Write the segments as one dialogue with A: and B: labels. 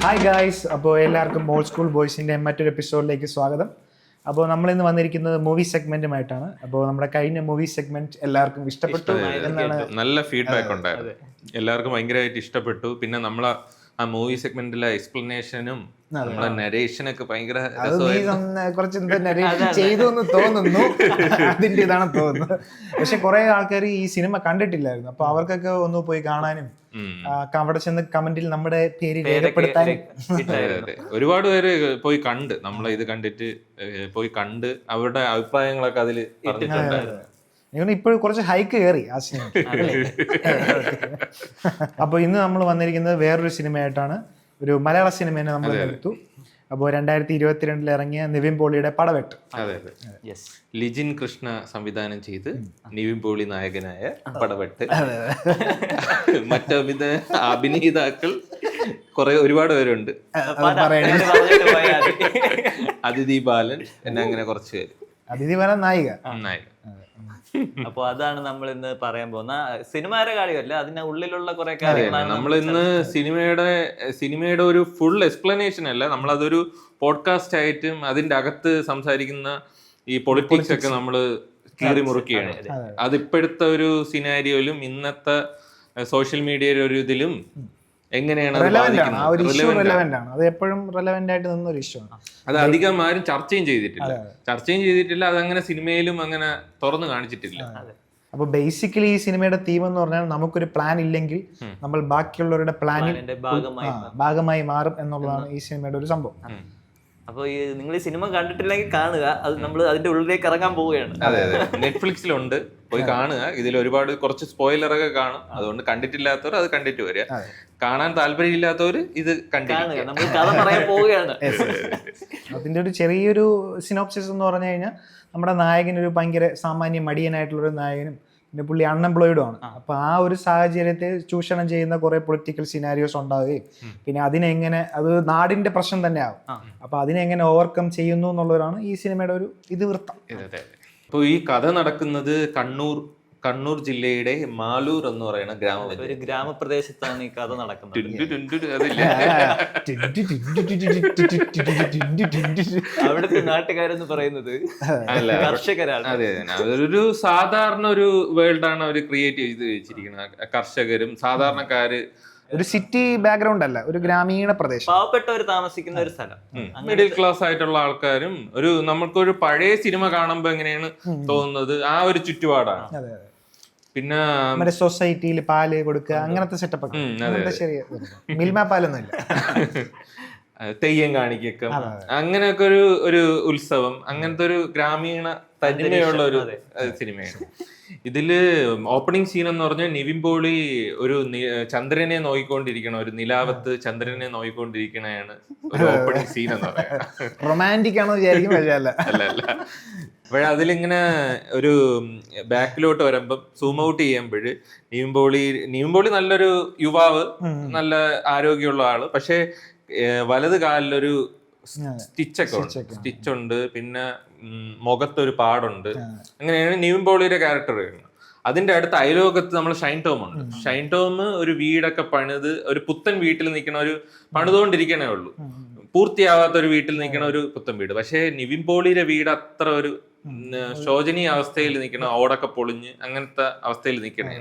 A: Hi guys, അപ്പോൾ എല്ലാവർക്കും old school ബോയ്സിൻ്റെ മറ്റൊരു എപ്പിസോഡിലേക്ക് സ്വാഗതം. അപ്പോൾ നമ്മളിന്ന് വന്നിരിക്കുന്നത് മൂവി സെഗ്മെൻറ്റുമായിട്ടാണ്. അപ്പോൾ നമ്മുടെ കഴിഞ്ഞ മൂവി സെഗ്മെൻറ്റ് എല്ലാവർക്കും ഇഷ്ടപ്പെട്ടു എന്നാണ്.
B: നല്ല ഫീഡ്ബാക്ക് ഉണ്ടായിരുന്നു, എല്ലാവർക്കും ഭയങ്കരമായിട്ട് ഇഷ്ടപ്പെട്ടു. പിന്നെ നമ്മളെ ആ മൂവി സെഗ്മെന്റിലെ എക്സ്പ്ലനേഷനും നമ്മളെ നരേഷനൊക്കെ ഭയങ്കര
A: കുറച്ച് ചെയ്തു എന്ന് തോന്നുന്നു, അതിൻ്റെ ഇതാണ് തോന്നുന്നത്. പക്ഷെ കുറെ ആൾക്കാർ ഈ സിനിമ കണ്ടിട്ടില്ലായിരുന്നു, അപ്പൊ അവർക്കൊക്കെ ഒന്ന് പോയി കാണാനും അവിടെ ചെന്ന് കമന്റിൽ നമ്മുടെ പേര് രേഖപ്പെടുത്താനും
B: ഒരുപാട് പേര് പോയി കണ്ട്, നമ്മളെ ഇത് കണ്ടിട്ട് പോയി കണ്ട് അവരുടെ അഭിപ്രായങ്ങളൊക്കെ അതിൽ പറഞ്ഞിട്ടുണ്ടായിരുന്നു.
A: ഇപ്പോഴും കുറച്ച് ഹൈക്ക് കയറി ആ സിനിമ. അപ്പോൾ ഇന്ന് നമ്മൾ വന്നിരിക്കുന്നത് വേറൊരു സിനിമയായിട്ടാണ്. ഒരു മലയാള സിനിമയെ നമ്മൾ എടുത്തു. അപ്പോൾ 2022 ഇറങ്ങിയ നിവിൻ പോളിയുടെ പടവെട്ട്.
B: ലിജിൻ കൃഷ്ണ സംവിധാനം ചെയ്ത് നിവിൻ പോളി നായകനായ പടവെട്ട്. അഭിനേതാക്കൾ ഒരുപാട് പേരുണ്ട്. അതിഥി ബാലൻ എന്നെ അങ്ങനെ കുറച്ച് പേര്.
A: അതിഥി ബാലൻ നായിക.
C: അപ്പൊ അതാണ് നമ്മൾ ഇന്ന് പറയാൻ പോകുന്ന സിനിമയുടെ കാര്യമല്ല, അതിന്റെ ഉള്ളിലുള്ള കുറെ കാര്യങ്ങളാണ്
B: നമ്മൾ ഇന്ന് സിനിമയുടെ ഒരു ഫുൾ എക്സ്പ്ലനേഷൻ അല്ല, നമ്മളതൊരു പോഡ്കാസ്റ്റ് ആയിട്ടും അതിന്റെ അകത്ത് സംസാരിക്കുന്ന ഈ പൊളിറ്റിക്സ് ഒക്കെ നമ്മൾ കീറി മുറുക്കുകയാണ്. അതിപ്പോഴത്തെ ഒരു സിനാരിയോയിലും ഇന്നത്തെ സോഷ്യൽ മീഡിയയുടെ ഒരു ഇതിലും എങ്ങനെയാണ്
A: അത് എപ്പോഴും റെലവന്റ് ആയിട്ട് നിന്ന ഒരു ഇഷ്യൂ ആണ്.
B: അത് അധികം ആരും ചർച്ചയും ചെയ്തിട്ടില്ല. അതങ്ങനെ സിനിമയിലും അങ്ങനെ തുറന്നു കാണിച്ചിട്ടില്ല.
A: അപ്പൊ ബേസിക്കലി ഈ സിനിമയുടെ തീം എന്ന് പറഞ്ഞാൽ നമുക്കൊരു പ്ലാൻ ഇല്ലെങ്കിൽ നമ്മൾ ബാക്കിയുള്ളവരുടെ പ്ലാനിൽ ഭാഗമായി മാറും എന്നുള്ളതാണ് ഈ സിനിമയുടെ ഒരു സംഭവം.
C: അപ്പൊ നിങ്ങൾ ഈ സിനിമ കണ്ടിട്ടില്ലെങ്കിൽ കാണുക, അത് നമ്മൾ അതിന്റെ ഉള്ളിലേക്ക് ഇറങ്ങാൻ പോവുകയാണ്.
B: അതെ, നെറ്റ്ഫ്ലിക്സിലുണ്ട്, പോയി കാണുക. ഇതിൽ ഒരുപാട് കുറച്ച് സ്പോയിലറൊക്കെ കാണും, അതുകൊണ്ട് കണ്ടിട്ടില്ലാത്തവർ അത് കണ്ടിട്ട് വരിക. കാണാൻ താല്പര്യമില്ലാത്തവർ ഇത് കണ്ടിട്ട്
C: നമ്മൾ കഥ പറയാൻ പോവുകയാണ്.
A: അതിന്റെ ഒരു ചെറിയൊരു സിനോപ്സിസ് എന്ന് പറഞ്ഞു കഴിഞ്ഞാൽ നമ്മുടെ നായകനൊരു ഭയങ്കര സാമാന്യ മടിയനായിട്ടുള്ളൊരു നായകനും പിന്നെ പുള്ളി അൺഎംപ്ലോയിഡും ആണ്. അപ്പൊ ആ ഒരു സാഹചര്യത്തെ ചൂഷണം ചെയ്യുന്ന കുറെ പൊളിറ്റിക്കൽ സിനാരിയോസ് ഉണ്ടാവുകയും പിന്നെ അതിനെങ്ങനെ അത് നാടിന്റെ പ്രശ്നം തന്നെ ആവും. അപ്പൊ അതിനെങ്ങനെ ഓവർകം ചെയ്യുന്നു എന്നുള്ളതാണ് ഈ സിനിമയുടെ ഒരു ഇതിവൃത്തം.
B: അപ്പോൾ ഈ കഥ നടക്കുന്നത് കണ്ണൂർ ജില്ലയുടെ മാലൂർ എന്ന് പറയുന്ന
C: ഒരു ഗ്രാമപ്രദേശത്താണ് ഈ കഥ നടക്കുന്നത്. അവിടുത്തെ നാട്ടുകാരെന്ന് പറയുന്നത് കർഷകരാണ്.
B: അതെ, അതൊരു സാധാരണ ഒരു വേൾഡാണ് അവർ ക്രിയേറ്റ് ചെയ്ത് വെച്ചിരിക്കുന്നത്. കർഷകരും സാധാരണക്കാര്,
A: ഒരു സിറ്റി ബാക്ക്ഗ്രൗണ്ട് അല്ല, ഒരു ഗ്രാമീണ പ്രദേശം,
C: പാവപ്പെട്ടവർ താമസിക്കുന്ന ഒരു സ്ഥലം.
B: മിഡിൽ ക്ലാസ് ആയിട്ടുള്ള ആൾക്കാരും നമുക്കൊരു പഴയ സിനിമ കാണുമ്പോ എങ്ങനെയാണ് തോന്നുന്നത് ആ ഒരു ചുറ്റുപാടാണ്. പിന്നെ
A: സൊസൈറ്റിയിൽ പാല് കൊടുക്കുക അങ്ങനത്തെ സെറ്റപ്പ് ഒക്കെ. ശരി, മിൽമ പാലൊന്നുമില്ല.
B: തെയ്യം കാണിക്കൊക്കെ അങ്ങനെയൊക്കെ ഒരു ഉത്സവം, അങ്ങനത്തെ ഒരു ഗ്രാമീണ തനിമയുള്ള ഒരു സിനിമയാണ്. ഇതില് ഓപ്പണിംഗ് സീൻ എന്ന് പറഞ്ഞാൽ നിവിൻ പോളി ഒരു ചന്ദ്രനെ നോക്കിക്കൊണ്ടിരിക്കണ, ഒരു നിലാവത്ത് ചന്ദ്രനെ നോക്കിക്കൊണ്ടിരിക്കണയാണ് ഒരു ഓപ്പണിംഗ് സീൻ എന്ന് പറയുന്നത്.
A: റൊമാൻറ്റിക് ആണോ വിചാരിക്കും,
B: അല്ല. അതിലിങ്ങനെ ഒരു ബാക്കിലോട്ട് വരുമ്പം സൂം ഔട്ട് ചെയ്യുമ്പോൾ നിവിൻ പോളി നല്ലൊരു യുവാവ്, നല്ല ആരോഗ്യമുള്ള ആള്. പക്ഷെ വലത് കാലിലൊരു സ്റ്റിച്ചുണ്ട്, പിന്നെ മുഖത്തൊരു പാടുണ്ട്. അങ്ങനെയാണ് നിവിൻ പോളിയുടെ ക്യാരക്ടർ വരുന്നത്. അതിന്റെ അടുത്ത് അയലോകത്ത് നമ്മൾ ഷൈൻ ടോം ഉണ്ട്. ഷൈൻ ടോം ഒരു വീടൊക്കെ പണിത് ഒരു പുത്തൻ വീട്ടിൽ നിൽക്കണ, ഒരു പണിതുകൊണ്ടിരിക്കണേ ഉള്ളൂ, പൂർത്തിയാവാത്ത ഒരു വീട്ടിൽ നിൽക്കണ ഒരു പുത്തൻ വീട്. പക്ഷെ നിവിൻ പോളിയുടെ വീട് അത്ര ഒരു ശോചനീയ അവസ്ഥയിൽ നിൽക്കണം, ഓടൊക്കെ പൊളിഞ്ഞ് അങ്ങനത്തെ അവസ്ഥയിൽ നിൽക്കണേ.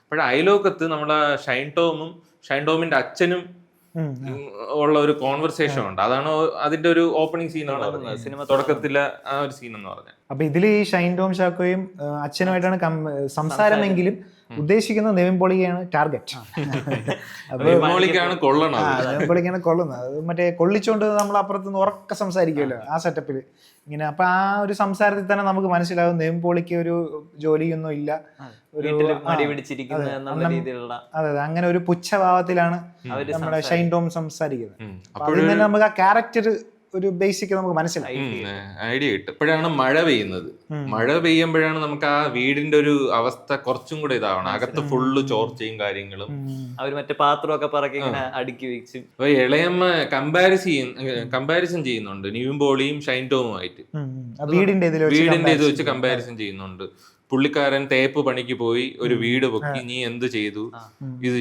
B: അപ്പോഴ അയലോകത്ത് നമ്മുടെ ഷൈൻ ടോമിന്റെ അച്ഛനും ഉള്ള ഒരു കോൺവെർസേഷൻ ഉണ്ട്. അതാണ് അതിന്റെ ഒരു ഓപ്പണിംഗ് സീനാണ് സിനിമ തുടക്കത്തിലെ ആ ഒരു സീൻ എന്ന് പറഞ്ഞാൽ.
A: അപ്പൊ ഇതിൽ ഈ ഷൈൻ ടോം ചാക്കോയും അച്ഛനുമായിട്ടാണ് സംസാരമെങ്കിലും ഉദ്ദേശിക്കുന്നത് നിവിൻ പോളിയാണ് ടാർഗറ്റ്.
B: നിവിൻ പോളിക്കാണ് കൊള്ളുന്നത്.
A: അത് മറ്റേ കൊള്ളിച്ചോണ്ട് നമ്മൾ അപ്പുറത്തുനിന്ന് ഉറക്കെ സംസാരിക്കുമല്ലോ ആ സെറ്റപ്പിൽ ഇങ്ങനെ. അപ്പൊ ആ ഒരു സംസാരത്തിൽ തന്നെ നമുക്ക് മനസ്സിലാവും നിവിൻ പോളിക്ക് ഒരു ജോലിയൊന്നും ഇല്ല, അതെ, അങ്ങനെ ഒരു പുച്ഛഭാവത്തിലാണ് നമ്മുടെ ഷൈൻ ടോം സംസാരിക്കുന്നത്. അതിൽ തന്നെ നമുക്ക് ആ ക്യാരക്ടർ ഒരു ബേസിക് നമുക്ക് മനസ്സിലായി,
B: ഐഡിയ കിട്ടും. ഇപ്പോഴാണ് മഴ പെയ്യുന്നത്. മഴ പെയ്യുമ്പോഴാണ് നമുക്ക് ആ വീടിന്റെ ഒരു അവസ്ഥ കുറച്ചും കൂടെ ഇതാവണം. അകത്ത് ഫുള്ള് ചോർച്ചയും
C: അവര് മറ്റേ പാത്രമൊക്കെ പറക്കി ഇങ്ങനെ അടുക്കി വെച്ച്.
B: അപ്പൊ ഇളയമ്മ കമ്പാരിസൺ ചെയ്യുന്നുണ്ട് നിവിൻ പോളിയും ഷൈൻ ടോമുമായിട്ട്. വീടിന്റെ ഇത് വെച്ച് കമ്പാരിസൺ ചെയ്യുന്നുണ്ട്. പുള്ളിക്കാരൻ തേപ്പ് പണിക്ക് പോയി ഒരു വീട് പൊക്കി, നീ എന്ത് ചെയ്തു, ഇത്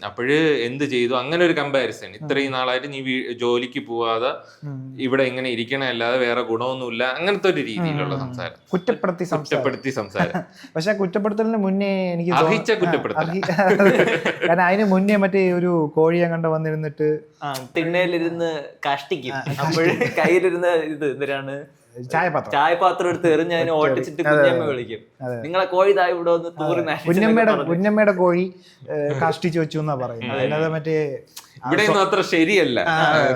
B: അപ്പോഴ് എന്ത് ചെയ്തു, അങ്ങനെ ഒരു കമ്പാരിസൺ. ഇത്രയും നാളായിട്ട് നീ ജോലിക്ക് പോവാതെ ഇവിടെ ഇങ്ങനെ ഇരിക്കണ അല്ലാതെ വേറെ ഗുണമൊന്നുമില്ല, അങ്ങനത്തെ ഒരു രീതിയിലുള്ള സംസാരം, കുറ്റപ്പെടുത്തി സംസാരം.
A: പക്ഷെ കുറ്റപ്പെടുത്തലിന് മുന്നേ എനിക്ക്
B: അർഹിച്ച കുറ്റപ്പെടുത്തൽ.
A: കാരണം അതിന് മുന്നേ മറ്റേ ഒരു കോഴിയെ കണ്ട വന്നിരുന്നിട്ട്
C: തിണ്ണയിലിരുന്ന് കഷ്ടിക്കും, അപ്പോഴ് കയ്യിലിരുന്ന് ഇത് എന്തിനാണ് ചായപാത്രം എടുത്ത് എറിഞ്ഞ് അതിനെ ഓട്ടിച്ചിട്ട് കുഞ്ഞമ്മ വിളിക്കും, നിങ്ങളെ കോഴി താഴെ ഇവിടെ ഒന്ന് തൂറി.
A: കുഞ്ഞമ്മയുടെ കോഴി കാഷ്ടിച്ചു വെച്ചു എന്നാ പറയുന്നത്. അല്ലാതെ മറ്റേ
B: ഇവിടെയൊന്നും അത്ര ശരിയല്ല,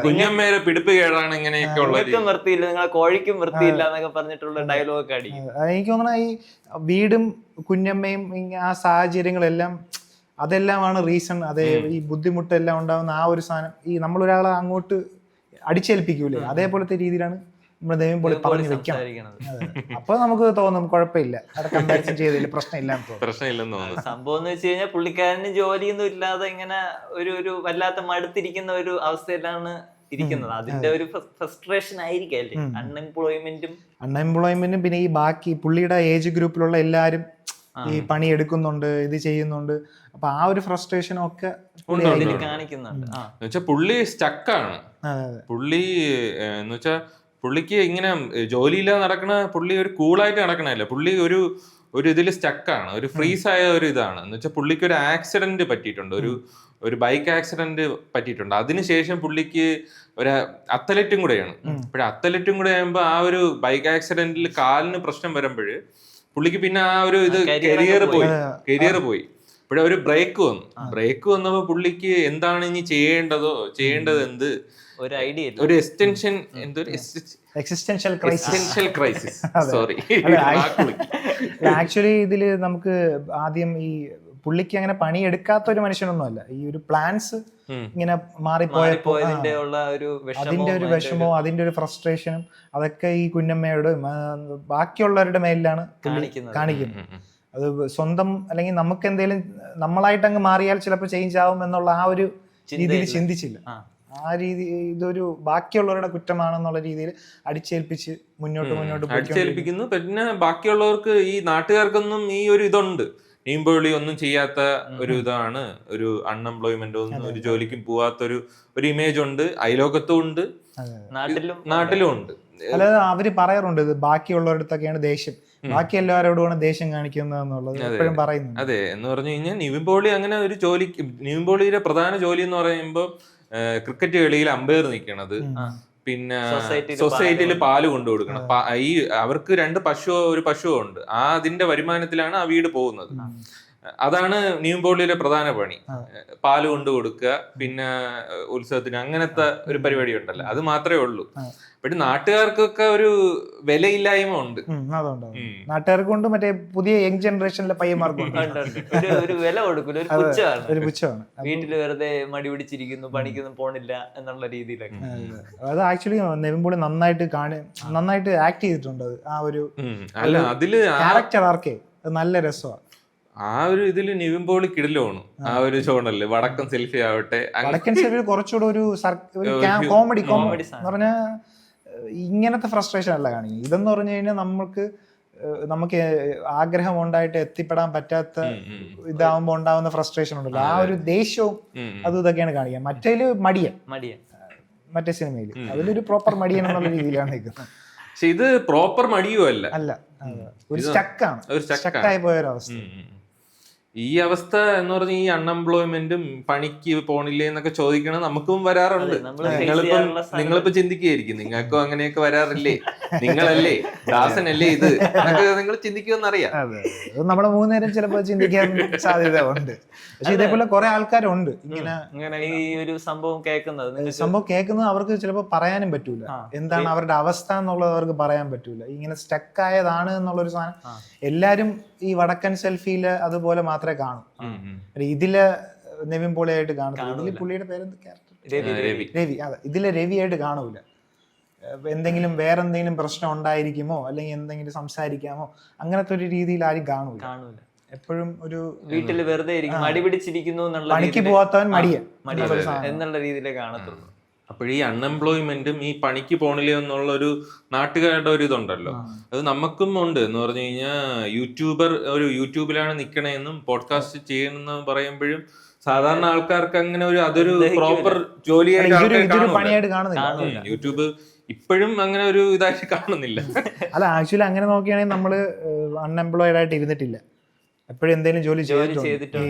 B: കുഞ്ഞമ്മയുടെ പിടിപ്പ് കേടാണ് ഇങ്ങനെയൊക്കെ ഉള്ളത്.
C: വൃത്തിയില്ല, നിങ്ങളെ കോഴിക്കും വൃത്തിയില്ല എന്നൊക്കെ പറഞ്ഞിട്ടുള്ള ഡയലോഗ് അടിക്കും.
A: എനിക്ക് തോന്നുന്ന ഈ വീടും കുഞ്ഞമ്മയും ആ സാഹചര്യങ്ങളെല്ലാം അതെല്ലാമാണ് റീസൺ. അതെ, ഈ ബുദ്ധിമുട്ടെല്ലാം ഉണ്ടാകുന്ന ആ ഒരു സാധനം ഈ നമ്മളൊരാളെ അങ്ങോട്ട് അടിച്ചേൽപ്പിക്കൂലേ, അതേപോലത്തെ രീതിയിലാണ് നമ്മൾ ദൈവം പോലെ പറഞ്ഞു വെക്കാം. അപ്പൊ നമുക്ക് തോന്നും കുഴപ്പമില്ല, അവിടെ കമ്പാരിസൺ ചെയ്തതിൽ പ്രശ്നമില്ലാന്ന് തോന്നുന്നു.
C: സംഭവം എന്ന് വെച്ച് കഴിഞ്ഞാൽ പുള്ളിക്കാരന് ജോലിയൊന്നും ഇല്ലാതെ ഇങ്ങനെ ഒരു വല്ലാത്ത മടുത്തിരിക്കുന്ന ഒരു അവസ്ഥയിലാണ് ഇരിക്കുന്നത്. അതിന്റെ ഒരു ഫ്രസ്ട്രേഷൻ ആയിരിക്കും അല്ലേ,
A: അൺഎംപ്ലോയ്മെന്റും പിന്നെ ഈ ബാക്കി പുള്ളിയുടെ ഏജ് ഗ്രൂപ്പിലുള്ള എല്ലാരും ഈ പണി എടുക്കുന്നുണ്ട്, ഇത് ചെയ്യുന്നുണ്ട്. അപ്പൊ ആ ഒരു ഫ്രസ്ട്രേഷൻ ഒക്കെ
C: കാണിക്കുന്നുണ്ട്.
B: പുള്ളി സ്റ്റക്കാണ്. പുള്ളി എന്ന് വെച്ചാ പുള്ളിക്ക് ഇങ്ങനെ ജോലിയില്ലാതെ നടക്കണ പുള്ളി ഒരു കൂളായിട്ട് നടക്കണല്ല, പുള്ളി ഒരു ഇതിൽ സ്റ്റക്കാണ്, ഒരു ഫ്രീസ് ആയ ഒരു ഇതാണ്. എന്ന് വെച്ചാൽ പുള്ളിക്ക് ഒരു ആക്സിഡന്റ് പറ്റിയിട്ടുണ്ട്, ഒരു ബൈക്ക് ആക്സിഡന്റ് പറ്റിയിട്ടുണ്ട്. അതിനുശേഷം പുള്ളിക്ക് ഒരു അത്ലറ്റും കൂടെയാണ്. ഇപ്പോഴും അത്ലറ്റും കൂടെ ആകുമ്പോൾ ആ ഒരു ബൈക്ക് ആക്സിഡന്റിൽ കാലിന് പ്രശ്നം വരുമ്പോഴ് പുള്ളിക്ക് പിന്നെ ആ ഒരു ഇത് കരിയർ പോയി. ഇപ്പോഴെ ഒരു ബ്രേക്ക് വന്നപ്പോൾ പുള്ളിക്ക് എന്താണ് ഇനി ചെയ്യേണ്ടത് എന്ത്
C: ഒരു ഐഡിയ,
B: ഒരു extension,
A: existential
B: crisis. Sorry,
A: actually ഇതില് നമുക്ക് ആദ്യം ഈ പുള്ളിക്ക് അങ്ങനെ പണിയെടുക്കാത്ത ഒരു മനുഷ്യനൊന്നും അല്ല, ഈ ഒരു പ്ലാൻസ് ഇങ്ങനെ മാറിപ്പോയപ്പോ അതിന്റെ ഒരു വിഷമോ അതിന്റെ ഒരു ഫ്രസ്ട്രേഷനും അതൊക്കെ ഈ കുഞ്ഞമ്മയോട് ബാക്കിയുള്ളവരുടെ മേലിലാണ് കാണിക്കുന്നത്. അത് സ്വന്തം അല്ലെങ്കിൽ നമുക്ക് എന്തെങ്കിലും നമ്മളായിട്ട് അങ്ങ് മാറിയാൽ ചിലപ്പോൾ ചേഞ്ച് ആവും എന്നുള്ള ആ ഒരു രീതിയിൽ ചിന്തിച്ചില്ല. ആ രീതി ഇതൊരു ബാക്കിയുള്ളവരുടെ കുറ്റമാണെന്നുള്ള രീതിയിൽ അടിച്ചേൽപ്പിച്ച് മുന്നോട്ട്
B: അടിച്ചേൽപ്പിക്കുന്നു. പിന്നെ ബാക്കിയുള്ളവർക്ക്, ഈ നാട്ടുകാർക്കൊന്നും ഈ ഒരു ഇതുണ്ട്, നീമ്പോളി ഒന്നും ചെയ്യാത്ത ഒരു ഇതാണ്, ഒരു അൺഎംപ്ലോയ്മെന്റ് ഒന്നും ഒരു ജോലിക്കും പോവാത്തൊരു ഇമേജ് ഉണ്ട്, അയലോകത്തും ഉണ്ട്, നാട്ടിലും ഉണ്ട്.
A: അല്ലാതെ അവര് പറയാറുണ്ട് ഇത് ബാക്കിയുള്ളവരടുത്തൊക്കെയാണ് ദേഷ്യം, ബാക്കി എല്ലാവരോടുമാണ് ദേഷ്യം കാണിക്കുന്നതെന്നുള്ളത് എപ്പോഴും പറയുന്നു.
B: അതെ, എന്ന് പറഞ്ഞു കഴിഞ്ഞാൽ നിവിൻ പോളി അങ്ങനെ ഒരു ജോലിക്ക്, നിവിൻ പോളിയുടെ പ്രധാന ജോലി എന്ന് പറയുമ്പോൾ ക്രിക്കറ്റ് കളിയിൽ അമ്പയർ നിൽക്കണത്, പിന്നെ സൊസൈറ്റിയിൽ പാല് കൊണ്ടു കൊടുക്കണം. ഈ അവർക്ക് ഒരു പശുവോ ഉണ്ട്, അതിന്റെ വരുമാനത്തിലാണ് ആ വീട് പോകുന്നത്. അതാണ് നിവിൻ പോളിയുടെ പ്രധാന പണി, പാല് കൊണ്ടു കൊടുക്കുക, പിന്നെ ഉത്സവത്തിന് അങ്ങനത്തെ ഒരു പരിപാടി ഉണ്ടല്ലോ, അത് മാത്രമേ ഉള്ളൂ. പക്ഷെ നാട്ടുകാർക്കൊക്കെ ഒരു വിലയില്ലായ്മ ഉണ്ട്.
A: നാട്ടുകാർക്ക് കൊണ്ട് മറ്റേ പുതിയ യങ് ജനറേഷനിലെ പയ്യന്മാർക്ക്
C: ഒരു വില കൊടുക്കില്ല, ഒരു പുച്ഛമാണ്. വീട്ടില് വെറുതെ മടി പിടിച്ചിരിക്കുന്നു, പണിക്കൊന്നും പോണില്ല എന്നുള്ള രീതിയിലൊക്കെ.
A: അത് ആക്ച്വലി നിവിൻ പോളി നന്നായിട്ട് ആക്ട് ചെയ്തിട്ടുണ്ട്. ആ ഒരു ക്യാരക്ടർ ആർക്കേ നല്ല രസമാണ്.
B: ആ ഒരു ഇതില് നിവിൻ പോളി കിടിലാണ്. ആ ഒരു ഷോണല്ലേ വടക്കൻ സെൽഫി ആവട്ടെ,
A: വടക്കൻ സെൽഫി കുറച്ചുകൂടെ ഒരു കോമഡി എന്ന് പറഞ്ഞാൽ ഇങ്ങനത്തെ ഫ്രസ്ട്രേഷൻ അല്ല കാണിക്കുന്നത്. ഇതെന്ന് പറഞ്ഞു കഴിഞ്ഞാൽ നമുക്ക് ആഗ്രഹം ഉണ്ടായിട്ട് എത്തിപ്പെടാൻ പറ്റാത്ത ഇതാവുമ്പോ ഉണ്ടാവുന്ന ഫ്രസ്ട്രേഷൻ ഉണ്ടല്ലോ, ആ ഒരു ദേഷ്യവും അതും ഇതൊക്കെയാണ് കാണിക്കുക. മറ്റേല് മടിയൻ മറ്റേ സിനിമയില് അതിലൊരു പ്രോപ്പർ മടിയൻ എന്നുള്ള രീതിയിലാണ് നിൽക്കുന്നത്.
B: പക്ഷെ ഇത് പ്രോപ്പർ മടിയോ അല്ല,
A: ഒരു സ്റ്റക്കായി പോയൊരവസ്ഥ.
B: ഈ അവസ്ഥ എന്ന് പറഞ്ഞ ഈ അൺഎംപ്ലോയ്മെന്റും പണിക്ക് പോണില്ലേ എന്നൊക്കെ ചോദിക്കണ നമുക്കും വരാറുണ്ട്. നിങ്ങളിപ്പോ ചിന്തിക്കുകയായിരിക്കും, നിങ്ങൾക്കും അങ്ങനെയൊക്കെ വരാറില്ലേ, നിങ്ങളല്ലേ ദാസനല്ലേ ഇത് എന്നൊക്കെ നിങ്ങൾ ചിന്തിക്കുമെന്നറിയാം.
A: നമ്മള് മൂന്നേരം ചിലപ്പോ ചിന്തിക്കാൻ സാധ്യത ഉണ്ട്. പക്ഷെ ഇതേപോലെ കുറെ ആൾക്കാരുണ്ട്
C: ഇങ്ങനെ ഈ ഒരു സംഭവം
A: കേൾക്കുന്നത് അവർക്ക് ചിലപ്പോ പറയാനും പറ്റൂല, എന്താണ് അവരുടെ അവസ്ഥ എന്നുള്ളത് അവർക്ക് പറയാൻ പറ്റൂല. ഇങ്ങനെ സ്റ്റക്കായതാണ് എന്നുള്ളൊരു സാധനം എല്ലാരും ഈ വടക്കൻ സെൽഫിയില് അതുപോലെ മാത്രമേ കാണൂ. ഇതില് നിവിൻ പോളിയായിട്ട് കാണത്തില്ല. ഇതില് പുള്ളിയുടെ പേരെന്ത് ക്യാരക്ടർ? രവി. അതെ, ഇതില് രവിയായിട്ട് കാണൂല. എന്തെങ്കിലും വേറെന്തെങ്കിലും പ്രശ്നം ഉണ്ടായിരിക്കുമോ അല്ലെങ്കിൽ എന്തെങ്കിലും സംസാരിക്കാമോ അങ്ങനത്തെ ഒരു രീതിയിൽ ആരും കാണൂല. എപ്പോഴും ഒരു
C: വീട്ടിൽ വെറുതെ മടി പിടിച്ചിരിക്കുന്നു,
A: പണിക്ക് പോവാത്തവൻ മടിയൻ
C: എന്നുള്ള രീതിയിലേ കാണത്തുള്ളൂ.
B: അപ്പോൾ ഈ അൺഎംപ്ലോയ്മെന്റും ഈ പണിക്ക് പോണില്ല എന്നുള്ള ഒരു നാട്ടുകാരുടെ ഒരു ഇതുണ്ടല്ലോ, അത് നമുക്കും ഉണ്ട്. എന്ന് പറഞ്ഞു കഴിഞ്ഞാൽ യൂട്യൂബിലാണ് നിക്കണേന്നും പോഡ്കാസ്റ്റ് ചെയ്യണമെന്ന് പറയുമ്പോഴും സാധാരണ ആൾക്കാർക്ക് അങ്ങനെ അതൊരു പ്രോപ്പർ ജോലിയായിട്ട് യൂട്യൂബ് ഇപ്പോഴും അങ്ങനെ ഒരു ഇതായിട്ട് കാണുന്നില്ല.
A: അല്ല, ആക്ച്വലി അങ്ങനെ നോക്കുകയാണെങ്കിൽ നമ്മള് അൺഎംപ്ലോയിഡ് ആയിട്ട് ഇരുന്നിട്ടില്ല, എപ്പോഴും എന്തെങ്കിലും ജോലി ചെയ്തിട്ടുണ്ട്. ഈ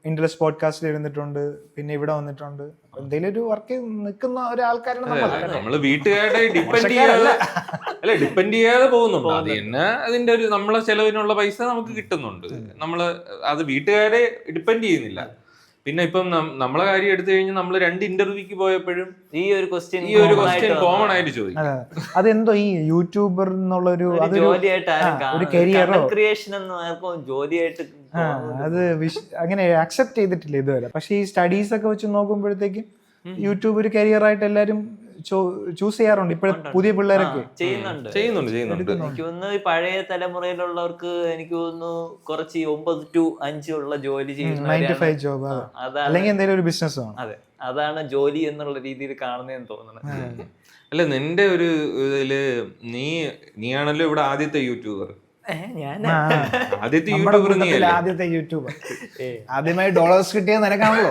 A: ഇൻട്രസ്റ്റ് പോഡ്കാസ്റ്റിൽ ഇരുന്നിട്ടുണ്ട്, പിന്നെ ഇവിടെ വന്നിട്ടുണ്ട്, എന്തെങ്കിലും ഒരു വർക്ക് നിൽക്കുന്ന ഒരാൾക്കാരാണ്
B: നമ്മള്. വീട്ടുകാരുടെ ഡിപ്പെൻഡ് ചെയ്യാതെ പോകുന്നുണ്ട്. അത് തന്നെ അതിന്റെ ഒരു നമ്മളെ ചെലവിനുള്ള പൈസ നമുക്ക് കിട്ടുന്നുണ്ട്. നമ്മള് അത് വീട്ടുകാരെ ഡിപ്പെൻഡ് ചെയ്യുന്നില്ല. പിന്നെ ഇപ്പം നമ്മളെ കാര്യം എടുത്തു കഴിഞ്ഞാൽ നമ്മൾ 2 ഇന്റർവ്യൂക്ക് പോയപ്പോഴും ഈ ഒരു ക്വസ്റ്റ്യൻ കോമൺ ആയിട്ട് ചോദിക്കും.
A: അതെന്തോ ഈ യൂട്യൂബർ എന്നുള്ളൊരു ഒരു കരിയറോ
C: ക്രിയേഷൻ ജോലിയായിട്ട്
A: അത് അങ്ങനെ അക്സെപ്റ്റ് ചെയ്തിട്ടില്ല ഇതുവരെ. പക്ഷെ ഈ സ്റ്റഡീസ് ഒക്കെ വെച്ച് നോക്കുമ്പോഴത്തേക്കും യൂട്യൂബ് ഒരു കരിയർ ആയിട്ട് എല്ലാരും ചൂസ് ചെയ്യാറുണ്ട്. ഇപ്പോഴത്തെ പുതിയ പിള്ളേരൊക്കെ
B: ചെയ്യുന്നുണ്ട്.
C: എനിക്ക് തോന്നുന്നു പഴയ തലമുറയിലുള്ളവർക്ക് എനിക്ക് തോന്നുന്നു കുറച്ച് 9 to 5 ഉള്ള ജോലി ചെയ്യുന്ന
A: 9 to 5 ജോബ്, അല്ലെങ്കിൽ എന്തെങ്കിലും ഒരു ബിസിനസ് ആണ്.
C: അതെ, അതാണ് ജോലി എന്നുള്ള രീതിയിൽ കാണുന്നതെന്ന് തോന്നുന്നത്.
B: അല്ല, നിന്റെ ഒരു ഇതില് നീയാണല്ലോ ഇവിടെ ആദ്യത്തെ യൂട്യൂബർ.
A: ആദ്യത്തെ യൂട്യൂബർ, ആദ്യമായി ഡോളേഴ്സ് കിട്ടിയത് നിനക്കാണല്ലോ.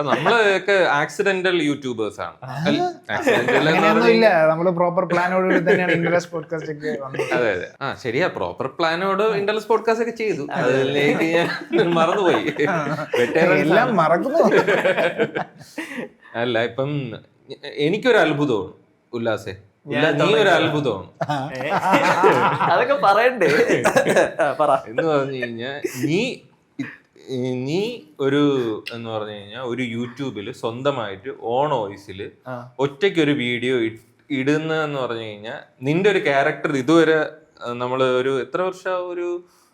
B: നമ്മളൊക്കെ ആക്സിഡന്റൽ യൂട്യൂബേഴ്സ് ആണ്.
A: അങ്ങനെയൊന്നുമില്ല, നമ്മള് പ്രോപ്പർ പ്ലാനോടുകൂടി തന്നെയാണ് ഇൻട്രസ്റ്റ് പോഡ്കാസ്റ്റ് ഒക്കെ വന്നത്.
B: അതെ അതെ, ശരിയാ, പ്രോപ്പർ പ്ലാനോട് ഇൻട്രസ്റ്റ് പോഡ്കാസ്റ്റ് ഒക്കെ ചെയ്തു. അതിലേക്ക് ഞാൻ മറന്നുപോയി,
A: എല്ലാം മറക്കുന്നു.
B: അല്ല, ഇപ്പം എനിക്കൊരു അത്ഭുതമാണ് ഉല്ലാസേ, നീ ഒരു അത്ഭുതമാണ്.
C: അതൊക്കെ പറയണ്ടേ?
B: എന്ന് പറഞ്ഞു കഴിഞ്ഞാൽ നീ ഒരു എന്ന് പറഞ്ഞു കഴിഞ്ഞാൽ ഒരു യൂട്യൂബില് സ്വന്തമായിട്ട് ഓൺ വോയിസിൽ ഒറ്റയ്ക്കൊരു വീഡിയോ ഇടുന്നെന്ന് പറഞ്ഞു കഴിഞ്ഞാൽ നിന്റെ ഒരു ക്യാരക്ടർ ഇതുവരെ നമ്മള് ഒരു എത്ര വർഷമാവും, ഒരു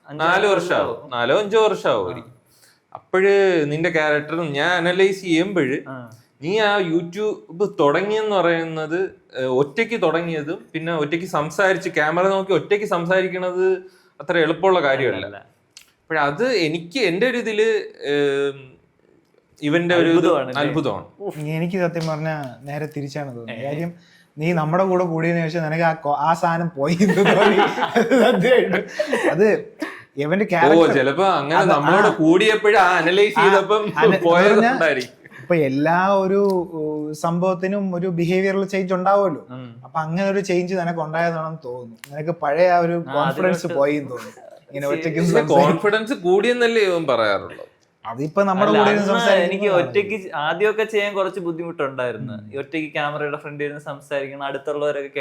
B: 4 വർഷമാവും, 4-5 വർഷമാവും. അപ്പോഴ് നിന്റെ ക്യാരക്ടർ ഞാൻ അനലൈസ് ചെയ്യുമ്പോഴ് നീ ആ യൂട്യൂബ് തുടങ്ങിയെന്ന് പറയുന്നത് ഒറ്റയ്ക്ക് തുടങ്ങിയതും പിന്നെ ഒറ്റയ്ക്ക് സംസാരിച്ച് ക്യാമറ നോക്കി ഒറ്റയ്ക്ക് സംസാരിക്കണത് അത്ര എളുപ്പമുള്ള കാര്യമല്ല. അപ്പോഴത് എനിക്ക് എൻ്റെ ഒരു ഇതില് ഇവന്റെ ഒരു അത്ഭുതമാണ്.
A: എനിക്ക് സത്യം പറഞ്ഞാൽ നേരെ തിരിച്ചാണ് തോന്നുന്നത്. കാര്യം നീ നമ്മുടെ കൂടെ കൂടിയതിനു ശേഷം നിനക്ക് ആ സാധനം പോയി. അത് ഇവന്റെ
B: ചിലപ്പോ അങ്ങനെ നമ്മളോട് കൂടിയപ്പോഴും അനലൈസ് ചെയ്തപ്പം പോയതുണ്ടായിരിക്കും.
A: ഇപ്പൊ എല്ലാ ഒരു സംഭവത്തിനും ഒരു ബിഹേവിയറൽ ചേഞ്ച് ഉണ്ടാവുമല്ലോ. അപ്പൊ അങ്ങനെ ഒരു ചേഞ്ച് നിനക്ക് ഉണ്ടായതാണെന്ന് തോന്നുന്നു. നിനക്ക് പഴയ ആ ഒരു കോൺഫിഡൻസ് പോയി തോന്നുന്നു. ഇങ്ങനെ ഒറ്റയ്ക്ക്
B: കോൺഫിഡൻസ് കൂടിയെന്നല്ലേ ഇവൻ പറയാറുള്ളൂ.
A: അതിപ്പോ നമ്മുടെ കൂടെ
C: എനിക്ക് ഒറ്റയ്ക്ക് ആദ്യമൊക്കെ ചെയ്യാൻ കുറച്ച് ബുദ്ധിമുട്ടുണ്ടായിരുന്നു. ഒറ്റയ്ക്ക് ക്യാമറയുടെ ഫ്രണ്ടിൽ ഇരുന്ന് സംസാരിക്കണം, അടുത്തുള്ളവരൊക്കെ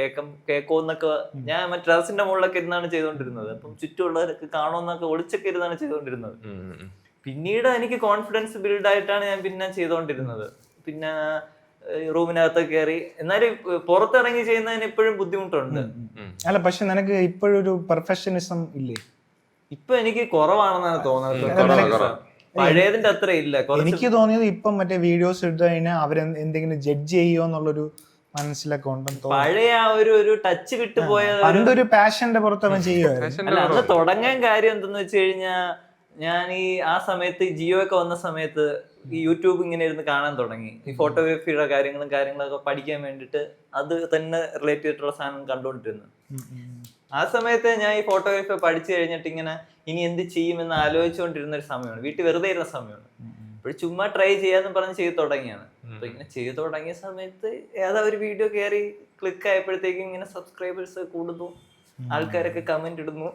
C: കേൾക്കുമെന്നൊക്കെ. ഞാൻ ടെറസിന്റെ മുകളിലൊക്കെ ഇരുന്നാണ് ചെയ്തോണ്ടിരുന്നത്. അപ്പം ചുറ്റുമുള്ളവരൊക്കെ കാണുമെന്നൊക്കെ ഒളിച്ചൊക്കെ ഇരുന്നാണ് ചെയ്തോണ്ടിരുന്നത്. പിന്നീട് എനിക്ക് കോൺഫിഡൻസ് ബിൽഡ് ആയിട്ടാണ് ഞാൻ പിന്നെ ചെയ്തോണ്ടിരുന്നത്. പിന്നെ റൂമിനകത്ത് കയറി, എന്നാലും പുറത്തിറങ്ങി ചെയ്യുന്നതിന് ഇപ്പോഴും ബുദ്ധിമുട്ടുണ്ട്.
A: അല്ല, പക്ഷെ നിനക്ക് ഇപ്പോഴൊരു പെർഫെക്ഷനിസം ഇല്ലേ?
C: ഇപ്പൊ എനിക്ക് കുറവാണെന്നാണ് തോന്നുന്നത്. പഴയതിന്റെ അത്ര ഇല്ല.
A: എനിക്ക് തോന്നിയത് ഇപ്പം മറ്റേ വീഡിയോസ് എടുത്തു കഴിഞ്ഞാൽ അവര് എന്തെങ്കിലും ജഡ്ജ് ചെയ്യോ എന്നുള്ളൊരു മനസ്സിലൊക്കെ ഉണ്ടെന്ന് തോന്നുന്നു.
C: പഴയ ആ ഒരു ടച്ച് വിട്ടുപോയ
A: പണ്ടൊരു പാഷന്റെ പുറത്തവൻ ചെയ്യുമായിരുന്നു.
C: അല്ല, അന്ന് തുടങ്ങാൻ കാര്യം എന്തെന്ന് വെച്ച് കഴിഞ്ഞാൽ ഞാൻ ആ സമയത്ത് ജിയോ ഒക്കെ വന്ന സമയത്ത് ഈ യൂട്യൂബ് ഇങ്ങനെ ഇരുന്ന് കാണാൻ തുടങ്ങി. ഈ ഫോട്ടോഗ്രാഫിയുടെ കാര്യങ്ങളൊക്കെ പഠിക്കാൻ വേണ്ടിയിട്ട് അത് തന്നെ റിലേറ്റ് ചെയ്തിട്ടുള്ള സാധനം കണ്ടുകൊണ്ടിരുന്നു. ആ സമയത്ത് ഞാൻ ഈ ഫോട്ടോഗ്രാഫി പഠിച്ചു കഴിഞ്ഞിട്ട് ഇങ്ങനെ ഇനി എന്ത് ചെയ്യുമെന്ന് ആലോചിച്ചുകൊണ്ടിരുന്ന ഒരു സമയമാണ്. വീട്ടിൽ വെറുതെ ഇരുന്ന സമയമാണ്. അപ്പോൾ ചുമ്മാ ട്രൈ ചെയ്യാന്ന് പറഞ്ഞ് ചെയ്ത് തുടങ്ങിയാണ്. അപ്പൊ ഇങ്ങനെ ചെയ്ത് തുടങ്ങിയ സമയത്ത് ഏതാ ഒരു വീഡിയോ കയറി ക്ലിക്ക് ആയപ്പോഴത്തേക്കും ഇങ്ങനെ സബ്സ്ക്രൈബേഴ്സ് കൂടുന്നു, ആൾക്കാരൊക്കെ കമന്റ് ഇടുന്നു.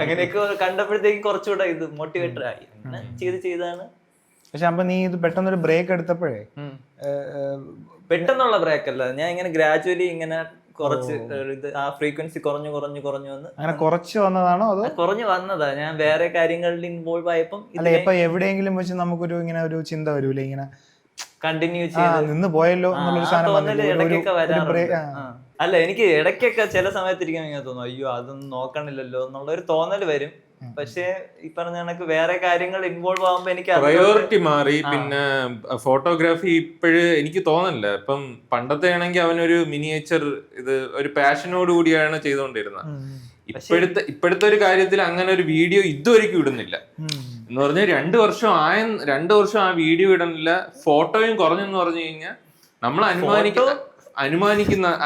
C: അങ്ങനെയൊക്കെ കണ്ടപ്പോഴത്തേക്കും കുറച്ചുകൂടെ ഇത് മോട്ടിവേറ്റഡ് ആയി. അങ്ങനെ ചെയ്താണ്.
A: പക്ഷെ അപ്പൊ നീ ഇത് പെട്ടെന്നൊരു ബ്രേക്ക് എടുത്തപ്പോഴേ,
C: പെട്ടെന്നുള്ള ബ്രേക്ക് അല്ല, ഞാൻ ഇങ്ങനെ ഗ്രാജുവലി ഇങ്ങനെ കുറച്ച് ഇത് ആ ഫ്രീക്വൻസി കുറഞ്ഞു വന്ന്
A: അങ്ങനെ കുറച്ച് വന്നതാണോ അതോ
C: കുറഞ്ഞു വന്നതാ? ഞാൻ വേറെ കാര്യങ്ങളിൽ ഇൻവോൾവ് ആയപ്പം.
A: അല്ല, ഇപ്പൊ എവിടെയെങ്കിലും വെച്ച് നമുക്കൊരു ഇങ്ങനെ ഒരു ചിന്ത വരൂലേ, ഇങ്ങനെ
C: കണ്ടിന്യൂ ചെയ്ത്
A: നിന്ന് പോയല്ലോ എന്നുള്ളൊരു സാധനം
C: ഇടയ്ക്കൊക്കെ വരാറുണ്ട്. അല്ല, എനിക്ക് ഇടയ്ക്കൊക്കെ ചില സമയത്ത് ഇരിക്കാൻ ഇങ്ങനെ തോന്നും, അയ്യോ അതൊന്നും നോക്കണില്ലല്ലോ എന്നുള്ള ഒരു തോന്നൽ വരും. പക്ഷെ ഈ പറഞ്ഞ കണക്ക് വേറെ കാര്യങ്ങൾ ഇൻവോൾവ് ആകുമ്പോ എനിക്ക്
B: പ്രയോറിറ്റി മാറി. പിന്നെ ഫോട്ടോഗ്രാഫി ഇപ്പോഴ് എനിക്ക് തോന്നില്ല. ഇപ്പം പണ്ടത്തെ ആണെങ്കിൽ അവനൊരു മിനിയേച്ചർ ഇത് ഒരു പാഷനോട് കൂടിയാണ് ചെയ്തുകൊണ്ടിരുന്നത്. ഇപ്പോഴത്തെ ഒരു കാര്യത്തിൽ അങ്ങനെ ഒരു വീഡിയോ ഇതുവരെയ്ക്കും ഇടുന്നില്ല. എന്ന് പറഞ്ഞാൽ 2 വർഷം ആ വീഡിയോ ഇടണില്ല, ഫോട്ടോയും കുറഞ്ഞെന്ന് പറഞ്ഞു കഴിഞ്ഞാൽ നമ്മൾ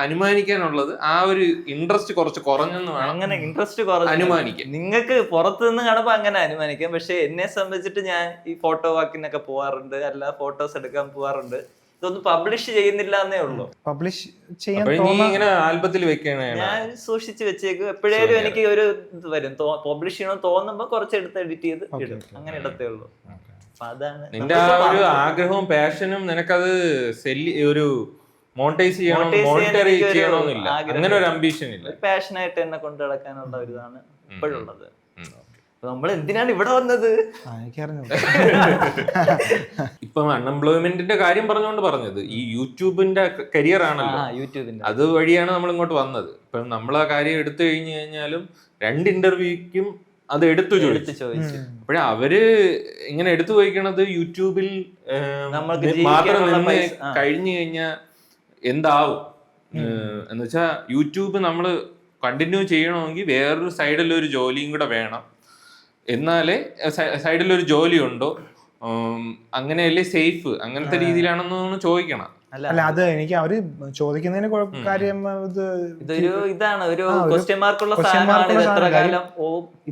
B: അനുമാനിക്കാനുള്ളത് ആ ഒരു ഇൻട്രസ്റ്റ് കുറച്ച് കുറഞ്ഞെന്ന് വേണം
C: അങ്ങനെ ഇൻട്രസ്റ്റ് കുറഞ്ഞു
B: അനുമാനിക്കാൻ.
C: നിങ്ങൾക്ക് പുറത്തു നിന്ന് കാണുമ്പോ അങ്ങനെ അനുമാനിക്കാം. പക്ഷെ എന്നെ സംബന്ധിച്ചിട്ട് ഞാൻ ഈ ഫോട്ടോ വാക്കിനൊക്കെ പോവാറുണ്ട്, അല്ല ഫോട്ടോസ് എടുക്കാൻ പോവാറുണ്ട്. ഇതൊന്നും പബ്ലിഷ് ചെയ്യുന്നില്ല എന്നേ ഉള്ളൂ.
A: പബ്ലിഷ് ചെയ്യാൻ
B: അപ്പൊ ഇനി ഇങ്ങനെ ആൽബത്തിൽ വെക്കണേ?
C: ഞാൻ സൂക്ഷിച്ചു വെച്ചേക്കും. എപ്പോഴേലും എനിക്ക് ഒരു ഇത് വരും, പബ്ലിഷ് ചെയ്യണമെന്ന് തോന്നുമ്പോ കുറച്ചെടുത്ത് എഡിറ്റ് ചെയ്ത് ഇടും, അങ്ങനെ ഇടത്തേ ഉള്ളൂ. അപ്പൊ അതാണ്
B: നിന്റെ ആ ഒരു ആഗ്രഹവും പാഷനും നിനക്കത് ഒരു മോണിറ്റൈസ് ചെയ്യണമെന്നില്ല, അങ്ങനെ ഒരു അംബീഷൻ ഇല്ല.
C: പാഷനായിട്ട് എന്നെ കൊണ്ട് നടക്കാനുള്ള ഒരു ഇതാണ് ഇപ്പോഴുള്ളത്. നമ്മൾ എന്തിനാണ് ഇവിടെ വന്നത്?
B: ഇപ്പം അൺഎംപ്ലോയ്മെന്റിന്റെ കാര്യം പറഞ്ഞത് ഈ യൂട്യൂബിന്റെ കരിയർ ആണല്ലോ,
C: യൂട്യൂബിന്റെ
B: അത് വഴിയാണ് നമ്മൾ ഇങ്ങോട്ട് വന്നത്. ഇപ്പം നമ്മൾ ആ കാര്യം എടുത്തു കഴിഞ്ഞു കഴിഞ്ഞാലും 2 ഇന്റർവ്യൂക്കും അത് എടുത്തു ചോദിച്ചു. അപ്പോഴേ അവര് ഇങ്ങനെ എടുത്തു ചോദിക്കണത് യൂട്യൂബിൽ മാത്രം നിന്ന് കഴിഞ്ഞു കഴിഞ്ഞാൽ എന്താവും എന്ന് വെച്ചാൽ, യൂട്യൂബ് നമ്മൾ കണ്ടിന്യൂ ചെയ്യണമെങ്കിൽ വേറൊരു സൈഡിലൊരു ജോലിയും കൂടെ വേണം. എന്നാലേ സൈഡിലൊരു ജോലി ഉണ്ടോ, അങ്ങനെയല്ലേ സേഫ്, അങ്ങനത്തെ രീതിയിലാണെന്ന് ചോദിക്കണം.
A: അല്ല, അത് എനിക്ക് അവര് ചോദിക്കുന്നതിന് കാര്യം
C: ഇതാണ് ഒരു ക്വസ്റ്റ്യൻ മാർക്കുള്ള സാധനമാണ്.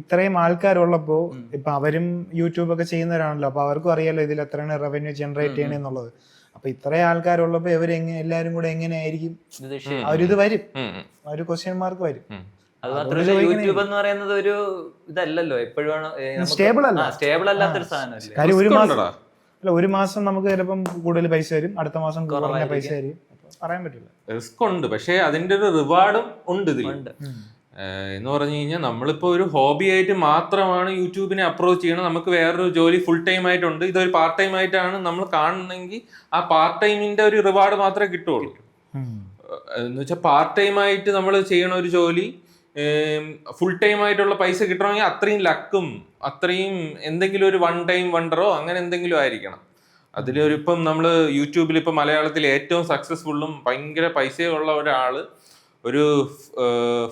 A: ഇത്രയും ആൾക്കാരുള്ളപ്പോ ഇപ്പൊ അവരും യൂട്യൂബ് ഒക്കെ ചെയ്യുന്നവരാണല്ലോ, അപ്പൊ അവർക്കും അറിയാലോ ഇതിൽ എത്രയാണ് റവന്യൂ ജനറേറ്റ് ചെയ്യണെന്നുള്ളത്. അപ്പൊ ഇത്രയും ആൾക്കാരുള്ളപ്പോ എല്ലാരും കൂടെ എങ്ങനെയായിരിക്കും അവരിത് വരും, ഒരു ക്വസ്റ്റ്യൻ മാർക്ക് വരും.
C: അത് മാത്രമല്ല, യൂട്യൂബ് എന്ന് പറയുന്നത് ഒരു ഇതല്ലല്ലോ, എപ്പോഴും
A: സ്റ്റേബിൾ
C: അല്ലാത്തൊരു സാധനമല്ലേ.
A: ഒരു മാസം നമുക്ക് ചിലപ്പം കൂടുതൽ പൈസ വരും, അടുത്ത മാസം കുറഞ്ഞ പൈസ വരും, പറയാൻ പറ്റില്ല.
B: റിസ്ക് ഉണ്ട്, പക്ഷെ അതിന്റെ ഒരു റിവാർഡും ഉണ്ട് ഇതിൽ. എന്ന് പറഞ്ഞു കഴിഞ്ഞാൽ നമ്മളിപ്പോ ഒരു ഹോബി ആയിട്ട് മാത്രമാണ് യൂട്യൂബിനെ അപ്രോച്ച് ചെയ്യണം, നമുക്ക് വേറൊരു ജോലി ഫുൾ ടൈം ആയിട്ടുണ്ട്, ഇതൊരു പാർട്ട് ടൈം ആയിട്ടാണ് നമ്മൾ കാണുന്നെങ്കിൽ ആ പാർട്ട് ടൈമിന്റെ ഒരു റിവാർഡ് മാത്രമേ കിട്ടുള്ളൂ. എന്ന് വെച്ചാൽ പാർട്ട് ടൈം ആയിട്ട് നമ്മൾ ചെയ്യണ ഒരു ജോലി ഫുൾ ടൈം ആയിട്ടുള്ള പൈസ കിട്ടണമെങ്കിൽ അത്രയും ലക്കും അത്രയും എന്തെങ്കിലും ഒരു വൺ ടൈം വണ്ടറോ അങ്ങനെ എന്തെങ്കിലും ആയിരിക്കണം. അതിലൊരു ഇപ്പം നമ്മൾ യൂട്യൂബിൽ ഇപ്പം മലയാളത്തിൽ ഏറ്റവും സക്സസ്ഫുള്ളും ഭയങ്കര പൈസയുള്ള ഒരാള് ഒരു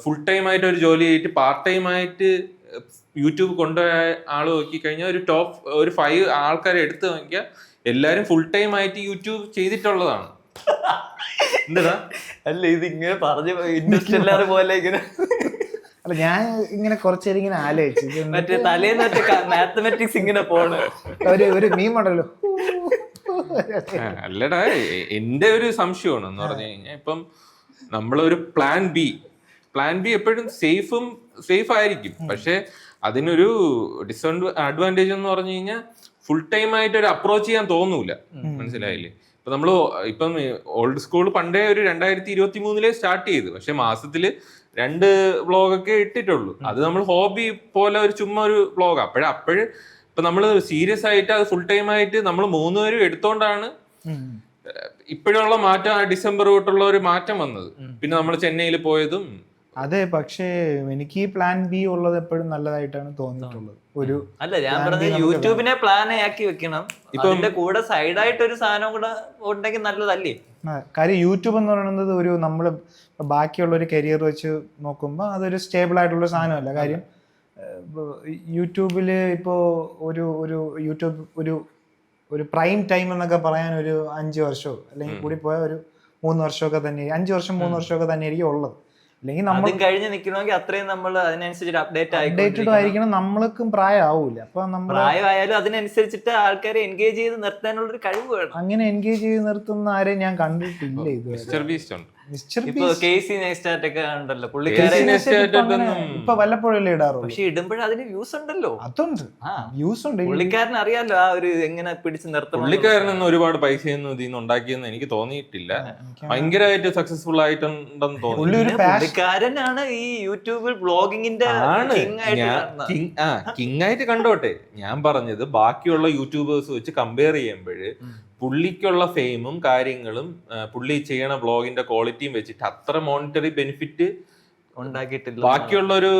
B: ഫുൾ ടൈം ആയിട്ട് ഒരു ജോലി ആയിട്ട് പാർട്ട് ടൈം ആയിട്ട് യൂട്യൂബ് കൊണ്ടുപോയ ആള് നോക്കിക്കഴിഞ്ഞാൽ ഒരു 5 ആൾക്കാരെ എടുത്തു നോക്കിയാൽ എല്ലാരും ഫുൾ ടൈം ആയിട്ട് യൂട്യൂബ് ചെയ്തിട്ടുള്ളതാണ്. എന്താ
C: അല്ല, ഇത് ഇങ്ങനെ പറഞ്ഞു ഇൻട്രസ്റ്റ് എല്ലാവരും പോലെ ഇങ്ങനെ.
A: അല്ല, ഞാൻ ഇങ്ങനെ കുറച്ചേരം ഇങ്ങനെ ആലോചിച്ചു,
C: മറ്റേ തലേന്ന് മാത്തമാറ്റിക്സ് ഇങ്ങനെ പോണ
A: ഒരു മീമുണ്ടല്ലോ.
B: അല്ലടാ, എന്റെ ഒരു സംശയമാണ് എന്ന് പറഞ്ഞു കഴിഞ്ഞാൽ, ഇപ്പം നമ്മളൊരു പ്ലാൻ ബി എപ്പോഴും സേഫ് ആയിരിക്കും, പക്ഷെ അതിനൊരു അഡ്വാൻറ്റേജ് എന്ന് പറഞ്ഞു കഴിഞ്ഞാൽ ഫുൾ ടൈം ആയിട്ട് ഒരു അപ്രോച്ച് ചെയ്യാൻ തോന്നൂല. മനസ്സിലായില്ലേ? ഇപ്പൊ നമ്മള് ഇപ്പം ഓൾഡ് സ്കൂൾ പണ്ടേ ഒരു 2023 സ്റ്റാർട്ട് ചെയ്തു, പക്ഷെ മാസത്തില് 2 വ്ളോഗൊക്കെ ഇട്ടിട്ടുള്ളൂ. അത് നമ്മൾ ഹോബി പോലെ ഒരു ചുമ്മാ ഒരു വ്ളോഗ്. അപ്പോഴ് ഇപ്പൊ നമ്മള് സീരിയസ് ആയിട്ട് അത് ഫുൾ ടൈം ആയിട്ട് നമ്മൾ 3 പേരും എടുത്തോണ്ടാണ് ഇപ്പോഴുള്ള മാറ്റം, ആ ഡിസംബർ തൊട്ടുള്ള ഒരു മാറ്റം വന്നത്. പിന്നെ നമ്മൾ ചെന്നൈയിൽ പോയതും.
A: അതെ, പക്ഷേ എനിക്ക് ഈ പ്ലാൻ ബി ഉള്ളത് എപ്പോഴും നല്ലതായിട്ടാണ് തോന്നിയിട്ടുള്ളത്.
C: അല്ല, ഞാൻ പറഞ്ഞത് യൂട്യൂബിനെ പ്ലാൻ ആക്കി വെക്കണം, ഇതിന്റെ കൂടെ സൈഡായിട്ട് ഒരു സാധനം കൂടെ ഉണ്ടെങ്കിൽ നല്ലതല്ലേ.
A: കാര്യം യൂട്യൂബ് എന്ന് പറയുന്നത് ഒരു നമ്മള് ബാക്കിയുള്ള ഒരു കരിയർ വെച്ച് നോക്കുമ്പോൾ അതൊരു സ്റ്റേബിൾ ആയിട്ടുള്ള സാധനമല്ല. കാര്യം യൂട്യൂബില് ഇപ്പോ ഒരു പ്രൈം ടൈം എന്നൊക്കെ പറയാൻ ഒരു 5 വർഷമോ അല്ലെങ്കിൽ കൂടി പോയ ഒരു 3 വർഷമൊക്കെ തന്നെ, 5 വർഷം 3 വർഷമൊക്കെ തന്നെ ആയിരിക്കും ഉള്ളത്. അല്ലെങ്കിൽ നമ്മൾ
C: കഴിഞ്ഞ് നിൽക്കണമെങ്കിൽ അത്രയും നമ്മൾ അതിനനുസരിച്ച്
A: അപ്ഡേറ്റഡ് ആയിരിക്കണം. നമ്മൾക്കും പ്രായമാവൂല, അപ്പൊ
C: പ്രായമായാലും അതിനനുസരിച്ചിട്ട് ആൾക്കാരെ എൻഗേജ് ചെയ്ത് നിർത്താനുള്ള ഒരു കഴിവ് വേണം.
A: അങ്ങനെ എൻഗേജ് ചെയ്ത് നിർത്തുന്ന ആരെയും ഞാൻ കണ്ടിട്ടില്ല ഇതുവരെ. ഇപ്പൊ വല്ലപ്പോഴല്ലേ ഇടാറുള്ളൂ,
C: പക്ഷെ ഇടുമ്പോഴും അതിന് വ്യൂസ് ഉണ്ടല്ലോ.
A: അതുണ്ട്, വ്യൂസ് ഉണ്ട്.
C: പുള്ളിക്കാരൻ അറിയാലോ ആ ഒരു എങ്ങനെ പിടിച്ച് നിർത്തണം.
B: പുള്ളിക്കാരനൊന്നും ഒരുപാട് പൈസയൊന്നും ഇതിന്ന് ഉണ്ടാക്കിയെന്ന് എനിക്ക് തോന്നിയിട്ടില്ല. ഭയങ്കരമായിട്ട് സക്സസ്ഫുൾ ആയിട്ടുണ്ടെന്ന് തോന്നി.
C: പുള്ളിക്കാരനാണ് ഈ യൂട്യൂബിൽ ബ്ലോഗിങ്ങിന്റെ
B: കിങ് ആയിട്ട് കണ്ടോട്ടെ. ഞാൻ പറഞ്ഞത് ബാക്കിയുള്ള യൂട്യൂബേഴ്സ് വെച്ച് കമ്പയർ ചെയ്യുമ്പോഴ് പുള്ളിക്കുള്ള ഫെയിമും കാര്യങ്ങളും പുള്ളി ചെയ്യണ ബ്ലോഗിന്റെ ക്വാളിറ്റിയും വെച്ചിട്ട് അത്ര മോണിറ്ററി ബെനിഫിറ്റ്
C: ഉണ്ടാക്കിയിട്ടില്ല.
B: ബാക്കിയുള്ള ഒരു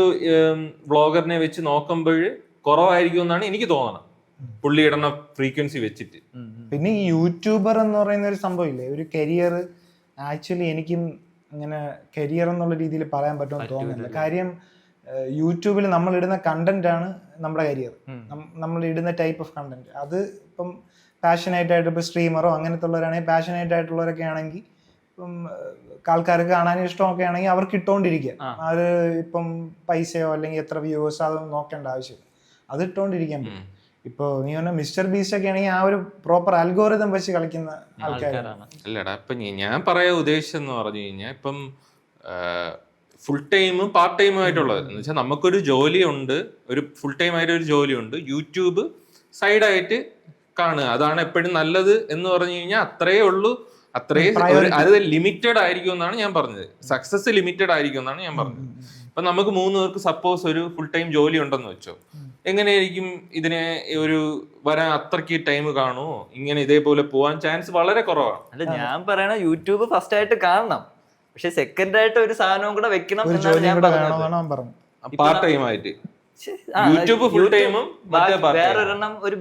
B: വ്ളോഗറിനെ വെച്ച് നോക്കുമ്പോൾ കുറവായിരിക്കും എന്നാണ് എനിക്ക് തോന്നണം, പുള്ളി ഇടുന്ന ഫ്രീക്വൻസി വെച്ചിട്ട്.
A: പിന്നെ ഈ യൂട്യൂബർ എന്ന് പറയുന്ന ഒരു സംഭവം ഇല്ലേ, ഒരു കരിയർ ആക്ച്വലി എനിക്കും അങ്ങനെ കരിയർ എന്നുള്ള രീതിയിൽ പറയാൻ പറ്റുമെന്ന് തോന്നുന്നില്ല. കാര്യം യൂട്യൂബിൽ നമ്മൾ ഇടുന്ന കണ്ടന്റ് ആണ് നമ്മുടെ കരിയർ. നമ്മൾ ഇടുന്ന ടൈപ്പ് ഓഫ് കണ്ടന്റ് അത് ഇപ്പം പാഷനേറ്റ് ആയിട്ട് ഇപ്പോൾ സ്ട്രീമറോ അങ്ങനത്തെ ഉള്ളവരാണെങ്കിൽ പാഷനേറ്റ് ആയിട്ടുള്ളവരൊക്കെ ആണെങ്കിൽ ഇപ്പം ആൾക്കാർക്ക് കാണാനും ഇഷ്ടമൊക്കെ ആണെങ്കിൽ അവർക്ക് ഇട്ടുകൊണ്ടിരിക്കുക. അത് ഇപ്പം പൈസയോ അല്ലെങ്കിൽ എത്ര വ്യൂവേഴ്സ് അതൊന്നും നോക്കേണ്ട ആവശ്യമില്ല, അത് ഇട്ടുകൊണ്ടിരിക്കാൻ പറ്റും. ഇപ്പോൾ നീ പറഞ്ഞ മിസ്റ്റർ ബീസ്റ്റ് ഒക്കെ ആണെങ്കിൽ ആ ഒരു പ്രോപ്പർ അൽഗോറിതം വെച്ച് കളിക്കുന്ന ആൾക്കാരാണ്.
B: അല്ലടാ ഇപ്പൊ ഞാൻ പറയാൻ ഉദ്ദേശിച്ചെന്ന് പറഞ്ഞു കഴിഞ്ഞാൽ ഇപ്പം ഫുൾ ടൈമും പാർട്ട് ടൈമും ആയിട്ടുള്ളത് എന്ന് വെച്ചാൽ നമുക്കൊരു ജോലിയുണ്ട്, ഒരു ഫുൾ ടൈം ആയിട്ട് ഒരു ജോലിയുണ്ട്, യൂട്യൂബ് സൈഡായിട്ട് കാണുക, അതാണ് എപ്പോഴും നല്ലത് എന്ന് പറഞ്ഞു കഴിഞ്ഞാൽ അത്രയേ ഉള്ളൂ. അത്രയും അത് ലിമിറ്റഡ് ആയിരിക്കും എന്നാണ് ഞാൻ പറഞ്ഞത്. സക്സസ് ലിമിറ്റഡ് ആയിരിക്കും എന്നാണ് ഞാൻ പറഞ്ഞത്. ഇപ്പൊ നമുക്ക് 3 പേർക്ക് സപ്പോസ് ഒരു ഫുൾ ടൈം ജോലി ഉണ്ടെന്ന് വെച്ചോ, എങ്ങനെയായിരിക്കും ഇതിനെ ഒരു വരാൻ അത്രയ്ക്ക് ടൈം കാണുമോ? ഇങ്ങനെ ഇതേപോലെ പോവാൻ ചാൻസ് വളരെ കുറവാണ്.
C: അല്ല ഞാൻ പറയണ യൂട്യൂബ് ഫസ്റ്റ് ആയിട്ട് കാണണം, പക്ഷെ സെക്കൻഡ് ആയിട്ട് ഒരു സാധനവും കൂടെ വെക്കണം എന്നാണ് ഞാൻ പറഞ്ഞത്.
B: പാർട്ട് ടൈം ആയിട്ട് യൂട്യൂബ് ഫുൾ ടൈമും
C: വേറൊരെണ്ണം ഒരു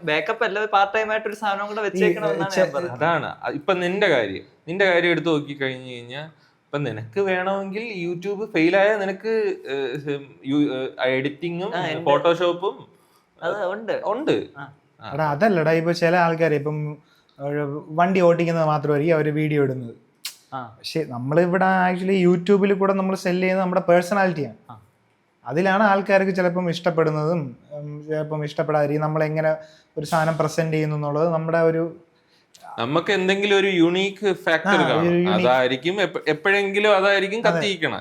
C: ബാക്കപ്പ് അല്ല, പാർട്ട് ടൈം ആയിട്ട് ഒരു സാധനം കൂടെ വെച്ചേക്കണം എന്നാണ് ഞാൻ പറഞ്ഞത്.
B: അതാണ് ഇപ്പൊ നിന്റെ കാര്യം എടുത്ത് നോക്കി കഴിഞ്ഞു കഴിഞ്ഞാൽ ഇപ്പൊ നിനക്ക് വേണമെങ്കിൽ യൂട്യൂബ് ഫെയിലായ നിനക്ക് എഡിറ്റിങ്ങും ഫോട്ടോഷോപ്പും ഉണ്ട്.
A: അതല്ലടാ ഇപ്പൊ ചില ആൾക്കാർ ഇപ്പം വണ്ടി ഓടിക്കുന്നത് മാത്രമായിരിക്കും അവര് വീഡിയോ ഇടുന്നത്. പക്ഷെ നമ്മളിവിടെ ആക്ച്വലി യൂട്യൂബിൽ കൂടെ നമ്മൾ സെല് ചെയ്യുന്നത് നമ്മുടെ പേഴ്സണാലിറ്റിയാണ്. അതിലാണ് ആൾക്കാർക്ക് ചിലപ്പം ഇഷ്ടപ്പെടുന്നതും ചിലപ്പം ഇഷ്ടപ്പെടാതിരിക്കും. നമ്മളെങ്ങനെ ഒരു സാധനം പ്രസന്റ് ചെയ്യുന്നു എന്നുള്ളത് നമ്മുടെ ഒരു
B: നമുക്ക് എന്തെങ്കിലും ഒരു യുണീക്ക് ഫാക്ടർ കാണും, അതായിരിക്കും എപ്പോഴെങ്കിലും അതായിരിക്കും കത്തിക്കണം.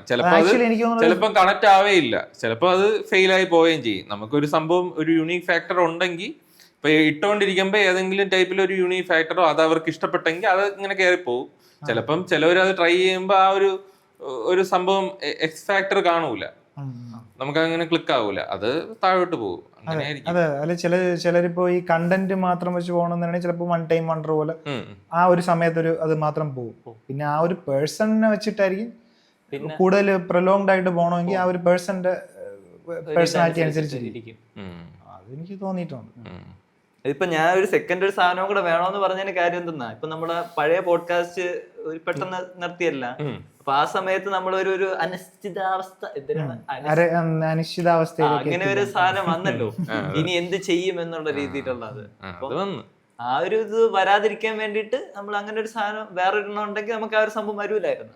B: ചിലപ്പം കണക്ട് ആവേയില്ല, ചിലപ്പോൾ അത് ഫെയിലായി പോവുകയും ചെയ്യും. നമുക്കൊരു സംഭവം ഒരു യുണീക്ക് ഫാക്ടർ ഉണ്ടെങ്കിൽ ഇപ്പൊ ഇട്ടുകൊണ്ടിരിക്കുമ്പോ ഏതെങ്കിലും ടൈപ്പിൽ ഒരു യുണീക്ക് ഫാക്ടറോ അത് അവർക്ക് ഇഷ്ടപ്പെട്ടെങ്കിൽ അത് ഇങ്ങനെ കയറിപ്പോവും. ചിലപ്പം ചിലവർ അത് ട്രൈ ചെയ്യുമ്പോൾ ആ ഒരു സംഭവം എക്സ് ഫാക്ടർ കാണൂല, നമുക്ക് അങ്ങനെ ക്ലിക്ക് ആവൂല, അത് താഴോട്ട് പോകും.
A: അതെ, അല്ലെ ചിലരിപ്പോ ഈ കണ്ടന്റ് മാത്രം വെച്ച് പോകണമെന്നുണ്ടെങ്കിൽ ചിലപ്പോൾ വൺ ടൈം വണ്ടർ പോലെ ആ ഒരു സമയത്ത് അത് മാത്രം പോകും. പിന്നെ ആ ഒരു പേഴ്സണിനെ വെച്ചിട്ടായിരിക്കും കൂടുതൽ പ്രൊലോങ്ഡ് ആയിട്ട് പോകണമെങ്കിൽ ആ ഒരു പേഴ്സന്റെ പേഴ്സണാലിറ്റി അനുസരിച്ചിരിക്കും. അതെനിക്ക് തോന്നിയിട്ടുണ്ട്.
C: ഇപ്പൊ ഞാൻ ഒരു സെക്കൻഡ് ഒരു സാധനവും കൂടെ വേണോന്ന് പറഞ്ഞതിന് കാര്യം എന്തെന്നാ, ഇപ്പൊ നമ്മുടെ പഴയ പോഡ്കാസ്റ്റ് പെട്ടെന്ന് നിർത്തിയല്ല, അപ്പൊ ആ സമയത്ത് നമ്മൾ ഒരു അനിശ്ചിതാവസ്ഥ അങ്ങനെ ഒരു സാധനം വന്നല്ലോ, ഇനി എന്ത് ചെയ്യും എന്നുള്ള രീതിയിലുള്ളത്. ആ ഒരു ഇത് വരാതിരിക്കാൻ വേണ്ടിട്ട് നമ്മൾ അങ്ങനെ ഒരു സാധനം വേറെ ഒരെണ്ണം ഉണ്ടെങ്കിൽ നമുക്ക് ആ ഒരു സംഭവം വരൂലായിരുന്നു.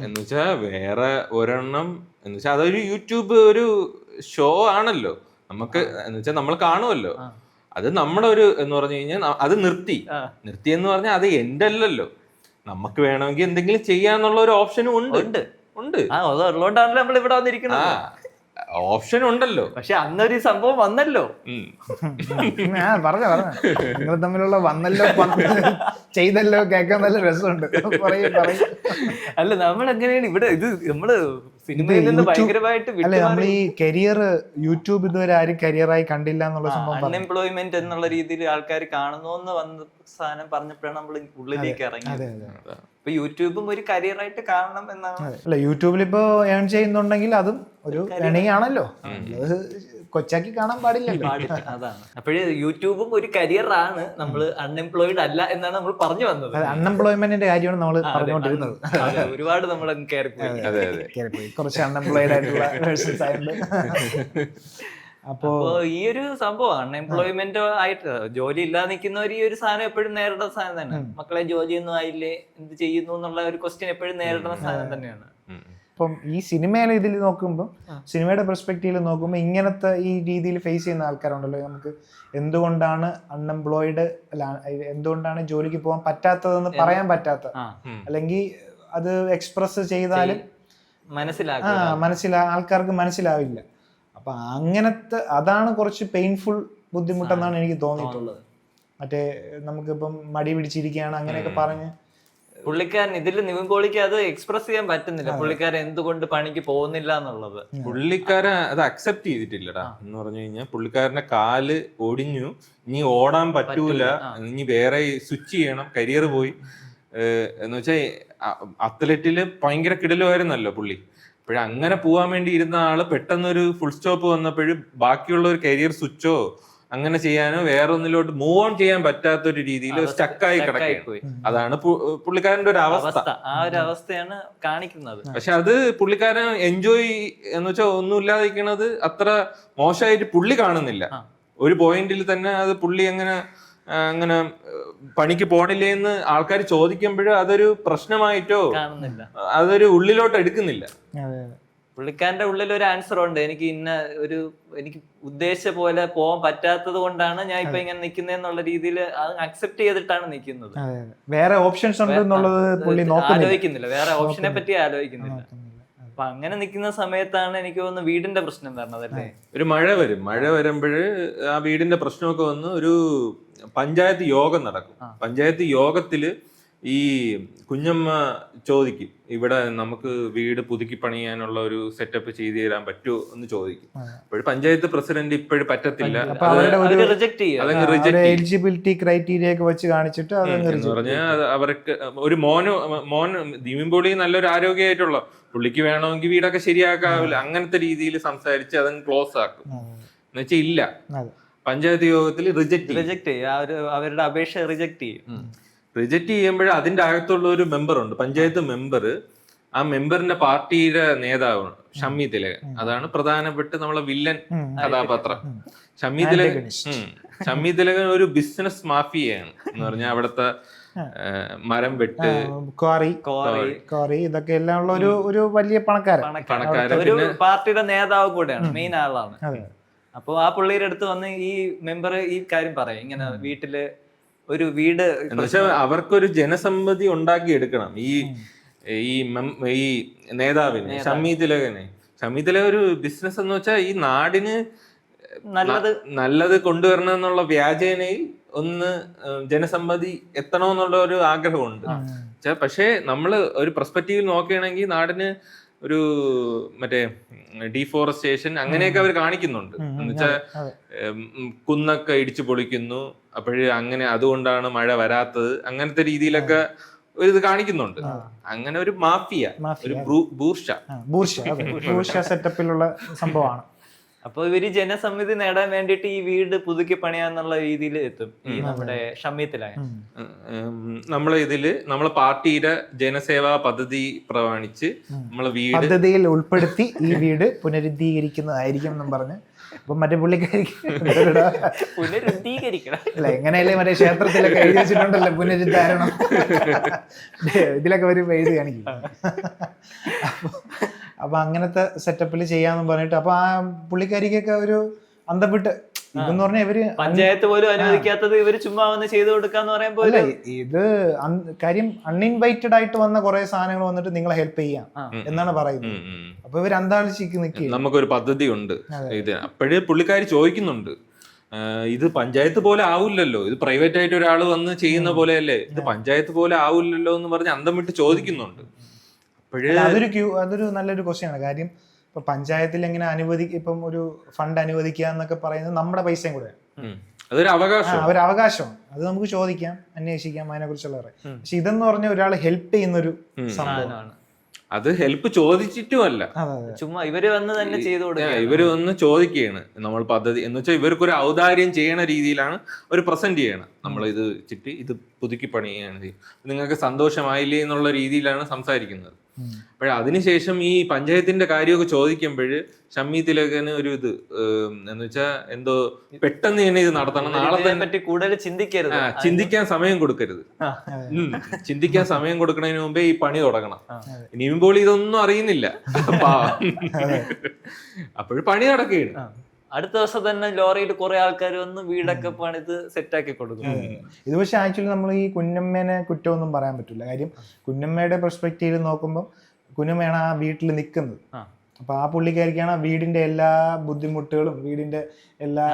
B: എന്നുവെച്ചാ വേറെ ഒരെണ്ണം എന്നുവെച്ചാൽ അതൊരു യൂട്യൂബ് ഒരു ഷോ ആണല്ലോ, നമുക്ക് എന്നുവെച്ചാൽ നമ്മൾ കാണുമല്ലോ. അത് നമ്മുടെ ഒരു എന്ന് പറഞ്ഞു കഴിഞ്ഞാൽ അത് നിർത്തി എന്ന് പറഞ്ഞാൽ അത് എന്റെ അല്ലല്ലോ, നമുക്ക് വേണമെങ്കിൽ എന്തെങ്കിലും ചെയ്യാന്നുള്ള ഒരു ഓപ്ഷനും ഉണ്ട്.
C: അതുകൊണ്ടാണല്ലോ നമ്മൾ ഇവിടെ വന്നിരിക്കുന്നത്.
B: ഓപ്ഷൻ ഉണ്ടല്ലോ.
C: പക്ഷെ അന്നൊരു സംഭവം വന്നല്ലോ.
A: പറഞ്ഞ നിങ്ങൾ തമ്മിലുള്ള വന്നല്ലോ ചെയ്തല്ലോ കേൾക്കാൻ നല്ല രസമുണ്ട്.
C: അല്ല നമ്മൾ എങ്ങനെയാണ് ഇവിടെ ഇത് നമ്മള് സിനിമയിൽ നിന്ന് ഭയങ്കരമായിട്ട്
A: അല്ലെ നമ്മൾ ഈ കരിയർ യൂട്യൂബ് ഇതുവരെ ആരും കരിയറായി കണ്ടില്ല എന്നുള്ള സംഭവം,
C: അൺഎംപ്ലോയ്മെന്റ് എന്നുള്ള രീതിയിൽ ആൾക്കാർ കാണുന്നു എന്ന് വന്ന സാധനം പറഞ്ഞപ്പോഴാണ് നമ്മൾ ഉള്ളിലേക്ക് ഇറങ്ങിയത്. ഇപ്പൊ യൂട്യൂബും ഒരു കരിയറായിട്ട് കാണണം എന്നാണ്.
A: അല്ല യൂട്യൂബിൽ ഇപ്പൊ ഏൺ ചെയ്യുന്നുണ്ടെങ്കിൽ അതും ഒരു ഏണിംഗ് ആണല്ലോ, കൊച്ചാക്കി കാണാൻ പാടില്ലല്ലോ.
C: അതാണ്. അപ്പോഴേ യൂട്യൂബും ഒരു കരിയർ ആണ്, നമ്മൾ അൺഎംപ്ലോയിഡ് അല്ല എന്നാണ് നമ്മൾ പറഞ്ഞു വന്നത്.
A: അൺഎംപ്ലോയ്മെന്റിന്റെ കാര്യമാണ് നമ്മൾ പറഞ്ഞുകൊണ്ടിരുന്നത്.
C: ഒരുപാട് നമ്മൾ കയറിപ്പോയി,
A: കുറച്ച് അൺഎംപ്ലോയിഡ് ആയിട്ടുള്ള പേഴ്സൺസ് ആയിട്ട്.
C: അപ്പോ ഈ ഒരു സംഭവം അൺഎംപ്ലോയ്മെന്റ് ആയിട്ട് ജോലി ഇല്ലാതെ നിൽക്കുന്നവർ ഈ ഒരു സാധനം എപ്പോഴും നേരിടുന്ന സാധനം തന്നെ. മക്കളെ ജോലിയൊന്നും ആയില്ലേ, എന്ത് ചെയ്യുന്നു എന്നുള്ള ഒരു ക്വസ്റ്റ്യൻ എപ്പോഴും നേരിടുന്ന സാധനം തന്നെയാണ്.
A: ഇപ്പം ഈ സിനിമയിലെ ഇതിൽ നോക്കുമ്പോൾ, സിനിമയുടെ പെർസ്പെക്റ്റീവിൽ നോക്കുമ്പോൾ ഇങ്ങനത്തെ ഈ രീതിയിൽ ഫേസ് ചെയ്യുന്ന ആൾക്കാരുണ്ടല്ലോ, നമുക്ക് എന്തുകൊണ്ടാണ് അൺഎംപ്ലോയിഡ് അല്ല എന്തുകൊണ്ടാണ് ജോലിക്ക് പോകാൻ പറ്റാത്തതെന്ന് പറയാൻ പറ്റാത്ത, അല്ലെങ്കിൽ അത് എക്സ്പ്രസ് ചെയ്താലും ആൾക്കാർക്ക് മനസ്സിലാവില്ല. അപ്പൊ അങ്ങനത്തെ അതാണ് കുറച്ച് പെയിൻഫുൾ ബുദ്ധിമുട്ടെന്നാണ് എനിക്ക് തോന്നിയിട്ടുള്ളത്. മറ്റേ നമുക്കിപ്പം മടി പിടിച്ചിരിക്കുകയാണ് അങ്ങനെയൊക്കെ പറഞ്ഞ്
C: പുള്ളിക്കാരൻ ഇതിൽ നിവിൻ പോളിക്ക് അത് എക്സ്പ്രസ് ചെയ്യാൻ പറ്റുന്നില്ല, പുള്ളിക്കാരൻ എന്തുകൊണ്ട് പണിക്ക് പോകുന്നില്ല എന്നുള്ളത്.
B: പുള്ളിക്കാരൻ അത് അക്സെപ്റ്റ് ചെയ്തിട്ടില്ലടാ എന്ന് പറഞ്ഞു കഴിഞ്ഞാൽ, പുള്ളിക്കാരന്റെ കാല് ഒടിഞ്ഞു, ഇനി ഓടാൻ പറ്റൂല, ഇനി വേറെ സ്വിച്ച് ചെയ്യണം, കരിയർ പോയി എന്ന് വെച്ചാൽ അത്ലറ്റില് ഭയങ്കര കിടലുമായിരുന്നല്ലോ പുള്ളി. അപ്പോഴങ്ങനെ പോവാൻ വേണ്ടി ഇരുന്ന ആള് പെട്ടെന്നൊരു ഫുൾ സ്റ്റോപ്പ് വന്നപ്പോഴും ബാക്കിയുള്ള ഒരു കരിയർ സ്വിച്ചോ അങ്ങനെ ചെയ്യാനോ വേറെ ഒന്നിലോട്ട് മൂവ് ഓൺ ചെയ്യാൻ പറ്റാത്ത ഒരു രീതിയിൽ സ്റ്റക്കായി കിടക്കുകയാണ്. അതാണ് പുള്ളിക്കാരന്റെ ഒരു അവസ്ഥ.
C: ആ ഒരു അവസ്ഥയാണ് കാണിക്കുന്നത്.
B: പക്ഷെ അത് പുള്ളിക്കാരൻ എൻജോയ് എന്ന് വെച്ചാൽ ഒന്നും ഇല്ലാതിരിക്കണത് അത്ര മോശമായിട്ട് പുള്ളി കാണുന്നില്ല. ഒരു പോയിന്റിൽ തന്നെ അത് പുള്ളി അങ്ങനെ പണിക്ക് പോണില്ലേ എന്ന് ആൾക്കാർ ചോദിക്കുമ്പോഴ് അതൊരു പ്രശ്നമായിട്ടോ
C: കാണുന്നില്ല,
B: അതൊരു ഉള്ളിലോട്ട് എടുക്കുന്നില്ല.
C: പുള്ളിക്കാരന്റെ ഉള്ളിൽ ഒരു ആൻസർ ഉണ്ട്, എനിക്ക് ഉദ്ദേശിച്ച പോലെ പോകാൻ പറ്റാത്തത് കൊണ്ടാണ് ഞാൻ ഇപ്പൊ ഇങ്ങനെ നിൽക്കുന്നതെന്നുള്ള രീതിയിൽ അത് അക്സെപ്റ്റ് ചെയ്തിട്ടാണ് നിൽക്കുന്നത്.
A: വേറെ ഓപ്ഷൻസ് ഉണ്ട് എന്നുള്ളത് പുള്ളി
C: ആലോചിക്കുന്നില്ല, വേറെ ഓപ്ഷനെ പറ്റി ആലോചിക്കുന്നില്ല. അപ്പൊ അങ്ങനെ നിൽക്കുന്ന സമയത്താണ് എനിക്ക് തോന്നുന്നു വീടിന്റെ പ്രശ്നം വരണതല്ലേ.
B: ഒരു മഴ വരുമ്പോഴ് ആ വീടിന്റെ പ്രശ്നമൊക്കെ വന്ന് ഒരു പഞ്ചായത്ത് യോഗം നടക്കും. പഞ്ചായത്ത് യോഗത്തില് ഈ കുഞ്ഞമ്മ ചോദിക്കും, ഇവിടെ നമുക്ക് വീട് പുതുക്കി പണിയാനുള്ള ഒരു സെറ്റപ്പ് ചെയ്തു തരാൻ പറ്റുമോ എന്ന് ചോദിക്കും. അപ്പോൾ പഞ്ചായത്ത് പ്രസിഡന്റ് ഇപ്പോഴും പറ്റത്തില്ല,
A: എലിജിബിലിറ്റി ക്രൈറ്റീരിയ ഒക്കെ വെച്ച് കാണിച്ചിട്ട്
B: എന്ന് പറഞ്ഞാൽ അവർക്ക് ഒരു മോൻ ദിമിമ്പോളി നല്ലൊരു ആരോഗ്യമായിട്ടുള്ള പുള്ളിക്ക് വേണമെങ്കിൽ വീടൊക്കെ ശരിയാക്കാവില്ല, അങ്ങനത്തെ രീതിയിൽ സംസാരിച്ച് അതങ്ങ് ക്ലോസ് ആക്കും. എന്നുവെച്ചാൽ ഇല്ല, പഞ്ചായത്ത് യോഗത്തിൽ റിജക്ട്
C: ചെയ്യും, അവരുടെ അപേക്ഷ റിജക്ട്
B: ചെയ്യുമ്പോൾ അതിന്റെ അകത്തുള്ള ഒരു മെമ്പർ ഉണ്ട്, പഞ്ചായത്ത് മെമ്പർ. ആ മെമ്പറിന്റെ പാർട്ടിയുടെ നേതാവാണ് ഷമ്മി തിലകൻ. അതാണ് പ്രധാനപ്പെട്ട നമ്മളെ വില്ലൻ കഥാപാത്രം. ഷമ്മി തിലകൻ ഒരു ബിസിനസ് മാഫിയയാണ് എന്ന് പറഞ്ഞാൽ അവിടുത്തെ മരം വെട്ട്,
A: ക്വാറി ഇതൊക്കെ എല്ലാം ഉള്ള ഒരു വലിയ പണക്കാരൻ,
C: ഒരു പാർട്ടിയുടെ നേതാവ് കൂടെയാണ്, മെയിൻ ആളാണ്. അപ്പൊ ആ പുള്ളിയുടെ അടുത്ത് വന്ന് ഈ മെമ്പർ ഈ കാര്യം പറയും, ഇങ്ങനെ വീട്ടില് ഒരു വീട്
B: അവർക്കൊരു ജനസമ്മതി ഉണ്ടാക്കി എടുക്കണം. ഈ നേതാവിന് ഷമ്മി തിലകൻ ഒരു ബിസിനസ് എന്ന് വെച്ചാൽ ഈ നാടിന് നല്ലത് കൊണ്ടുവരണം എന്നുള്ള വ്യാജേനയിൽ ഒന്ന് ജനസമ്മതി എത്തണമെന്നുള്ള ഒരു ആഗ്രഹമുണ്ട്. പക്ഷെ നമ്മള് ഒരു പെർസ്പെക്റ്റീവിൽ നോക്കുകയാണെങ്കിൽ നാടിന് ഒരു മറ്റേ ഡീഫോറസ്റ്റേഷൻ അങ്ങനെയൊക്കെ അവർ കാണിക്കുന്നുണ്ട്. എന്നുവെച്ചാൽ കുന്നൊക്കെ ഇടിച്ചു പൊളിക്കുന്നു, അങ്ങനെ അതുകൊണ്ടാണ് മഴ വരാത്തത്, അങ്ങനത്തെ രീതിയിലൊക്കെ ഒരു ഇത് കാണിക്കുന്നുണ്ട്. അങ്ങനെ ഒരു മാഫിയ, ഒരു ബൂർഷ
A: സെറ്റപ്പിലുള്ള സംഭവമാണ്.
C: അപ്പൊ ഇവര് ജനസമ്മതി നേടാൻ വേണ്ടിട്ട് ഈ വീട് പുതുക്കി പണിയാന്നുള്ള രീതിയിൽ എത്തും ഈ നമ്മുടെ ഷമ്മീത്തിലായ.
B: നമ്മളെ പാർട്ടിയുടെ ജനസേവാ പദ്ധതി പ്രമാണിച്ച് നമ്മളെ വീട്
A: പദ്ധതിയിൽ ഉൾപ്പെടുത്തി ഈ വീട് പുനരുദ്ധീകരിക്കുന്നതായിരിക്കും എന്നും പറഞ്ഞ് അപ്പൊ മറ്റേ പുള്ളിക്കാരിക്ക്
C: പുനരുദ്ധീകരിക്കണം
A: അല്ല, എങ്ങനെയല്ലേ മറ്റേ ക്ഷേത്രത്തിലൊക്കെ എഴുതി വെച്ചിട്ടുണ്ടല്ലോ പുനരുദ്ധാരണം, ഇതിലൊക്കെ ഒരു എഴുതി കാണിക്കും. അപ്പൊ അങ്ങനത്തെ സെറ്റപ്പിൽ ചെയ്യാന്ന് പറഞ്ഞിട്ട് അപ്പൊ ആ പുള്ളിക്കാരിക്കൊക്കെ ഒരു അന്തപ്പെട്ട് ഇതെന്ന് പറഞ്ഞാൽ ഇവര്
C: പഞ്ചായത്ത് പോലും അനുവദിക്കാത്തത് ഇവര് ചുമ്മാ വന്ന് ചെയ്തു കൊടുക്കാന്ന് പറയുമ്പോ
A: ഇത് കാര്യം അൺഇൻവൈറ്റഡ് ആയിട്ട് വന്ന കുറെ സാധനങ്ങൾ വന്നിട്ട് നിങ്ങളെ ഹെൽപ്പ് ചെയ്യാം എന്നാണ് പറയുന്നത്. അപ്പൊ ഇവര് അന്താളിച്ചിക്ക് നിൽക്കുക,
B: നമുക്കൊരു പദ്ധതി ഉണ്ട് ഇത്. അപ്പോഴേ പുള്ളിക്കാരി ചോദിക്കുന്നുണ്ട്, ഇത് പഞ്ചായത്ത് പോലെ ആവില്ലല്ലോ, ഇത് പ്രൈവറ്റ് ആയിട്ട് ഒരാൾ വന്ന് ചെയ്യുന്ന പോലെയല്ലേ, ഇത് പഞ്ചായത്ത് പോലെ ആവില്ലല്ലോ എന്ന് പറഞ്ഞ് അന്തം വിട്ട് ചോദിക്കുന്നുണ്ട്.
A: അതൊരു നല്ലൊരു ക്വസ്റ്റ്യൻ ആണ്. കാര്യം ഇപ്പൊ പഞ്ചായത്തിൽ എങ്ങനെ ഇപ്പം ഒരു ഫണ്ട് അനുവദിക്കുക എന്നൊക്കെ പറയുന്നത് നമ്മുടെ പൈസയും കൂടെ,
B: അതൊരു
A: അവകാശമാണ്. അത് നമുക്ക് ചോദിക്കാം, അന്വേഷിക്കാം, അതിനെ കുറിച്ചുള്ള പറയാം. പക്ഷെ ഇതെന്ന് പറഞ്ഞ ഒരാൾ ഹെൽപ്പ് ചെയ്യുന്ന ഒരു സംഭവമാണ്.
B: അത് ഹെൽപ്പ് ചോദിച്ചിട്ടുമല്ല,
C: ചുമ്മാ ഇവര് വന്ന് തന്നെ ചെയ്തു കൊടുക്കുക.
B: ഇവര് വന്ന് ചോദിക്കുകയാണ് നമ്മൾ പദ്ധതി എന്ന് വെച്ചാൽ ഇവർക്കൊരു ഔദാര്യം ചെയ്യണ രീതിയിലാണ് ഒരു പ്രസന്റ് ചെയ്യണം. നമ്മൾ ഇത് ചിട്ടി ഇത് പുതുക്കി പണിയാണ്, നിങ്ങൾക്ക് സന്തോഷമായില്ലേ എന്നുള്ള രീതിയിലാണ് സംസാരിക്കുന്നത്. അപ്പോൾ അതിനുശേഷം ഈ പഞ്ചായത്തിന്റെ കാര്യമൊക്കെ ചോദിക്കുമ്പോൾ ഷമ്മി തിലകന് ഒരു ഇത് എന്ന് വെച്ചാൽ എന്തോ പെട്ടെന്ന് തന്നെ ഇത് നടത്തണം, നാളെ തന്നെ
C: കൂടുതൽ
B: ചിന്തിക്കാൻ സമയം കൊടുക്കരുത്, ചിന്തിക്കാൻ സമയം കൊടുക്കുന്നതിന് മുമ്പേ ഈ പണി തുടങ്ങണം. നിവിൻപോളി ഇതൊന്നും അറിയുന്നില്ല, അപ്പോൾ പണി നടക്കുകയാണ്.
C: അടുത്ത ദിവസം തന്നെ ലോറിയിൽ കുറെ ആൾക്കാർ വന്ന് വീടൊക്കെ പണിത് സെറ്റാക്കി കൊടുക്കും.
A: ഇത് പക്ഷെ ആക്ച്വലി നമ്മൾ ഈ കുഞ്ഞമ്മേനെ കുറ്റമൊന്നും പറയാൻ പറ്റില്ല. കാര്യം കുഞ്ഞമ്മയുടെ പെർസ്പെക്റ്റീവിൽ നോക്കുമ്പോൾ കുഞ്ഞമ്മയാണ് ആ വീട്ടിൽ നിൽക്കുന്നത്. അപ്പൊ ആ പുള്ളിക്കാരിക്കാണ് വീടിന്റെ എല്ലാ ബുദ്ധിമുട്ടുകളും വീടിന്റെ എല്ലാ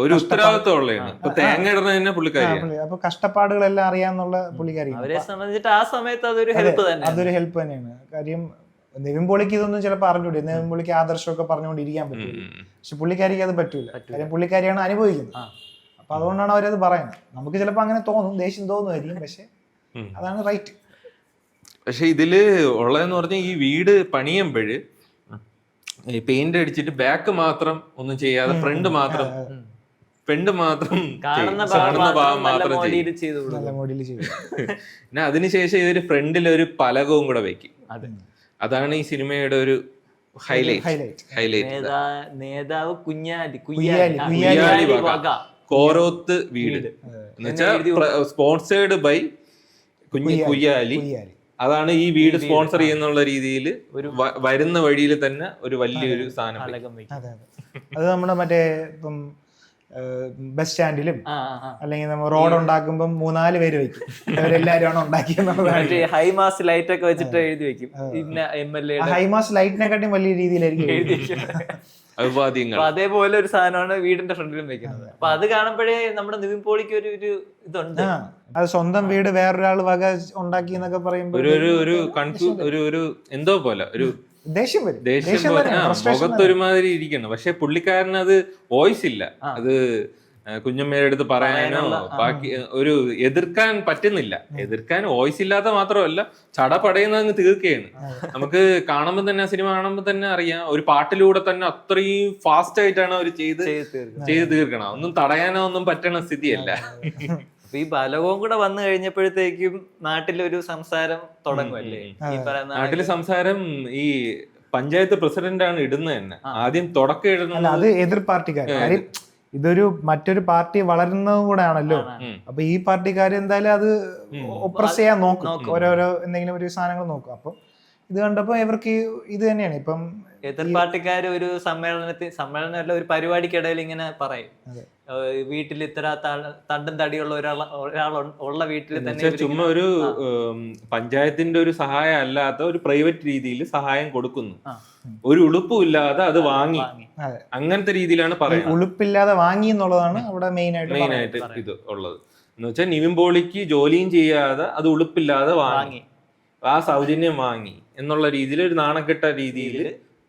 B: ഒരു ഉത്തരവാദിത്തമുള്ളതാണ്.
A: അപ്പൊ കഷ്ടപ്പാടുകളെല്ലാം അറിയാന്നുള്ള പുള്ളിക്കാരി.
C: അവരെ സംബന്ധിച്ചിട്ട് ആ സമയത്ത് അതൊരു
A: ഹെൽപ്പ് തന്നെയാണ്. കാര്യം നിവിൻപോളിക്ക് ഇതൊന്നും ചിലപ്പോൾ അറിഞ്ഞൂടെ, നിവിൻപോളിക്ക് ആദർശമൊക്കെ പറഞ്ഞുകൊണ്ടിരിക്കാൻ പറ്റും, പക്ഷെ പുള്ളിക്കാരിക്ക് അത് പറ്റൂല. കാര്യം പുള്ളിക്കാരിയാണ് അനുഭവിക്കുന്നത്. അപ്പൊ അതുകൊണ്ടാണ് അവരത് പറയുന്നത്. നമുക്ക് ചിലപ്പോൾ അങ്ങനെ തോന്നും, ദേഷ്യം തോന്നുമായിരിക്കും, പക്ഷെ അതാണ് റൈറ്റ്.
B: പക്ഷെ ഇതില് ഉള്ളതെന്ന് പറഞ്ഞാൽ ഈ വീട് പണിയുമ്പോഴ് പെയിന്റ് അടിച്ചിട്ട് ബാക്ക് മാത്രം ഒന്നും ചെയ്യാതെ ഫ്രണ്ട് മാത്രം പെണ്ണ് മാത്രം
C: കാണുന്ന
B: ഭാഗം മാത്രം ചെയ്യും.
C: മോഡിയിൽ ചെയ്തു കൊടുക്കും.
A: നല്ല മോഡിൽ ചെയ്യും.
B: പിന്നെ അതിനുശേഷം ഇവര് ഫ്രണ്ടിൽ ഒരു പലകവും കൂടെ വെക്കും.
C: അതെ.
B: അതാണ് ഈ സിനിമയുടെ ഒരു ഹൈലൈറ്റ്.
C: നേതാവ് കുഞ്ഞാലി
B: വക കോരോത്ത് വീട് എന്ന് വെച്ചാൽ സ്പോൺസേർഡ് ബൈ കുയ്യാലി. അതാണ് ഈ വീട് സ്പോൺസർ ചെയ്യുന്നുള്ള രീതിയിൽ വരുന്ന വഴിയിൽ തന്നെ ഒരു വലിയൊരു സാധനം.
A: അത് നമ്മുടെ മറ്റേ ഇപ്പം ബസ് സ്റ്റാൻഡിലും അല്ലെങ്കിൽ നമ്മൾ റോഡ് ഉണ്ടാക്കുമ്പോൾ 3-4 പേര് വെക്കും. അവരെല്ലാരും ഉണ്ടാക്കിയെന്നുള്ളതാണ്.
C: ഹൈമാസ് ലൈറ്റ് ഒക്കെ വെച്ചിട്ട് എഴുതി വെക്കും.
A: ഹൈമാസ് ലൈറ്റിനെക്കാട്ടും വലിയ രീതിയിലായിരിക്കും
C: അതേപോലെ ഒരു സാധനമാണ് വീടിന്റെ ഫ്രണ്ടിലും വെക്കുന്നത്. അപ്പൊ അത് കാണുമ്പോഴേ നമ്മുടെ നിവിൻ പോളിക്ക് ഒരു ഇതുണ്ട്.
A: അത് സ്വന്തം വീട് വേറൊരാൾ വക ഉണ്ടാക്കി എന്നൊക്കെ പറയുമ്പോൾ
B: ഒരു എന്തോ പോലെ ഒരു
A: ദേഷ്യം
B: മുഖത്തൊരുമാതിരി ഇരിക്കണം. പക്ഷെ പുള്ളിക്കാരന് അത് വോയിസ് ഇല്ല. അത് കുഞ്ഞമ്മയുടെ അടുത്ത് പറയാനോ ബാക്കി ഒരു എതിർക്കാൻ പറ്റുന്നില്ല. എതിർക്കാൻ വോയിസ് ഇല്ലാത്ത മാത്രമല്ല, ചടപടയുന്നങ്ങ് തീർക്കുകയാണ്. നമുക്ക് കാണുമ്പോൾ തന്നെ, സിനിമ കാണുമ്പോൾ തന്നെ അറിയാം, ഒരു പാട്ടിലൂടെ തന്നെ അത്രയും ഫാസ്റ്റ് ആയിട്ടാണ് അവർ ചെയ്ത് തീർക്കണം. ഒന്നും തടയാനോ ഒന്നും പറ്റണ സ്ഥിതിയല്ല.
C: ഈ ബലവും കൂടെ വന്നു കഴിഞ്ഞപ്പോഴത്തേക്കും നാട്ടിലൊരു സംസാരം തുടങ്ങുമല്ലേ.
B: നാട്ടിലെ സംസാരം ഈ പഞ്ചായത്ത് പ്രസിഡന്റാണ് ഇടുന്നത് തന്നെ. ആദ്യം തുടക്കം ഇടുന്നത്
A: അത് എതിർ പാർട്ടിക്കാർ. കാര്യം ഇതൊരു മറ്റൊരു പാർട്ടി വളരുന്നതും കൂടെ ആണല്ലോ. അപ്പൊ ഈ പാർട്ടിക്കാർ എന്തായാലും അത് ഒപ്രസ് ചെയ്യാൻ നോക്കും, ഓരോരോ എന്തെങ്കിലും ഒരു സാധനങ്ങൾ നോക്കും. അപ്പം ഇത് കണ്ടപ്പോ ഇവർക്ക് ഇത് തന്നെയാണ്. ഇപ്പം
C: എതിർ പാർട്ടിക്കാര് ഒരു സമ്മേളനമല്ല, ഒരു പരിപാടിക്കിടയിൽ ഇങ്ങനെ പറയും, വീട്ടിൽ ഇത്ര തണ്ടും തടിയുള്ള ഒരാൾ ഉള്ള വീട്ടിൽ തന്നെ
B: ചുമ്മാ ഒരു പഞ്ചായത്തിന്റെ ഒരു സഹായം അല്ലാത്ത ഒരു പ്രൈവറ്റ് രീതിയിൽ സഹായം കൊടുക്കുന്നു. ഒരു ഉളുപ്പും ഇല്ലാതെ അത് വാങ്ങി, അങ്ങനത്തെ രീതിയിലാണ് പറയുന്നത്.
A: ഉളുപ്പില്ലാതെ വാങ്ങി എന്നുള്ളതാണ് അവിടെ മെയിൻ ആയിട്ട്
B: ഇത് ഉള്ളത്. എന്ന് വെച്ചാൽ നിവിൻ പോളിക്ക് ജോലിയും ചെയ്യാതെ അത് ഉളുപ്പില്ലാതെ വാങ്ങി, ആ സൗജന്യം വാങ്ങി എന്നുള്ള രീതിയിൽ ഒരു നാണക്കെട്ട രീതിയിൽ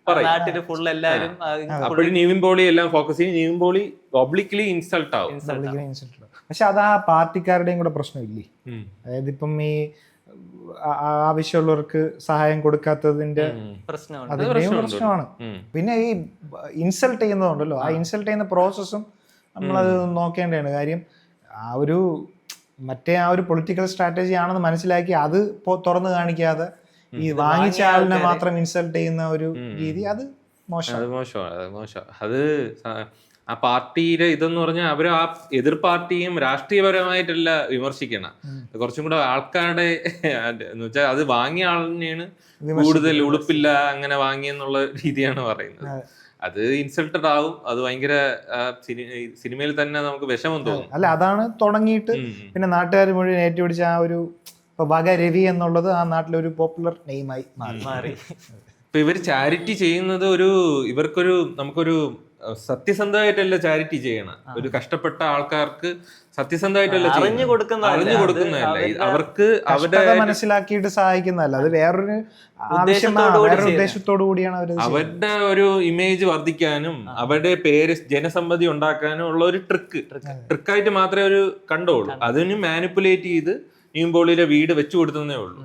C: നാട്ടില് ഫുൾ എല്ലാരും.
B: അപ്പോഴും നിവിൻ പോളി എല്ലാം ഫോക്കസ് ചെയ്യും. നിവിൻ പോളി പബ്ലിക്കലി ഇൻസൾട്ട് ആവും.
A: പക്ഷെ അത് ആ പാർട്ടിക്കാരുടെയും കൂടെ പ്രശ്നമില്ലേ? അതായത് ഇപ്പം ഈ ആവശ്യമുള്ളവർക്ക് സഹായം കൊടുക്കാത്തതിന്റെ പ്രശ്നമാണ്. പിന്നെ ഈ ഇൻസൾട്ട് ചെയ്യുന്നതുണ്ടല്ലോ, ആ ഇൻസൾട്ട് ചെയ്യുന്ന പ്രോസസ്സും നമ്മളത് നോക്കേണ്ടതാണ്. കാര്യം ആ ഒരു പൊളിറ്റിക്കൽ സ്ട്രാറ്റജി ആണെന്ന് മനസ്സിലാക്കി അത് തുറന്നു കാണിക്കാതെ ഈ വാങ്ങിച്ച ആളിനെ മാത്രം ഇൻസൾട്ട് ചെയ്യുന്ന ഒരു രീതി, അത്
B: മോശമാണ്. അത് ആ പാർട്ടിയുടെ ഇതെന്ന് പറഞ്ഞാൽ അവർ ആ എതിർ പാർട്ടിയും രാഷ്ട്രീയപരമായിട്ടല്ല വിമർശിക്കണം. കുറച്ചും കൂടെ ആൾക്കാരുടെ എന്ന് വെച്ചാൽ അത് വാങ്ങിയ ആളിനെയാണ് കൂടുതൽ ഉളുപ്പില്ല അങ്ങനെ വാങ്ങിയെന്നുള്ള രീതിയാണ് പറയുന്നത്. അത് ഇൻസൾട്ടഡ് ആവും. അത് ഭയങ്കര സിനിമയിൽ തന്നെ നമുക്ക് വിഷമം തോന്നും.
A: അല്ല, അതാണ് തുടങ്ങിയിട്ട് പിന്നെ നാട്ടുകാർ മുഴുവൻ ഏറ്റുപിടിച്ച ആ ഒരു വക രവി എന്നുള്ളത് ആ നാട്ടിലൊരു പോപ്പുലർ നെയിമായി മാറി.
B: ഇപ്പൊ ഇവർ ചാരിറ്റി ചെയ്യുന്നത് ഇവർക്കൊരു നമുക്കൊരു സത്യസന്ധമായിട്ടല്ല ചാരിറ്റി ചെയ്യണം. ഒരു കഷ്ടപ്പെട്ട ആൾക്കാർക്ക് സത്യസന്ധമായിട്ടല്ല അറിഞ്ഞു കൊടുക്കുന്നതല്ല, അവർക്ക് അവരുടെ
A: മനസ്സിലാക്കിയിട്ട് സഹായിക്കുന്നതല്ല. അത് വേറൊരു ഉദ്ദേശത്തോടു കൂടിയാണ്
B: അവരുടെ ഒരു ഇമേജ് വർദ്ധിക്കാനും അവരുടെ പേര് ജനസമ്മതി ഉണ്ടാക്കാനും ഉള്ള ഒരു ട്രിക്കായിട്ട് മാത്രമേ ഒരു കണ്ടോളൂ. അതിന് മാനിപ്പുലേറ്റ് ചെയ്ത് നിവിൻ പോളിയുടെ വീട് വെച്ചു കൊടുത്തതേ ഉള്ളൂ.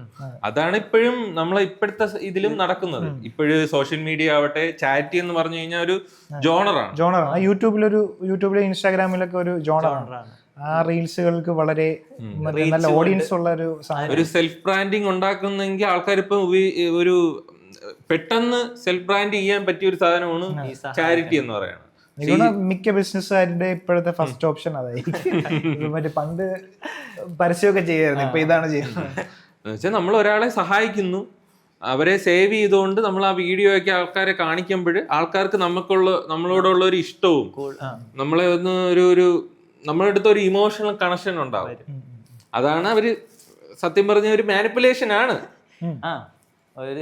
B: അതാണ് ഇപ്പോഴും നമ്മളെ ഇപ്പോഴത്തെ ഇതിലും നടക്കുന്നത്. ഇപ്പോഴും സോഷ്യൽ മീഡിയ ആവട്ടെ, ചാരിറ്റി എന്ന് പറഞ്ഞു കഴിഞ്ഞാൽ ഒരു ജോണറാണ്.
A: യൂട്യൂബിലും ഇൻസ്റ്റാഗ്രാമിലൊക്കെ ഒരു ജോണറാണ്. ആ റീൽസുകൾക്ക് വളരെ നല്ല ഓഡിയൻസ് ഉള്ള
B: ഒരു സെൽഫ് ബ്രാൻഡിങ് ഉണ്ടാക്കുന്നെങ്കിൽ ആൾക്കാർ ഇപ്പൊ ഒരു പെട്ടെന്ന് സെൽഫ് ബ്രാൻഡ് ചെയ്യാൻ പറ്റിയ ഒരു സാധനമാണ് ചാരിറ്റി എന്ന് പറയുന്നത്.
A: മിക്ക ബിസിനസ്സുകാരുടെ ഇപ്പോഴത്തെ ഫസ്റ്റ് ഓപ്ഷൻ അതായിരിക്കും. മറ്റേ പണ്ട് പരസ്യമൊക്കെ ചെയ്യായിരുന്നു, ഇപ്പൊ ഇതാണ് ചെയ്യുന്നത്.
B: നമ്മൾ ഒരാളെ സഹായിക്കുന്നു, അവരെ സേവ് ചെയ്തുകൊണ്ട് നമ്മൾ ആ വീഡിയോ ഒക്കെ ആൾക്കാരെ കാണിക്കുമ്പോൾ ആൾക്കാർക്ക് നമ്മളോടുള്ള ഒരു ഇഷ്ടവും നമ്മളെ ഒന്ന് ഒരു നമ്മുടെ അടുത്ത് ഒരു ഇമോഷണൽ കണക്ഷൻ ഉണ്ടാവും. അതാണ് അവര് സത്യം പറഞ്ഞ ഒരു മാനിപ്പുലേഷൻ ആണ്.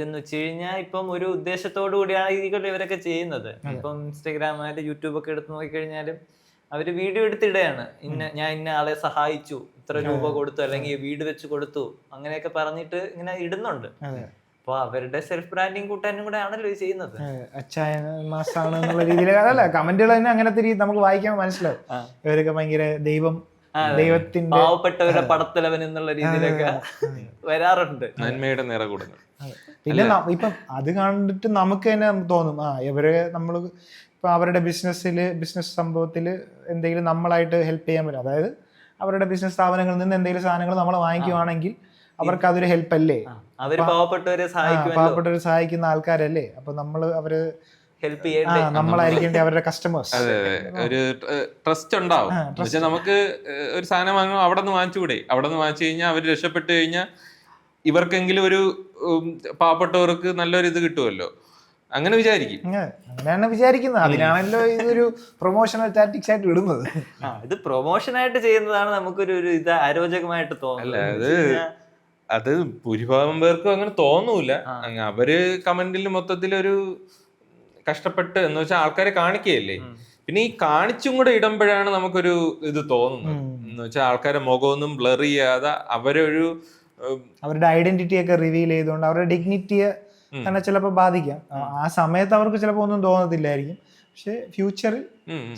C: എന്ന് വെച്ച് കഴിഞ്ഞാൽ ഇപ്പം ഒരു ഉദ്ദേശത്തോടു കൂടിയാണ് ഇവരൊക്കെ ചെയ്യുന്നത്. ഇപ്പം ഇൻസ്റ്റാഗ്രാം ആയാലും യൂട്യൂബ് ഒക്കെ എടുത്ത് നോക്കിക്കഴിഞ്ഞാലും അവര് വീഡിയോ എടുത്തിടുകയാണ്, ഞാൻ ഇന്ന ആളെ സഹായിച്ചു, ഇത്ര രൂപ കൊടുത്തു, അല്ലെങ്കിൽ വീട് വെച്ച് കൊടുത്തു, അങ്ങനെയൊക്കെ പറഞ്ഞിട്ട് ഇങ്ങനെ ഇടുന്നുണ്ട്. അപ്പൊ അവരുടെ സെൽഫ് ബ്രാൻഡിങ് കൂട്ടാനും കൂടെ ആണല്ലോ ഇത് ചെയ്യുന്നത്.
A: മാസാണെന്നുള്ള രീതിയിൽ കമന്റുകൾ തന്നെ അങ്ങനത്തെ രീതി നമുക്ക് വായിക്കാൻ മനസ്സിലാവും. ഇവരൊക്കെ ഭയങ്കര ദൈവത്തിന്റെ
C: പാവപ്പെട്ടവരുടെ പടത്തലവൻ എന്നുള്ള രീതിയിലൊക്കെ വരാറുണ്ട്.
B: നന്മയുടെ നിറ കൂടുന്നു.
A: പിന്നെ ഇപ്പം അത് കണ്ടിട്ട് നമുക്ക് തന്നെ തോന്നും, ഇവരെ നമ്മള് ഇപ്പം അവരുടെ ബിസിനസ് സംഭവത്തിൽ എന്തെങ്കിലും നമ്മളായിട്ട് ഹെൽപ്പ് ചെയ്യാൻ പറ്റും. അതായത് അവരുടെ ബിസിനസ് സ്ഥാപനങ്ങളിൽ നിന്ന് എന്തെങ്കിലും സാധനങ്ങൾ നമ്മൾ വാങ്ങിക്കുവാണെങ്കിൽ അവർക്ക് അതൊരു ഹെൽപ്പ് അല്ലേ.
C: അവര് പാവപ്പെട്ടവരെ
A: സഹായിക്കുന്ന ആൾക്കാരല്ലേ. അപ്പൊ അവര്
C: ഹെൽപ്പ് ചെയ്യണ്ടേ,
A: നമ്മളായിരിക്കേണ്ടേ അവരുടെ കസ്റ്റമേഴ്സ്.
B: അതെ, ഒരു ട്രസ്റ്റ് ഉണ്ടാവും. പക്ഷെ നമുക്ക് ഒരു സാധനം വാങ്ങും, അവിടെ നിന്ന് വാങ്ങിച്ചുകൂടെ? അവിടെ നിന്ന് വാങ്ങിച്ചു കഴിഞ്ഞാൽ അവർ രക്ഷപ്പെട്ടു കഴിഞ്ഞാൽ ഇവർക്കെങ്കിലും ഒരു പാവപ്പെട്ടവർക്ക് നല്ലൊരു ഇത് കിട്ടുമല്ലോ, അങ്ങനെ വിചാരിക്കും.
A: അങ്ങനെയാണ് വിചാരിക്കുന്നത്. അതിനാണല്ലോ ഇതൊരു പ്രൊമോഷണൽ ടാക്ടിക്സ് ആയിട്ട് ഇടുന്നത്.
C: ഇത് പ്രൊമോഷൻ ആയിട്ട് ചെയ്യുന്നതാണ് നമുക്കൊരു ഇത് അരോചകമായിട്ട് തോന്നുന്നത്.
B: അത് ഭൂരിഭാഗം പേർക്കും അങ്ങനെ തോന്നൂല. അവര് കമന്റിൽ മൊത്തത്തിലൊരു കഷ്ടപ്പെട്ട് എന്ന് വെച്ചാൽ ആൾക്കാരെ കാണിക്കുകയല്ലേ. പിന്നെ ഈ കാണിച്ചും കൂടെ ഇടുമ്പോഴാണ് നമുക്കൊരു ഇത് തോന്നുന്നത്. എന്ന് വെച്ചാൽ ആൾക്കാരെ മുഖമൊന്നും ബ്ലർ ചെയ്യാതെ അവരുടെ
A: ഐഡന്റിറ്റി ഒക്കെ റിവീൽ ചെയ്തുകൊണ്ട് അവരുടെ ഡിഗ്നിറ്റിയെ തന്നെ ചിലപ്പോൾ ബാധിക്കാം. ആ സമയത്ത് അവർക്ക് ചിലപ്പോൾ ഒന്നും തോന്നത്തില്ലായിരിക്കും, പക്ഷെ ഫ്യൂച്ചറിൽ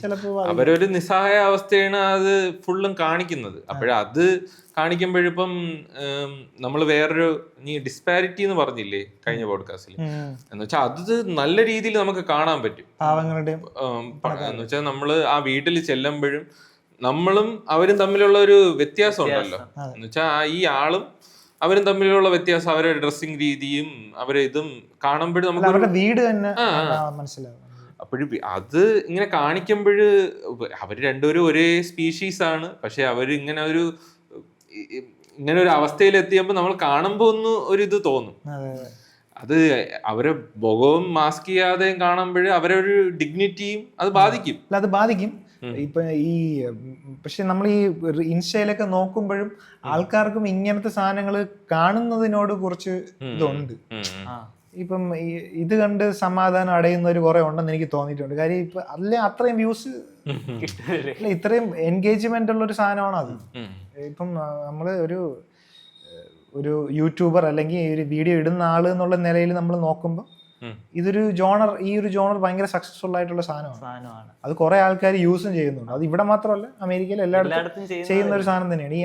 A: ചിലപ്പോൾ
B: അവരൊരു നിസ്സഹായ അവസ്ഥയാണ് അത് ഫുള്ളും കാണിക്കുന്നത്. അപ്പോഴത് കാണിക്കുമ്പോഴിപ്പം നമ്മൾ വേറൊരു ഡിസ്പാരിറ്റി എന്ന് പറഞ്ഞില്ലേ കഴിഞ്ഞ പോഡ്കാസ്റ്റിൽ, എന്ന് വെച്ചാൽ അത് നല്ല രീതിയിൽ നമുക്ക് കാണാൻ പറ്റും.
A: പാവങ്ങളുടെ
B: എന്ന് വെച്ചാൽ നമ്മള് ആ വീട്ടിൽ ചെല്ലുമ്പോഴും നമ്മളും അവരും തമ്മിലുള്ള ഒരു വ്യത്യാസം ഉണ്ടല്ലോ. എന്ന് വെച്ചാൽ ഈ ആളും അവരും തമ്മിലുള്ള വ്യത്യാസം, അവരുടെ ഡ്രസ്സിങ് രീതിയും അവരെ ഇതും കാണുമ്പോഴും നമുക്ക്
A: അവരുടെ വീട് തന്നെ മനസ്സിലാവും.
B: അപ്പോഴും അത് ഇങ്ങനെ കാണിക്കുമ്പോൾ അവർ രണ്ടുപേരും ഒരേ സ്പീഷീസ് ആണ്, പക്ഷെ അവർ ഇങ്ങനെ ഒരു അവസ്ഥയിലെത്തിയപ്പോൾ നമ്മൾ കാണുമ്പോൾ ഒരു ഇത് തോന്നും. അത് അവരെ മുഖവും മാസ്ക് ചെയ്യാതെയും കാണുമ്പോൾ അവരൊരു ഡിഗ്നിറ്റിയും അത് ബാധിക്കും.
A: ഇപ്പൊ പക്ഷെ നമ്മൾ ഈ ഇൻസ്റ്റയിലൊക്കെ നോക്കുമ്പോഴും ആൾക്കാർക്കും ഇങ്ങനത്തെ സാധനങ്ങൾ കാണുന്നതിനോട് കുറച്ച് ഇതുണ്ട്. ഇപ്പം ഇത് കണ്ട് സമാധാനം അടയുന്നവർ കുറെ ഉണ്ടെന്ന് എനിക്ക് തോന്നിയിട്ടുണ്ട്. കാര്യം ഇപ്പൊ അല്ലേ അത്രയും വ്യൂസ് അല്ല, ഇത്രയും എൻഗേജ്മെന്റ് ഉള്ള ഒരു സാധനമാണ് അത്. ഇപ്പം നമ്മള് ഒരു യൂട്യൂബർ അല്ലെങ്കിൽ ഒരു വീഡിയോ ഇടുന്ന ആള് എന്നുള്ള നിലയിൽ നമ്മൾ നോക്കുമ്പോൾ ഈ ഒരു ജോണർ ഭയങ്കര സക്സസ്ഫുൾ ആയിട്ടുള്ള സാധനമാണ്. അത് കുറെ ആൾക്കാർ യൂസും ചെയ്യുന്നുണ്ട്. അത് ഇവിടെ മാത്രമല്ല, അമേരിക്കയിൽ എല്ലായിടത്തും ചെയ്യുന്ന ഒരു സാധനം തന്നെയാണ്. ഈ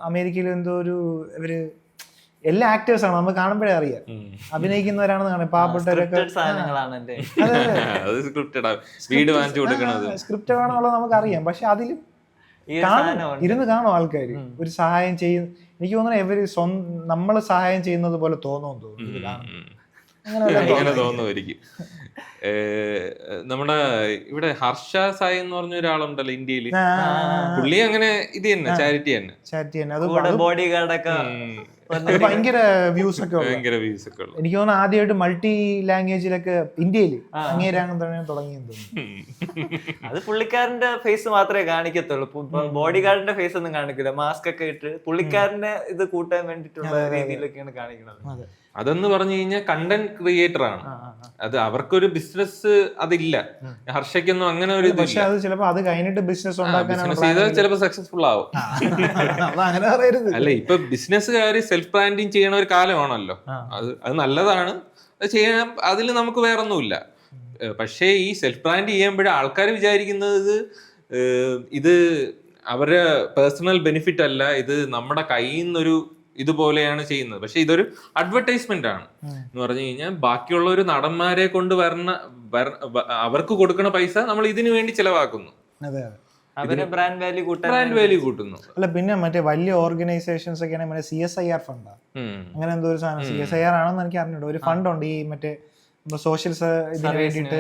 A: അമേരിക്കയിൽ ഇവര് എല്ലാ ആക്ടേഴ്സാണ്, നമുക്ക് കാണുമ്പോഴേ അറിയാം അഭിനയിക്കുന്നവരാണെന്ന് കാണാം. പാവപ്പെട്ടവരൊക്കെ സ്ക്രിപ്റ്റ് ആണെന്നുള്ളത് നമുക്ക് അറിയാം. പക്ഷെ അതിലും ഇരുന്ന് കാണും ആൾക്കാർ ഒരു സഹായം ചെയ്യും. എനിക്ക് തോന്നുന്നു നമ്മള് സഹായം ചെയ്യുന്നത് പോലെ തോന്നുന്നു.
B: അങ്ങനെ തോന്നുമായിരിക്കും. നമ്മുടെ ഇവിടെ ഹർഷ സായി എന്ന് പറഞ്ഞ ഒരാളുണ്ടല്ലോ ഇന്ത്യയില്, പുള്ളി അങ്ങനെ ഇത് തന്നെ ചാരിറ്റി തന്നെ
C: ബോഡി ഗാർഡൊക്കെ
A: ഭയങ്കര വ്യൂസ് ഒക്കെ എനിക്ക് തോന്നുന്നു ആദ്യമായിട്ട് മൾട്ടി ലാംഗ്വേജിലൊക്കെ ഇന്ത്യയിൽ അങ്ങേരാണ് തുടങ്ങിയത്.
C: അത് പുള്ളിക്കാരന്റെ ഫേസ് മാത്രമേ കാണിക്കത്തുള്ളൂ, ബോഡി ഗാർഡിന്റെ ഫേസ് ഒന്നും കാണിക്കില്ല. മാസ്ക് ഒക്കെ ഇട്ട് പുള്ളിക്കാരന്റെ ഇത് കൂട്ടാൻ വേണ്ടിട്ടുള്ള രീതിയിലൊക്കെയാണ് കാണിക്കുന്നത്.
B: അതെന്ന് പറഞ്ഞു കഴിഞ്ഞാൽ കണ്ടന്റ് ക്രിയേറ്റർ ആണ്. അത് അവർക്കൊരു ബിസിനസ് അതില്ല. ഹർഷയ്ക്കൊന്നും അങ്ങനെ ഒരു
A: പക്ഷെ അത് ചിലപ്പോ അത് കഴിഞ്ഞിട്ട് ബിസിനസ്
B: ചിലപ്പോ സക്സസ്ഫുൾ ആവും. അല്ല, ഇപ്പൊ ബിസിനസ്സുകാര് സെൽഫ് ബ്രാൻഡിങ് ചെയ്യണ ഒരു കാലമാണല്ലോ. അത് നല്ലതാണ്, അത് ചെയ്യാൻ, അതിൽ നമുക്ക് വേറൊന്നുമില്ല. പക്ഷേ ഈ സെൽഫ് ബ്രാൻഡ് ചെയ്യുമ്പോഴേ ആൾക്കാർ വിചാരിക്കുന്നത് ഇത് അവരുടെ പേഴ്സണൽ ബെനിഫിറ്റ് അല്ല, ഇത് നമ്മുടെ കയ്യിൽ നിന്നൊരു ഇതുപോലെയാണ് ചെയ്യുന്നത്. പക്ഷെ ഇതൊരു അഡ്വർടൈസ്മെന്റ് ആണ് എന്ന് പറഞ്ഞു കഴിഞ്ഞാൽ ബാക്കിയുള്ള ഒരു നടന്മാരെ കൊണ്ട് അവർക്ക് കൊടുക്കുന്ന പൈസ നമ്മൾ ഇതിനു വേണ്ടി ചെലവാക്കുന്നു. ബ്രാൻഡ് വാല്യൂ കൂട്ടുന്നു.
A: അല്ല, പിന്നെ മറ്റേ വലിയ ഓർഗനൈസേഷൻസ് ഒക്കെ ആണെങ്കിൽ CSIR ഫണ്ടാ അങ്ങനെ എന്തോ ഒരു സാധനം, CSIR ആണെന്ന് എനിക്ക് അറിഞ്ഞിട്ടുണ്ട്. ഒരു ഫണ്ട് ഉണ്ട് ഈ മറ്റേ സോഷ്യൽ ഇതിന് വേണ്ടിയിട്ട്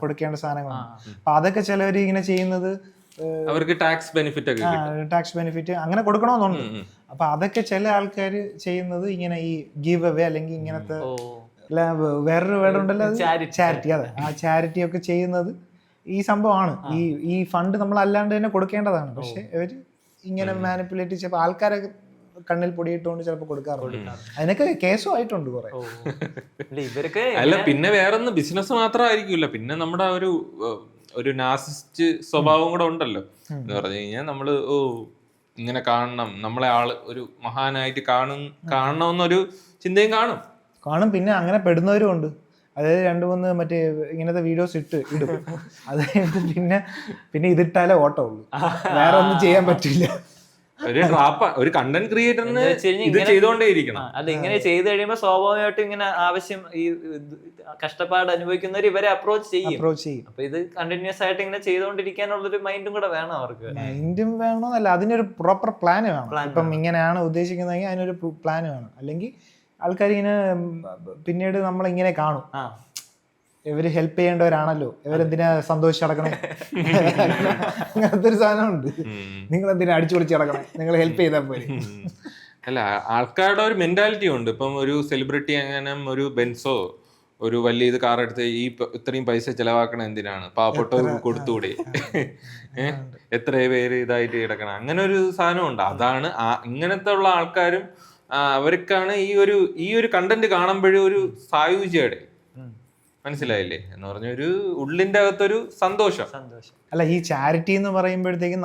A: കൊടുക്കേണ്ട സാധനങ്ങളാണ്. അപ്പൊ അതൊക്കെ ചിലവർ ഇങ്ങനെ ചെയ്യുന്നത്
B: അവർക്ക് ടാക്സ്
A: ബെനിഫിറ്റ് അങ്ങനെ കൊടുക്കണമെന്നുണ്ട്. അപ്പൊ അതൊക്കെ ചില ആൾക്കാർ ചെയ്യുന്നത് ഇങ്ങനെ ഈ ഗീവ് അവേ അല്ലെങ്കിൽ ഇങ്ങനത്തെ വേറൊരു വേർഡുണ്ടല്ലോ ചാരിറ്റി. അതെ, ആ ചാരിറ്റി ഒക്കെ ചെയ്യുന്നത് ഈ സംഭവമാണ്. ഈ ഫണ്ട് നമ്മൾ അല്ലാണ്ട് തന്നെ കൊടുക്കേണ്ടതാണ്. പക്ഷെ അവര് ഇങ്ങനെ മാനിപ്പുലേറ്റ് ചെയ്യപ്പോൾ ആൾക്കാരെ കണ്ണിൽ പൊടിയിട്ടുകൊണ്ട് ചിലപ്പോൾ കൊടുക്കാറുണ്ട്. അതിനൊക്കെ കേസും ആയിട്ടുണ്ട് കുറെ.
B: അല്ല, പിന്നെ വേറൊന്നും ബിസിനസ് മാത്രമായിരിക്കില്ല, പിന്നെ നമ്മുടെ ഒരു നാസിസ്റ്റ് സ്വഭാവം കൂടെ ഉണ്ടല്ലോ. എന്ന് പറഞ്ഞു കഴിഞ്ഞാൽ നമ്മള് ഇങ്ങനെ കാണണം, നമ്മളെ ഒരു മഹാനായിട്ട് കാണണമെന്നൊരു ചിന്തയും കാണും.
A: പിന്നെ അങ്ങനെ പെടുന്നവരും ഉണ്ട്. അതായത് 2-3 മറ്റേ ഇങ്ങനത്തെ വീഡിയോസ് ഇടും. അത് പിന്നെ ഇതിട്ടാലേ ഓട്ടമുള്ളൂ, വേറെ ഒന്നും ചെയ്യാൻ പറ്റില്ല.
B: ഒരു ട്രാപ്പ്, ഒരു കണ്ടന്റ് ക്രിയേറ്ററിന് ഇത് ചെയ്തോണ്ടേ ഇരിക്കണം.
C: അല്ല, ഇങ്ങനെ ചെയ്ത് കഴിയുമ്പോ സ്വാഭാവികമായിട്ടും ഇങ്ങനെ ആവശ്യം ഈ കഷ്ടപ്പാട് അനുഭവിക്കുന്നവർ ഇവരെ അപ്രോച്ച് ചെയ്യും. അപ്പൊ ഇത് കണ്ടിന്യൂസ് ആയിട്ട് ഇങ്ങനെ ചെയ്തുകൊണ്ടിരിക്കാനുള്ളൊരു മൈൻഡും കൂടെ വേണം അവർക്ക്.
A: മൈൻഡും വേണമെന്നല്ല, അതിനൊരു പ്രോപ്പർ പ്ലാൻ വേണം. ഇപ്പം ഇങ്ങനെയാണ് ഉദ്ദേശിക്കുന്നതെങ്കിൽ അതിനൊരു പ്ലാൻ വേണം. അല്ലെങ്കിൽ ആൾക്കാർ ഇങ്ങനെ പിന്നീട് നമ്മളിങ്ങനെ കാണും, ഇവര് ഹെൽപ്പ് ചെയ്യേണ്ടവരാണല്ലോ, ഇവരെന്തിനാ സന്തോഷിച്ച് നടക്കണേ, അങ്ങനത്തെ ഒരു സാധനമുണ്ട്. നിങ്ങൾ എന്തിനാ അടിച്ചു പൊളിച്ച് നടക്കണേ, നിങ്ങൾ ഹെൽപ്പ് ചെയ്താൽ പോലെ.
B: അല്ല, ആൾക്കാരുടെ ഒരു മെന്റാലിറ്റി ഉണ്ട്. ഇപ്പം ഒരു സെലിബ്രിറ്റി അങ്ങനെ ഒരു ബെൻസോ ഒരു വലിയ ഇത് കാർ എടുത്ത് ഇത്രയും പൈസ ചെലവാക്കണ എന്തിനാണ്, പാവപ്പെട്ടവർക്ക് കൊടുത്തുകൂടെ, എത്ര പേര് ഇതായിട്ട് കിടക്കണം, അങ്ങനെ ഒരു സാധനം ഉണ്ട്. അതാണ് ഇങ്ങനത്തെ ഉള്ള ആൾക്കാരും അവർക്കാണ് ഈ ഒരു കണ്ടന്റ് കാണുമ്പോഴും ഒരു സായുജ്യയുടെ, മനസ്സിലായില്ലേ എന്ന് പറഞ്ഞ ഒരു ഉള്ളിന്റെ അകത്തൊരു സന്തോഷം.
A: അല്ല, ഈ ചാരിറ്റി എന്ന് പറയുമ്പോഴത്തേക്കും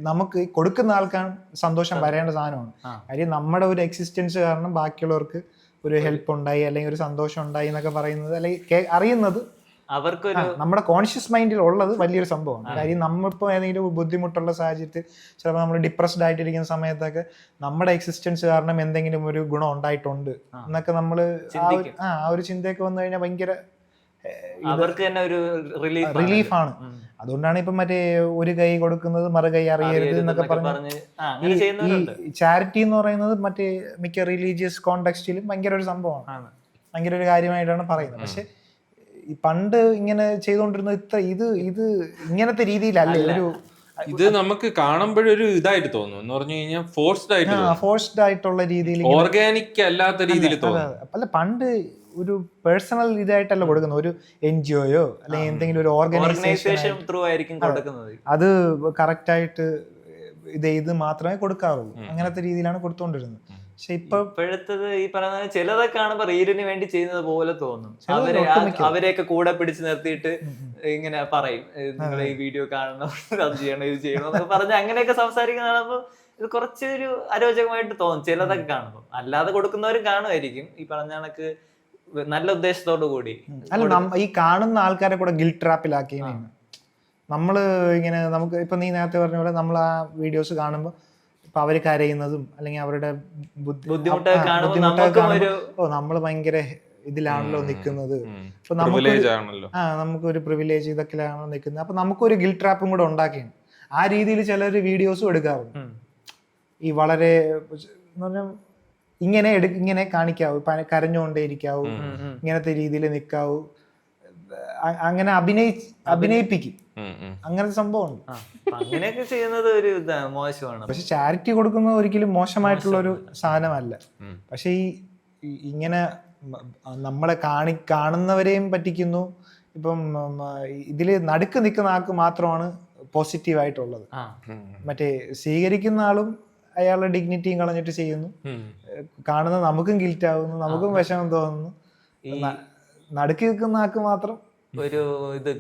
A: നമുക്ക് കൊടുക്കുന്ന ആൾക്കാണ് സന്തോഷം വരേണ്ട സാധനമാണ്. കാര്യം നമ്മുടെ ഒരു എക്സിസ്റ്റൻസ് കാരണം ബാക്കിയുള്ളവർക്ക് ഒരു ഹെൽപ്പ് ഉണ്ടായി അല്ലെങ്കിൽ ഒരു സന്തോഷം ഉണ്ടായി എന്നൊക്കെ പറയുന്നത്, അല്ലെങ്കിൽ അറിയുന്നത്
C: അവർക്കൊരു
A: നമ്മുടെ കോൺഷ്യസ് മൈൻഡിൽ ഉള്ളത് വലിയൊരു സംഭവമാണ്. കാര്യം നമ്മളിപ്പോൾ ഏതെങ്കിലും ബുദ്ധിമുട്ടുള്ള സാഹചര്യത്തിൽ ചിലപ്പോൾ നമ്മൾ ഡിപ്രസ്ഡ് ആയിട്ടിരിക്കുന്ന സമയത്തൊക്കെ നമ്മുടെ എക്സിസ്റ്റൻസ് കാരണം എന്തെങ്കിലും ഒരു ഗുണം ഉണ്ടായിട്ടുണ്ട് എന്നൊക്കെ നമ്മൾ ആ ഒരു ചിന്തയൊക്കെ വന്നു കഴിഞ്ഞാൽ ഭയങ്കര
C: അവർക്ക് തന്നെ ഒരു
A: റിലീഫാണ്. അതുകൊണ്ടാണ് ഇപ്പം മറ്റേ ഒരു കൈ കൊടുക്കുന്നത് മറു കൈ അറിയരുത് എന്നൊക്കെ പറഞ്ഞ് ഈ ചാരിറ്റി എന്ന് പറയുന്നത് മറ്റേ മിക്ക റിലീജിയസ് കോണ്ടെക്സ്റ്റിലും ഭയങ്കര ഒരു സംഭവമാണ്, ഭയങ്കര ഒരു കാര്യമായിട്ടാണ് പറയുന്നത്. പക്ഷെ ഈ പണ്ട് ഇങ്ങനെ ചെയ്തുകൊണ്ടിരുന്ന ഇത് ഇങ്ങനത്തെ രീതിയിലല്ല.
B: ഇത് നമുക്ക് കാണുമ്പോഴൊരു ഇതായിട്ട് തോന്നും എന്ന് പറഞ്ഞു കഴിഞ്ഞാൽ ഫോഴ്സ്ഡ്
A: ആയിട്ടുള്ള രീതിയിൽ,
B: ഓർഗാനിക് അല്ലാത്ത രീതിയിൽ തോന്നും.
A: അല്ല, പണ്ട് ഒരു പേഴ്സണൽ ഇതായിട്ടല്ല കൊടുക്കുന്നത്, ഒരു NGOയോ അല്ലെങ്കിൽ എന്തെങ്കിലും ഒരു ഓർഗനൈസേഷൻ
C: ത്രൂ ആയിരിക്കും കൊടുക്കുന്നത്.
A: അത് കറക്റ്റ് ആയിട്ട് ഇത് മാത്രമേ കൊടുക്കാറുള്ളൂ. അങ്ങനത്തെ രീതിയിലാണ് കൊടുത്തുകൊണ്ടിരുന്നത്. പക്ഷെ
C: ഇപ്പോഴത്തത് ഈ പറയുന്ന ചിലതൊക്കെ കാണുമ്പോ റീലിന് വേണ്ടി ചെയ്യുന്നത് പോലെ തോന്നും. അവരെയൊക്കെ കൂടെ പിടിച്ചു നിർത്തിയിട്ട് ഇങ്ങനെ പറയും, നിങ്ങൾ ഈ വീഡിയോ കാണണം, അത് ചെയ്യണം, ഇത് ചെയ്യണം എന്നൊക്കെ പറഞ്ഞ് അങ്ങനെയൊക്കെ സംസാരിക്കുന്ന കാണുമ്പോ ഇത് കുറച്ചൊരു അരോചകമായിട്ട് തോന്നും ചിലതൊക്കെ കാണുമ്പോ. അല്ലാതെ കൊടുക്കുന്നവരും കാണുമായിരിക്കും ഈ പറഞ്ഞ കണക്ക് നല്ല ഉദ്ദേശത്തോടു കൂടി.
A: അല്ല, ഈ കാണുന്ന ആൾക്കാരെ കൂടെ ഗിൽറ്റ് ട്രാപ്പിലാക്കിയാണ് നമ്മള് ഇങ്ങനെ. നമുക്ക് ഇപ്പൊ നീ നേരത്തെ പറഞ്ഞ പോലെ നമ്മൾ ആ വീഡിയോസ് കാണുമ്പോൾ ഇപ്പൊ അവര് കരയുന്നതും അല്ലെങ്കിൽ അവരുടെ ബുദ്ധിമുട്ടൊക്കെ കാണുമ്പോൾ നമ്മൾ ഭയങ്കര ഇതിലാണല്ലോ നിൽക്കുന്നത്, അപ്പൊ നമുക്കൊരു പ്രിവിലേജ് ഇതൊക്കെയാണല്ലോ നിൽക്കുന്നത്. അപ്പൊ നമുക്കൊരു ഗിൽറ്റ് ട്രാപ്പും കൂടെ ഉണ്ടാക്കിയാണ്. ആ രീതിയിൽ ചിലർ വീഡിയോസും എടുക്കാറുണ്ട്. ഈ വളരെ എന്ന് പറഞ്ഞാൽ ഇങ്ങനെ കാണിക്കാവൂ, കരഞ്ഞുകൊണ്ടേ ഇരിക്കാവൂ, ഇങ്ങനത്തെ രീതിയിൽ നിൽക്കാവൂ, അങ്ങനെ അഭിനയിപ്പിക്കും. അങ്ങനത്തെ സംഭവമുണ്ട്.
C: അങ്ങനെയൊക്കെ ചെയ്യുന്നത് ഒരു മോശമാണ്.
A: പക്ഷെ ചാരിറ്റി കൊടുക്കുന്നത് ഒരിക്കലും മോശമായിട്ടുള്ള ഒരു സാധനമല്ല. പക്ഷെ ഇങ്ങനെ നമ്മളെ കാണുന്നവരെയും പറ്റിക്കുന്നു. ഇപ്പം ഇതില് നടുക്ക് നിൽക്കുന്ന ആൾക്ക് മാത്രമാണ് പോസിറ്റീവ് ആയിട്ടുള്ളത്. മറ്റേ സ്വീകരിക്കുന്ന ആളും അയാളുടെ ഡിഗ്നിറ്റിയും കളഞ്ഞിട്ട് ചെയ്യുന്നു. കാണുന്ന നമുക്കും ഗിൽറ്റ് ആവുന്നു, നമുക്കും വിഷമം തോന്നുന്നു. നടുക്ക് നിൽക്കുന്ന ആൾക്ക് മാത്രം
C: ഒരു ഇത്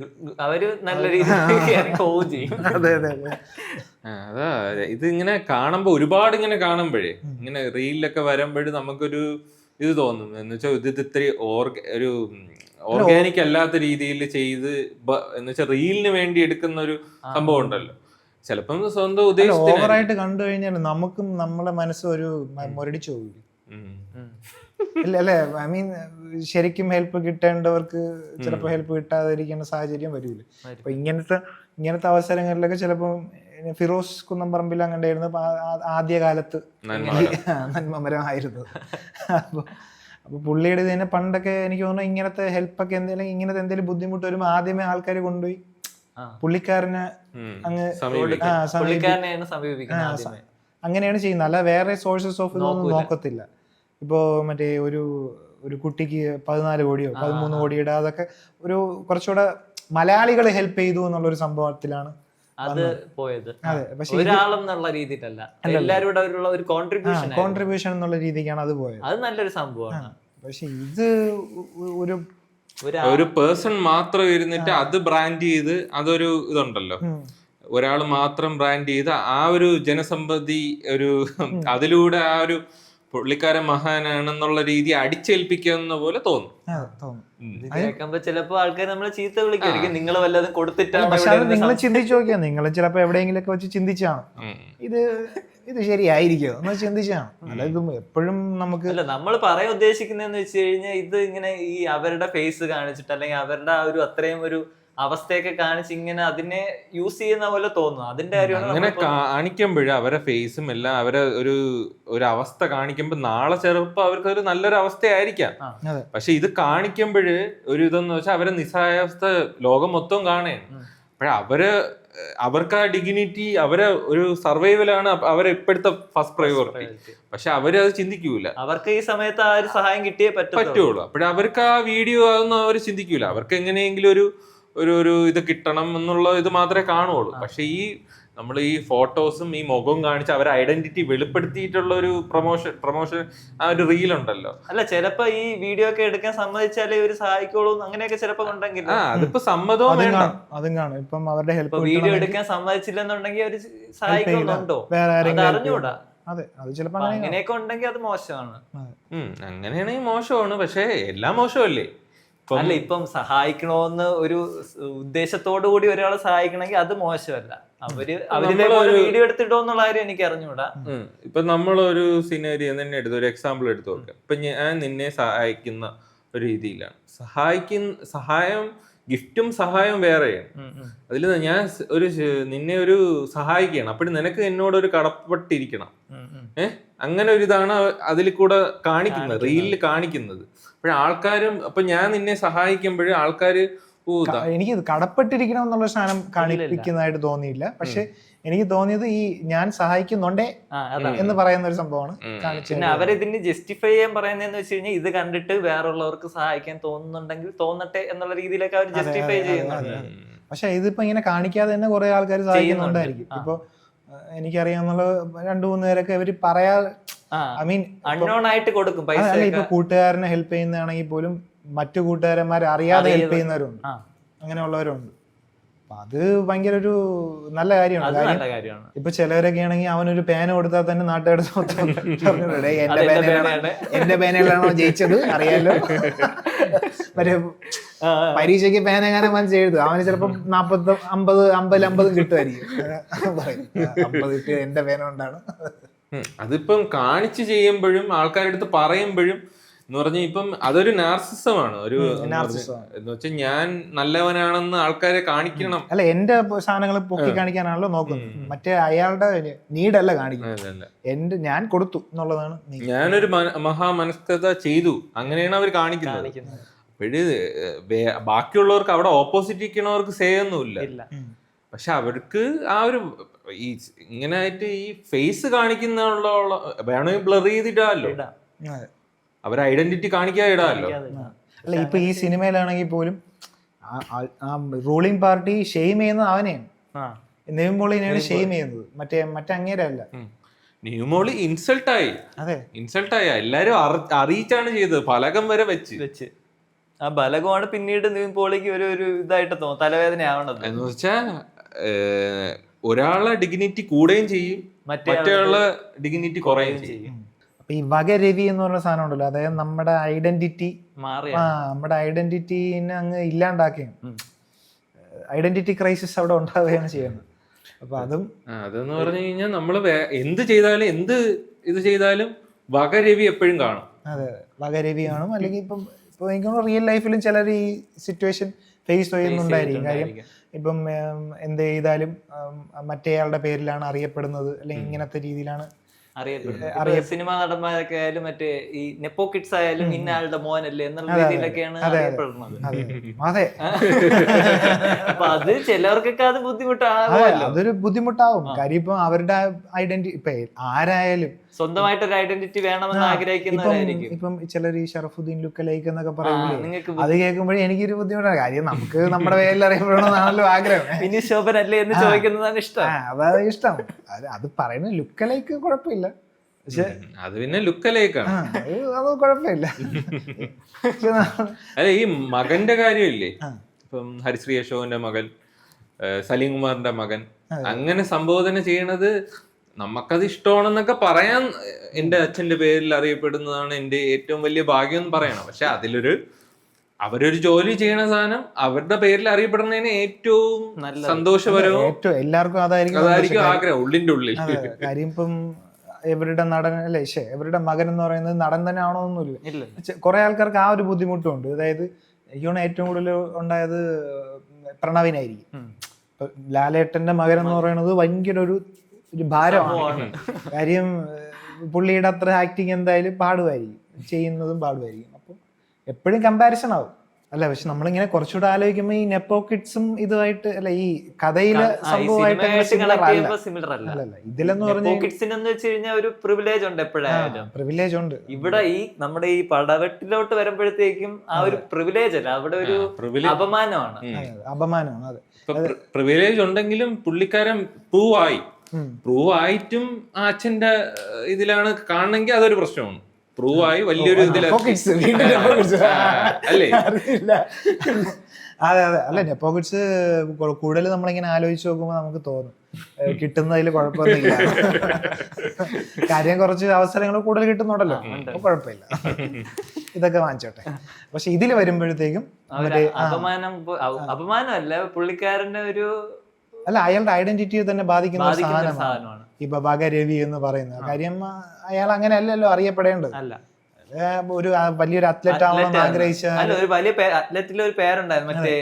C: അവര് നല്ല രീതിയിൽ പോവുകയും ചെയ്യും.
B: അതാ ഇത് ഇങ്ങനെ കാണുമ്പോ ഒരുപാട് ഇങ്ങനെ കാണുമ്പോഴേ ഇങ്ങനെ റീലിലൊക്കെ വരുമ്പോഴ് നമുക്കൊരു ഇത് തോന്നും. എന്ന് വെച്ചാൽ ഇത് ഇത്തിരി ഒരു ഓർഗാനിക് അല്ലാത്ത രീതിയിൽ ചെയ്ത് എന്ന് വെച്ചാൽ റീലിന് വേണ്ടി എടുക്കുന്ന ഒരു സംഭവം ഉണ്ടല്ലോ. ചിലപ്പം സ്വന്തം ഉദ്ദേശം
A: ഓവറായിട്ട് കണ്ടു കഴിഞ്ഞാൽ നമുക്കും നമ്മളെ മനസ്സ് ഒരു മുരടിച്ചു പോകില്ല. അല്ലേ? ഐ മീൻ, ശരിക്കും ഹെൽപ്പ് കിട്ടേണ്ടവർക്ക് ചിലപ്പോൾ ഹെൽപ്പ് കിട്ടാതിരിക്കുന്ന സാഹചര്യം വരൂല. അപ്പൊ ഇങ്ങനത്തെ അവസരങ്ങളിലൊക്കെ ചിലപ്പോൾ ഫിറോസ് കുന്നംപറമ്പിൽ അങ്ങനെ ആയിരുന്നു ആദ്യകാലത്ത് നന്മമരമായിരുന്നു. അപ്പൊ പുള്ളിയുടെ ഇതിനെ പണ്ടൊക്കെ എനിക്ക് തോന്നുന്നു ഇങ്ങനത്തെ ഹെൽപ്പൊക്കെ ഇങ്ങനത്തെ എന്തെങ്കിലും ബുദ്ധിമുട്ട് വരുമ്പോൾ ആദ്യമേ ആൾക്കാർ കൊണ്ടുപോയി പുള്ളിക്കാരനെ അങ്ങ് അങ്ങനെയാണ് ചെയ്യുന്നത്. അല്ല വേറെ സോഴ്സസ് ഓഫ് ഇതൊന്നും നോക്കത്തില്ല. ഇപ്പോ മറ്റേ ഒരു കുട്ടിക്ക് 14 കോടിയോ 13 കോടിയുടെ അതൊക്കെ ഒരു കുറച്ചുകൂടെ മലയാളികളെ ഹെൽപ്പ് ചെയ്തു എന്നുള്ളൊരു സംഭവത്തിലാണ്
C: അത് പോയത്. അതെ, പക്ഷെ ഒരാളെന്നുള്ള രീതിയിലല്ല, എല്ലാവരുടെ ഒരു കോൺട്രിബ്യൂഷൻ
A: എന്നുള്ള രീതിക്കാണ് അത് പോയത്.
C: അത് നല്ലൊരു സംഭവമാണ്.
A: പക്ഷെ ഇത്
B: ഒരു പേഴ്സൺ മാത്രം ഇരുന്നിട്ട് അത് ബ്രാൻഡ് ചെയ്ത് അതൊരു ഇതുണ്ടല്ലോ, ഒരാൾ മാത്രം ബ്രാൻഡ് ചെയ്ത് ആ ഒരു ജനസമ്പത്തി ഒരു അതിലൂടെ ആ ഒരു പുള്ളിക്കാരൻ മഹാനാണെന്നുള്ള രീതി അടിച്ചേൽപ്പിക്കുന്ന പോലെ തോന്നും.
C: ഇത് കേൾക്കുമ്പോ ചിലപ്പോ ആൾക്കാർ നമ്മളെ ചീത്ത വിളിക്കായിരിക്കും, നിങ്ങൾ വല്ലതും കൊടുത്തിട്ടാണ്.
A: പക്ഷെ അത് നിങ്ങൾ ചിന്തിച്ചു നോക്കിയാ, നിങ്ങൾ ചിലപ്പോ എവിടെയെങ്കിലും ഒക്കെ വെച്ച് ചിന്തിച്ചാണ് ഇത് ശരിയായിരിക്കോ എന്ന് ചിന്തിച്ചാണ്. അല്ല, ഇത് എപ്പോഴും നമുക്ക്
C: അല്ല, നമ്മൾ പറയാൻ ഉദ്ദേശിക്കുന്നതെന്ന് വെച്ച് കഴിഞ്ഞാൽ ഇത് ഇങ്ങനെ ഈ അവരുടെ ഫേസ് കാണിച്ചിട്ട് അല്ലെങ്കിൽ അവരുടെ ആ ഒരു അത്രയും ഒരു അവസ്ഥയൊക്കെ കാണിച്ച് ഇങ്ങനെ അതിനെ യൂസ് ചെയ്യുന്ന പോലെ തോന്നുന്നു. അതിന്റെ കാര്യമാണ്
B: അങ്ങനെ കാണിക്കുമ്പോഴേ അവരെ ഫേസും എല്ലാം അവരെ ഒരു അവസ്ഥ കാണിക്കുമ്പോൾ നാളെ ചിലപ്പോ അവർക്ക് ഒരു നല്ലൊരു അവസ്ഥയായിരിക്കാം. പക്ഷെ ഇത് കാണിക്കുമ്പോഴ് ഒരു ഇതെന്ന് വെച്ചാൽ അവരെ നിസ്സഹായാവസ്ഥ ലോകം മൊത്തം കാണുകയാണ്. അവർക്ക് ആ ഡിഗ്നിറ്റി, അവരെ ഒരു സർവൈവലാണ് അവരെ ഇപ്പോഴത്തെ ഫസ്റ്റ് പ്രയോറിറ്റി. പക്ഷെ അവര് അത് ചിന്തിക്കൂല.
C: അവർക്ക് ഈ സമയത്ത് ആ ഒരു സഹായം കിട്ടിയേ
B: പറ്റുള്ളൂ. അപ്പോഴവർക്ക് ആ വീഡിയോ അതൊന്നും അവർ ചിന്തിക്കൂല. അവർക്ക് എങ്ങനെയെങ്കിലും ഒരു ഇത് കിട്ടണം എന്നുള്ള ഇത് മാത്രമേ കാണുള്ളൂ. പക്ഷെ ഈ നമ്മൾ ഈ ഫോട്ടോസും ഈ മുഖവും കാണിച്ച് അവരെ ഐഡന്റിറ്റി വെളിപ്പെടുത്തിയിട്ടുള്ള ഒരു പ്രൊമോഷൻ ആ ഒരു റീൽ ഉണ്ടല്ലോ.
C: അല്ല, ചിലപ്പോ ഈ വീഡിയോ ഒക്കെ എടുക്കാൻ സമ്മതിച്ചാലേ ഒരു സഹായിക്കോളൂ, അങ്ങനെയൊക്കെ ചിലപ്പോ ഉണ്ടെങ്കിൽ
B: അതിപ്പോ സമ്മതവും വേണം.
A: അതും കാണും. ഇപ്പം അവരുടെ ഹെൽപ്പ്
C: വീഡിയോ എടുക്കാൻ സമ്മതിച്ചില്ലെന്നുണ്ടെങ്കിൽ അവര് സഹായിക്കുന്നുണ്ടോ അറിഞ്ഞൂടാ.
A: അതെ, അത് ചിലപ്പോ
C: അങ്ങനെയൊക്കെ ഉണ്ടെങ്കിൽ അത് മോശമാണ്.
B: അങ്ങനെയാണെങ്കിൽ മോശമാണ്. പക്ഷെ എല്ലാം മോശമല്ലേ?
C: അല്ല, ഇപ്പം സഹായിക്കണോന്ന് ഒരു ഉദ്ദേശത്തോടു കൂടി ഒരാളെ സഹായിക്കണമെങ്കിൽ അത് മോശമല്ല. അവരിതേപോലെ വീഡിയോ എടുത്തിട്ടോന്നുള്ള കാര്യം എനിക്ക് അറിഞ്ഞൂടാ.
B: ഇപ്പൊ നമ്മളൊരു സിനേരിയോ തന്നെ എടുത്തു, ഒരു എക്സാമ്പിൾ എടുത്തു നോക്കാം. ഇപ്പൊ ഞാൻ നിന്നെ സഹായിക്കുന്ന ഒരു രീതിയിലാണ്. സഹായം ഗിഫ്റ്റും സഹായവും വേറെയാണ്. അതിൽ ഞാൻ നിന്നെ ഒരു സഹായിക്കണം, അപ്പോഴും നിനക്ക് എന്നോട് ഒരു കടപ്പെട്ടിരിക്കണം. അങ്ങനെ ഒരു ഇതാണ് അതിൽ കൂടെ കാണിക്കുന്നത്, റീലിൽ കാണിക്കുന്നത്. ആൾക്കാരും അപ്പൊ ഞാൻ നിന്നെ സഹായിക്കുമ്പോഴേ ആൾക്കാര്
A: എനിക്ക് കടപ്പെട്ടിരിക്കണം എന്നുള്ള സാധനം കാണിപ്പിക്കുന്നതായിട്ട് തോന്നിയില്ല. പക്ഷെ എനിക്ക് തോന്നിയത് ഈ ഞാൻ സഹായിക്കുന്നുണ്ടേ എന്ന് പറയുന്ന ഒരു സംഭവമാണ് കാണിച്ചത്.
C: പിന്നെ അവരിതിന് ജസ്റ്റിഫൈ ചെയ്യാൻ പറയുന്നതെന്ന് വെച്ച് കഴിഞ്ഞാൽ ഇത് കണ്ടിട്ട് വേറുള്ളവർക്ക് സഹായിക്കാൻ തോന്നുന്നുണ്ടെങ്കിൽ തോന്നട്ടെ എന്നുള്ള രീതിയിലൊക്കെ അവർ ജസ്റ്റിഫൈ ചെയ്യുന്നുണ്ട്.
A: പക്ഷെ ഇതിപ്പോ ഇങ്ങനെ കാണിക്കാതെ തന്നെ കുറെ ആൾക്കാർ സഹായിക്കുന്നുണ്ടായിരിക്കും. ഇപ്പൊ എനിക്കറിയാവുന്ന 2-3 പേരൊക്കെ ഇവര് പറയാ, ഐ മീൻ
C: അൺനോൺ ആയിട്ട് കൊടുക്കും പൈസ.
A: ഇപ്പൊ കൂട്ടുകാരനെ ഹെൽപ്പ് ചെയ്യുന്നതാണെങ്കിൽ പോലും മറ്റു കൂട്ടുകാരന്മാരെ അറിയാതെ ഹെൽപ്പ് ചെയ്യുന്നവരുണ്ട്, അങ്ങനെയുള്ളവരുണ്ട്. അപ്പൊ അത് ഭയങ്കര ഒരു നല്ല കാര്യമാണ്. ഇപ്പൊ ചിലവരൊക്കെ ആണെങ്കിൽ അവനൊരു പേന കൊടുത്താൽ തന്നെ നാട്ടുകാരുടെ എന്റെ പേനകളാണോ ജയിച്ചത് അറിയാലോ, മറ്റേ പരീക്ഷയ്ക്ക് പേനകാരൻ മനസ്സിൽ എഴുതും, അവന് ചിലപ്പം 50 കിട്ടുമായിരിക്കും. 50 കിട്ടിയ എന്റെ പേന കൊണ്ടാണ്.
B: അതിപ്പം കാണിച്ചു ചെയ്യുമ്പോഴും ആൾക്കാരുടെ അടുത്ത് പറയുമ്പോഴും എന്ന് പറഞ്ഞാൽ ഇപ്പം അതൊരു നാർസിസമാണ്. എന്ന് വെച്ചാൽ ഞാൻ നല്ലവനാണെന്ന് ആൾക്കാരെ കാണിക്കണം.
A: അല്ല, എന്റെ സാധനങ്ങൾ പൊക്കി കാണിക്കാനാണല്ലോ നോക്കുന്നത്, മറ്റേ അയാളുടെ നീഡല്ല കാണിക്കുന്നത്. ഞാൻ കൊടുത്തു എന്നുള്ളതാണ്.
B: ഞാനൊരു മഹാമനസ്കത ചെയ്തു, അങ്ങനെയാണ് അവർ കാണിക്കുന്നത്. അപ്പോഴ് ബാക്കിയുള്ളവർക്ക് അവിടെ ഓപ്പോസിറ്റ് ഇരിക്കണവർക്ക് സേ ഒന്നുമില്ല. പക്ഷെ അവർക്ക് ആ ഒരു ഈ ഇങ്ങനെ ആയിട്ട് ഈ ഫേസ് കാണിക്കുന്ന വേണമെങ്കിൽ ബ്ലർ ചെയ്തിടാമല്ലോ, അവരെ ഐഡന്റിറ്റി കാണിക്കാതെ ഇടാമല്ലോ.
A: അല്ല, ഇപ്പൊ ഈ സിനിമയിലാണെങ്കിൽ പോലും റൂളിംഗ് പാർട്ടി ഷെയിം ചെയ്യുന്നത് അവനെയാണ്, നിവിൻ പോളിനെയാണ് ഷെയിം ചെയ്യുന്നത്, മറ്റങ്ങേരല്ല.
B: നിവിൻ പോളി ഇൻസൾട്ടായി എല്ലാരും അറിയിച്ചാണ് ചെയ്തത്, ഫലകം വരെ വെച്ച്.
C: ആ ബലകമാണ് പിന്നീട് നിവിൻ പോളിക്ക് ഒരു ഇതായിട്ട് തോന്നും, തലവേദന ആവണത്.
B: എന്ന് വെച്ചാ ഒരാളെ ഡിഗ്നിറ്റി കൂടുകയും ചെയ്യും, മറ്റേ ഡിഗ്നിറ്റി കുറയുകയും ചെയ്യും.
A: അപ്പൊ ഈ വകരവി എന്ന് പറഞ്ഞ സാധനം ഉണ്ടല്ലോ, അതായത് നമ്മുടെ ഐഡന്റിറ്റീനെ അങ്ങ് ഇല്ലാണ്ടാക്കുകയാണ്, ഐഡന്റിറ്റി ക്രൈസിസ് അവിടെ ഉണ്ടാവുകയാണ് ചെയ്യുന്നത്. അപ്പൊ
B: അതെന്ന് പറഞ്ഞു കഴിഞ്ഞാൽ നമ്മള് എന്ത് ചെയ്താലും വകരവി എപ്പോഴും കാണും.
A: അതെ, വകരവി കാണും. അല്ലെങ്കിൽ ഇപ്പൊ എനിക്ക് റിയൽ ലൈഫിലും ചിലർ ഈ സിറ്റുവേഷൻ ഫേസ് ചെയ്യുന്നുണ്ടായിരിക്കും. കാര്യം ഇപ്പം എന്ത് ചെയ്താലും മറ്റേയാളുടെ പേരിലാണ് അറിയപ്പെടുന്നത്, അല്ലെങ്കിൽ ഇങ്ങനത്തെ രീതിയിലാണ്
C: അറിയപ്പെടുന്നത്. സിനിമാ നടന്മാരൊക്കെ ആയാലും മറ്റേ ഈ നെപ്പോ കിഡ്സ് ആയാലും ഇന്ന ആളുടെ മോനല്ലേ എന്നുള്ള രീതിയിലൊക്കെയാണ് അറിയപ്പെടുന്നത്.
A: അതെ,
C: അപ്പൊ അത് ചിലവർക്കൊക്കെ അത് ബുദ്ധിമുട്ടാകും.
A: അതൊരു ബുദ്ധിമുട്ടാവും. കാര്യം ഇപ്പൊ അവരുടെ ഐഡന്റിറ്റി ഇപ്പൊ ആരായാലും
C: സ്വന്തമായിട്ടൊരു ഐഡന്റിറ്റി വേണമെന്ന് ആഗ്രഹിക്കുന്നവരായിരിക്കും.
A: ഇപ്പം ചിലർ ഈ ഷറഫുദ്ദീൻ ലുക്കലൈക്ക് എന്നൊക്കെ പറയുമ്പോൾ അത് കേൾക്കുമ്പോഴേ എനിക്കൊരു ബുദ്ധിമുട്ടാണ്. കാര്യം നമുക്ക് നമ്മുടെ പേരിൽ അറിയപ്പെടണമെന്നാണല്ലോ ആഗ്രഹം.
C: പിന്നെ ശോഭനല്ലേ എന്ന് ചോദിക്കുന്നതാണ് ഇഷ്ടം.
A: അതാണ് ഇഷ്ടം. അത് പറയുന്നത് ലുക്കലൈക്ക് കുഴപ്പമില്ല, പക്ഷെ
B: അത് പിന്നെ ലുക്കലൈക്കാണ്,
A: അത് കുഴപ്പമില്ല.
B: അല്ല, ഈ മകന്റെ കാര്യമില്ലേ, ഇപ്പം ഹരിശ്രീ അശോകന്റെ മകൻ, സലീം കുമാറിന്റെ മകൻ, അങ്ങനെ സംബോധന ചെയ്യണത് നമുക്കത് ഇഷ്ടമാണെന്നൊക്കെ പറയാൻ എന്റെ അച്ഛന്റെ പേരിൽ അറിയപ്പെടുന്നതാണ് എന്റെ ഏറ്റവും വലിയ ഭാഗ്യം എന്ന് പറയണം. പക്ഷെ അവരൊരു ജോലി ചെയ്യണ സാധനം അവരുടെ പേരിൽ അറിയപ്പെടുന്നതിന് ഏറ്റവും സന്തോഷപരവും
A: ഏറ്റവും എല്ലാവർക്കും അതായിരിക്കും
B: ആഗ്രഹം ഉള്ളിന്റെ ഉള്ളിൽ.
A: കാര്യം ഇപ്പം ഇവരുടെ നടൻ അല്ലേ ഇവരുടെ മകൻ എന്ന് പറയുന്നത് നടൻ തന്നെ ആണോന്നൊന്നുമില്ല. കുറെ ആൾക്കാർക്ക് ആ ഒരു ബുദ്ധിമുട്ടുണ്ട്. അതായത് എനിക്ക് ഏറ്റവും കൂടുതൽ ഉണ്ടായത് പ്രണവിനായിരിക്കും. ലാലേട്ടന്റെ മകൻ എന്ന് പറയുന്നത് ഭയങ്കര ഒരു ഭാരമാണ്. കാര്യം പുള്ളിയുടെ അത്ര ആക്ടിങ് എന്തായാലും പാടുമായിരിക്കും, ചെയ്യുന്നതും പാടുമായിരിക്കും. അപ്പം എപ്പോഴും കമ്പാരിസൺ ആവും അല്ല. പക്ഷെ നമ്മളിങ്ങനെ കുറച്ചുകൂടെ ആലോചിക്കുമ്പോൾ ഈ നെപ്പോ കിഡ്സും ഇതുമായിട്ട് അല്ല ഈ കഥയിലെ സംഭവമായിട്ട് ഇതിലെന്ന്
C: പറഞ്ഞാൽ ഒരു പ്രിവിലേജ് ഉണ്ട്, എപ്പോഴായാലും
A: പ്രിവിലേജ് ഉണ്ട്.
C: ഇവിടെ ഈ നമ്മുടെ ഈ പടവെട്ടിലോട്ട് വരുമ്പോഴത്തേക്കും ആ ഒരു പ്രിവിലേജ് അല്ല, അവിടെ ഒരു അപമാനമാണ്.
A: അതെ.
B: പ്രിവിലേജ് ഉണ്ടെങ്കിലും പുള്ളിക്കാരൻ പ്രൂവ് ആയിട്ടും ആ അച്ഛന്റെ ഇതിലാണ് കാണണമെങ്കിൽ അതൊരു പ്രശ്നമാണ്. പ്രൂവ് ആയി വലിയൊരു
A: അല്ലേ. അതെ അല്ല നെപ്പോ കിഡ്സ് കൂടുതൽ നമ്മളിങ്ങനെ ആലോചിച്ച് നോക്കുമ്പോൾ നമുക്ക് തോന്നും കിട്ടുന്നതിൽ കുഴപ്പമൊന്നുമില്ല. കാര്യം കുറച്ച് അവസരങ്ങൾ കൂടുതൽ കിട്ടുന്നുണ്ടല്ലോ, കുഴപ്പമില്ല, ഇതൊക്കെ വാങ്ങിച്ചോട്ടെ. പക്ഷെ ഇതിൽ വരുമ്പോഴത്തേക്കും
C: അപമാനമല്ല, പുള്ളിക്കാരന്റെ ഒരു
A: അല്ല അയാളുടെ ഐഡന്റിറ്റിയെ തന്നെ ബാധിക്കുന്ന സാധനമാണ് ഈ ബബാഗ രവി എന്ന് പറയുന്നത്. കാര്യം അയാൾ അങ്ങനെ അല്ലല്ലോ അറിയപ്പെടേണ്ടത്. ഒരു വലിയൊരു അത്ലറ്റ് ആവണമെന്ന് ആഗ്രഹിച്ച
C: ഒരു വലിയ അത്ലറ്റിലെ ഒരു പേരുണ്ടായിരുന്നു, മറ്റേ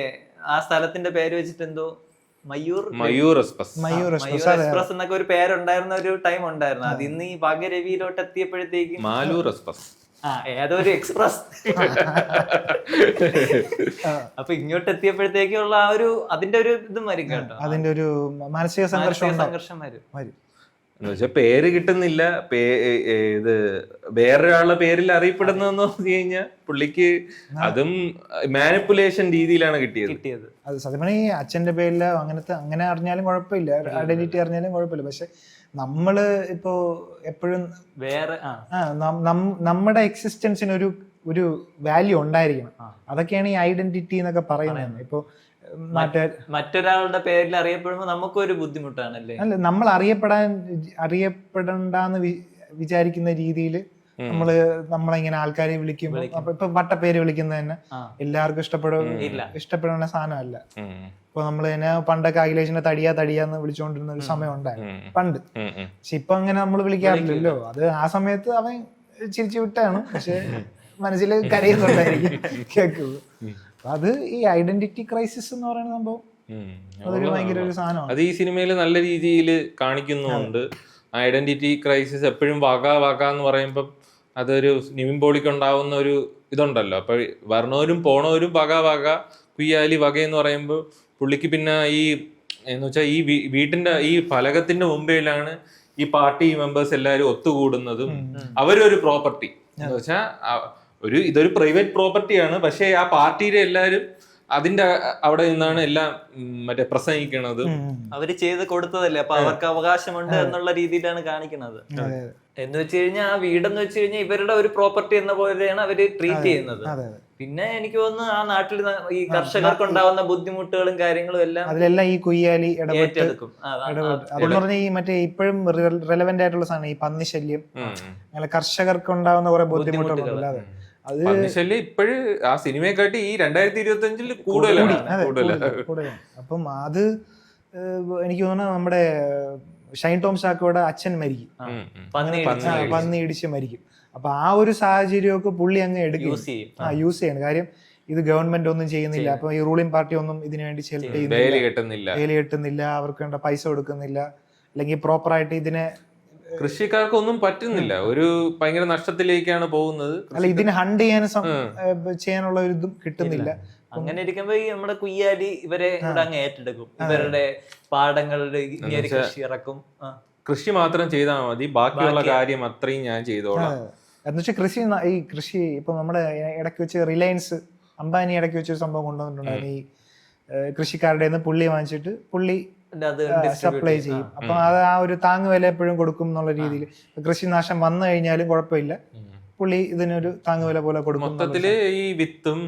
C: ആ സ്ഥലത്തിന്റെ പേര് വെച്ചിട്ട് എന്തോ
B: മയൂർ
C: എക്സ്പ്രസ് എന്നൊക്കെ ഒരു പേരുണ്ടായിരുന്ന ഒരു ടൈം ഉണ്ടായിരുന്നു. അത് ഇന്ന് ഈ ഭാഗ്യരവിയിലോട്ട് എത്തിയപ്പോഴത്തേക്കും ഏതോ ഒരു എക്സ്പ്രസ് അപ്പൊ ഇങ്ങോട്ട് എത്തിയപ്പോഴത്തേക്കുള്ള ആ ഒരു അതിന്റെ ഒരു ഇതും വരും കേട്ടോ,
A: അതിന്റെ ഒരു മാനസിക സംഘർഷം വരും.
B: എന്നുവെച്ചാൽ പേര് കിട്ടുന്നില്ല, ഇത് വേറൊരാളുടെ പേരിൽ അറിയപ്പെടുന്നതെന്ന് പറഞ്ഞു കഴിഞ്ഞാൽ പുള്ളിക്ക് അതും മാനിപ്പുലേഷൻ രീതിയിലാണ് കിട്ടിയത്.
A: അത് സത്യം പറഞ്ഞാൽ ഈ അച്ഛന്റെ പേരിൽ അങ്ങനെ അറിഞ്ഞാലും കുഴപ്പമില്ല, ഐഡന്റിറ്റി അറിഞ്ഞാലും കുഴപ്പമില്ല. പക്ഷെ നമ്മള് ഇപ്പോ എപ്പോഴും
C: വേറെ
A: നമ്മുടെ എക്സിസ്റ്റൻസിന് ഒരു വാല്യൂ ഉണ്ടായിരിക്കണം. അതൊക്കെയാണ് ഈ ഐഡന്റിറ്റി എന്നൊക്കെ പറയുന്നത്. ഇപ്പൊ
C: മറ്റൊരാളുടെ പേരിൽ അറിയപ്പെടുമ്പോൾ നമുക്കൊരു ബുദ്ധിമുട്ടാണല്ലേ.
A: അല്ല നമ്മൾ അറിയപ്പെടണ്ടെന്ന് വിചാരിക്കുന്ന രീതിയിൽ നമ്മളിങ്ങനെ ആൾക്കാരെ വിളിക്കുമ്പോൾ ഇപ്പൊ വട്ടപ്പേര് വിളിക്കുന്നത് തന്നെ എല്ലാവർക്കും ഇഷ്ടപ്പെടുന്ന സാധനമല്ല. ഇപ്പൊ നമ്മൾ തന്നെ പണ്ടൊക്കെ അഖിലേഷിനെ തടിയാന്ന് വിളിച്ചുകൊണ്ടിരുന്ന ഒരു സമയം ഉണ്ടായിരുന്നു പണ്ട്. പക്ഷെ ഇപ്പൊ അങ്ങനെ നമ്മൾ വിളിക്കാറില്ലല്ലോ. അത് ആ സമയത്ത് അവൻ ചിരിച്ചു വിട്ടാണ്, പക്ഷെ മനസ്സിൽ കരയുന്നുണ്ടായിരിക്കും കേൾക്കുക. അത് ഈ ഐഡന്റിറ്റി ക്രൈസിസ് എന്ന് പറയുന്ന സംഭവം അതൊരു ഭയങ്കര ഒരു സാധനമാണ്.
B: അത് ഈ സിനിമയിൽ നല്ല രീതിയിൽ കാണിക്കുന്നുണ്ട്. ഐഡന്റിറ്റി ക്രൈസിസ് എപ്പോഴും വക എന്ന് പറയുമ്പോൾ അതൊരു നിവിൻ പോളിക്ക് ഉണ്ടാവുന്ന ഒരു ഇതുണ്ടല്ലോ. അപ്പൊ വരണവരും പോണവരും വക കുയ്യാലി എന്ന് പറയുമ്പോൾ പുള്ളിക്ക് പിന്നെ ഈ എന്ന് വെച്ചാൽ ഈ വീട്ടിന്റെ ഈ ഫലകത്തിന്റെ മുമ്പിലാണ് ഈ പാർട്ടി മെമ്പേഴ്സ് എല്ലാവരും ഒത്തുകൂടുന്നതും അവരൊരു പ്രോപ്പർട്ടി എന്ന് വെച്ചാൽ ഇതൊരു പ്രൈവറ്റ് പ്രോപ്പർട്ടിയാണ്. പക്ഷെ ആ പാർട്ടിയിലെ എല്ലാവരും അതിന്റെ അവിടെ നിന്നാണ് എല്ലാം മറ്റേ പ്രസംഗിക്കണത്.
C: അവര് ചെയ്ത് കൊടുത്തതല്ലേ, അപ്പൊ അവർക്ക് അവകാശമുണ്ട് എന്നുള്ള രീതിയിലാണ് കാണിക്കുന്നത്. എന്ന് വെച്ച് കഴിഞ്ഞാൽ ആ വീടെന്ന് വെച്ച് കഴിഞ്ഞാൽ ഇവരുടെ ഒരു പ്രോപ്പർട്ടി എന്ന പോലെയാണ് അവര് ട്രീറ്റ് ചെയ്യുന്നത്. പിന്നെ എനിക്ക് തോന്നുന്നു ആ നാട്ടിൽ ഈ കർഷകർക്ക് ഉണ്ടാവുന്ന ബുദ്ധിമുട്ടുകളും കാര്യങ്ങളും എല്ലാം
A: അതിലെല്ലാം ഈ കുയ്യാലി ഏറ്റെടുക്കും. അതെന്ന് പറഞ്ഞാൽ ഈ മറ്റേ ഇപ്പോഴും റെലവെന്റ് ആയിട്ടുള്ള സാധനം ഈ പന്നിശല്യം, അങ്ങനെ കർഷകർക്ക് ഉണ്ടാവുന്ന കുറെ ബുദ്ധിമുട്ടുകൾ.
B: പന്നിശല്യം ഇപ്പോഴും ആ സിനിമയെക്കാട്ടി ഈ 2025 കൂടുതലാണ്.
A: അപ്പം അത് എനിക്ക് തോന്നുന്നു നമ്മുടെ ഷൈൻ ടോം ചാക്കോയുടെ അച്ഛൻ മരിക്കും, പന്നി ഇടിച്ച് മരിക്കും. അപ്പൊ ആ ഒരു സാഹചര്യമൊക്കെ പുള്ളി അങ്ങ് യൂസ് ചെയ്യണം. കാര്യം ഇത് ഗവൺമെന്റ് ഒന്നും ചെയ്യുന്നില്ല. അപ്പൊ ഈ റൂളിംഗ് പാർട്ടി ഒന്നും ഇതിനു വേണ്ടി ഹെൽപ്പ് ചെയ്യുന്നില്ല, വേലി കെട്ടുന്നില്ല, അവർക്ക് വേണ്ട പൈസ കൊടുക്കുന്നില്ല, അല്ലെങ്കിൽ പ്രോപ്പറായിട്ട് ഇതിനെ
B: കൃഷിക്കാർക്കൊന്നും പറ്റുന്നില്ല, ഒരു ഭയങ്കര നഷ്ടത്തിലേക്കാണ് പോകുന്നത്.
A: അല്ല ഇതിനെ ഹണ്ട് ചെയ്യാനുള്ള ഒരു ഇതും കിട്ടുന്നില്ല.
C: അങ്ങനെ ഇരിക്കുമ്പോ ഈ നമ്മുടെ കുയ്യാലി ഇവരെ അങ്ങ് ഏറ്റെടുക്കും, ഇവരുടെ പാടങ്ങളുടെ കൃഷി ഇറക്കും.
B: കൃഷി മാത്രം ചെയ്താൽ മതി, ബാക്കിയുള്ള കാര്യം അത്രയും ഞാൻ ചെയ്തോളാം.
A: എന്നുവെച്ചാൽ കൃഷി ഇപ്പൊ നമ്മുടെ ഇടയ്ക്ക് വെച്ച് റിലയൻസ് അംബാനി ഇടയ്ക്ക് വെച്ചൊരു സംഭവം കൊണ്ടുവന്നിട്ടുണ്ടായിരുന്നു. ഈ കൃഷിക്കാരുടെ പുള്ളി വാങ്ങിച്ചിട്ട് പുള്ളി സപ്ലൈ ചെയ്യും. അപ്പൊ അത് ആ ഒരു താങ്ങുവില എപ്പോഴും കൊടുക്കും എന്നുള്ള രീതിയിൽ കൃഷിനാശം വന്നു കഴിഞ്ഞാലും കുഴപ്പമില്ല, പുള്ളി ഇതിനൊരു താങ്ങുവില പോലെ കൊടുക്കും.
B: മൊത്തത്തില് ഈ വിത്തും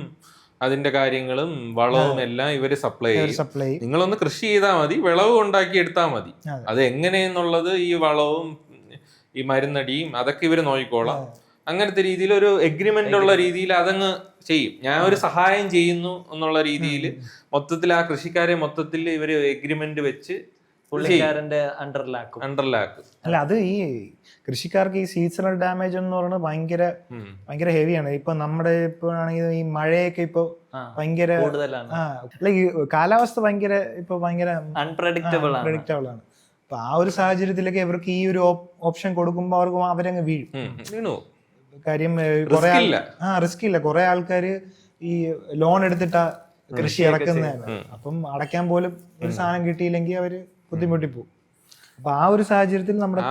B: അതിന്റെ കാര്യങ്ങളും വളവും എല്ലാം ഇവര് സപ്ലൈ ചെയ്യും.
A: സപ്ലൈ
B: നിങ്ങളൊന്ന് കൃഷി ചെയ്താൽ മതി, വിളവ് ഉണ്ടാക്കി എടുത്താൽ മതി.
A: അതെ.
B: അത് എങ്ങനെയെന്നുള്ളത് ഈ വളവും ഈ മരുന്നടിയും അതൊക്കെ ഇവര് നോക്കിക്കോളാം. അങ്ങനത്തെ രീതിയിൽ ഒരു എഗ്രിമെന്റ് ഉള്ള രീതിയിൽ അതങ്ങ് ചെയ്യും. ഞാൻ ഒരു സഹായം ചെയ്യുന്നു എന്നുള്ള രീതിയിൽ മൊത്തത്തിൽ ആ കൃഷിക്കാരെ മൊത്തത്തിൽ ഇവര് എഗ്രിമെന്റ് വെച്ച്
C: പുള്ളിക്കാരന്റെ അണ്ടറിലാക്കും.
A: അല്ല, അത് ഈ കൃഷിക്കാർക്ക് ഈ സീസണൽ ഡാമേജ് എന്ന് പറയുന്നത് ഭയങ്കര ഹെവിയാണ്. ഇപ്പൊ നമ്മുടെ ഇപ്പൊ ആണെങ്കിൽ ഈ മഴയൊക്കെ ഇപ്പൊ ഭയങ്കര
C: കൂടുതലാണ്.
A: അല്ല, ഈ കാലാവസ്ഥ ഭയങ്കര
C: അൺപ്രഡിക്റ്റബിൾ ആണ്.
A: അപ്പൊ ആ ഒരു സാഹചര്യത്തിലൊക്കെ ഇവർക്ക് ഈ ഒരു ഓപ്ഷൻ കൊടുക്കുമ്പോൾ അവർക്ക് അവരങ്ങ് വീഴും. കാര്യം കുറെ റിസ്ക് ഇല്ല. കുറെ ആൾക്കാര് ഈ ലോൺ എടുത്തിട്ടാ കൃഷി ഇറക്കുന്നതാണ്. അപ്പം അടയ്ക്കാൻ പോലും ഒരു സാധനം കിട്ടിയില്ലെങ്കിൽ അവര് ബുദ്ധിമുട്ടി പോകും. അപ്പൊ ആ ഒരു സാഹചര്യത്തിൽ നമ്മുടെ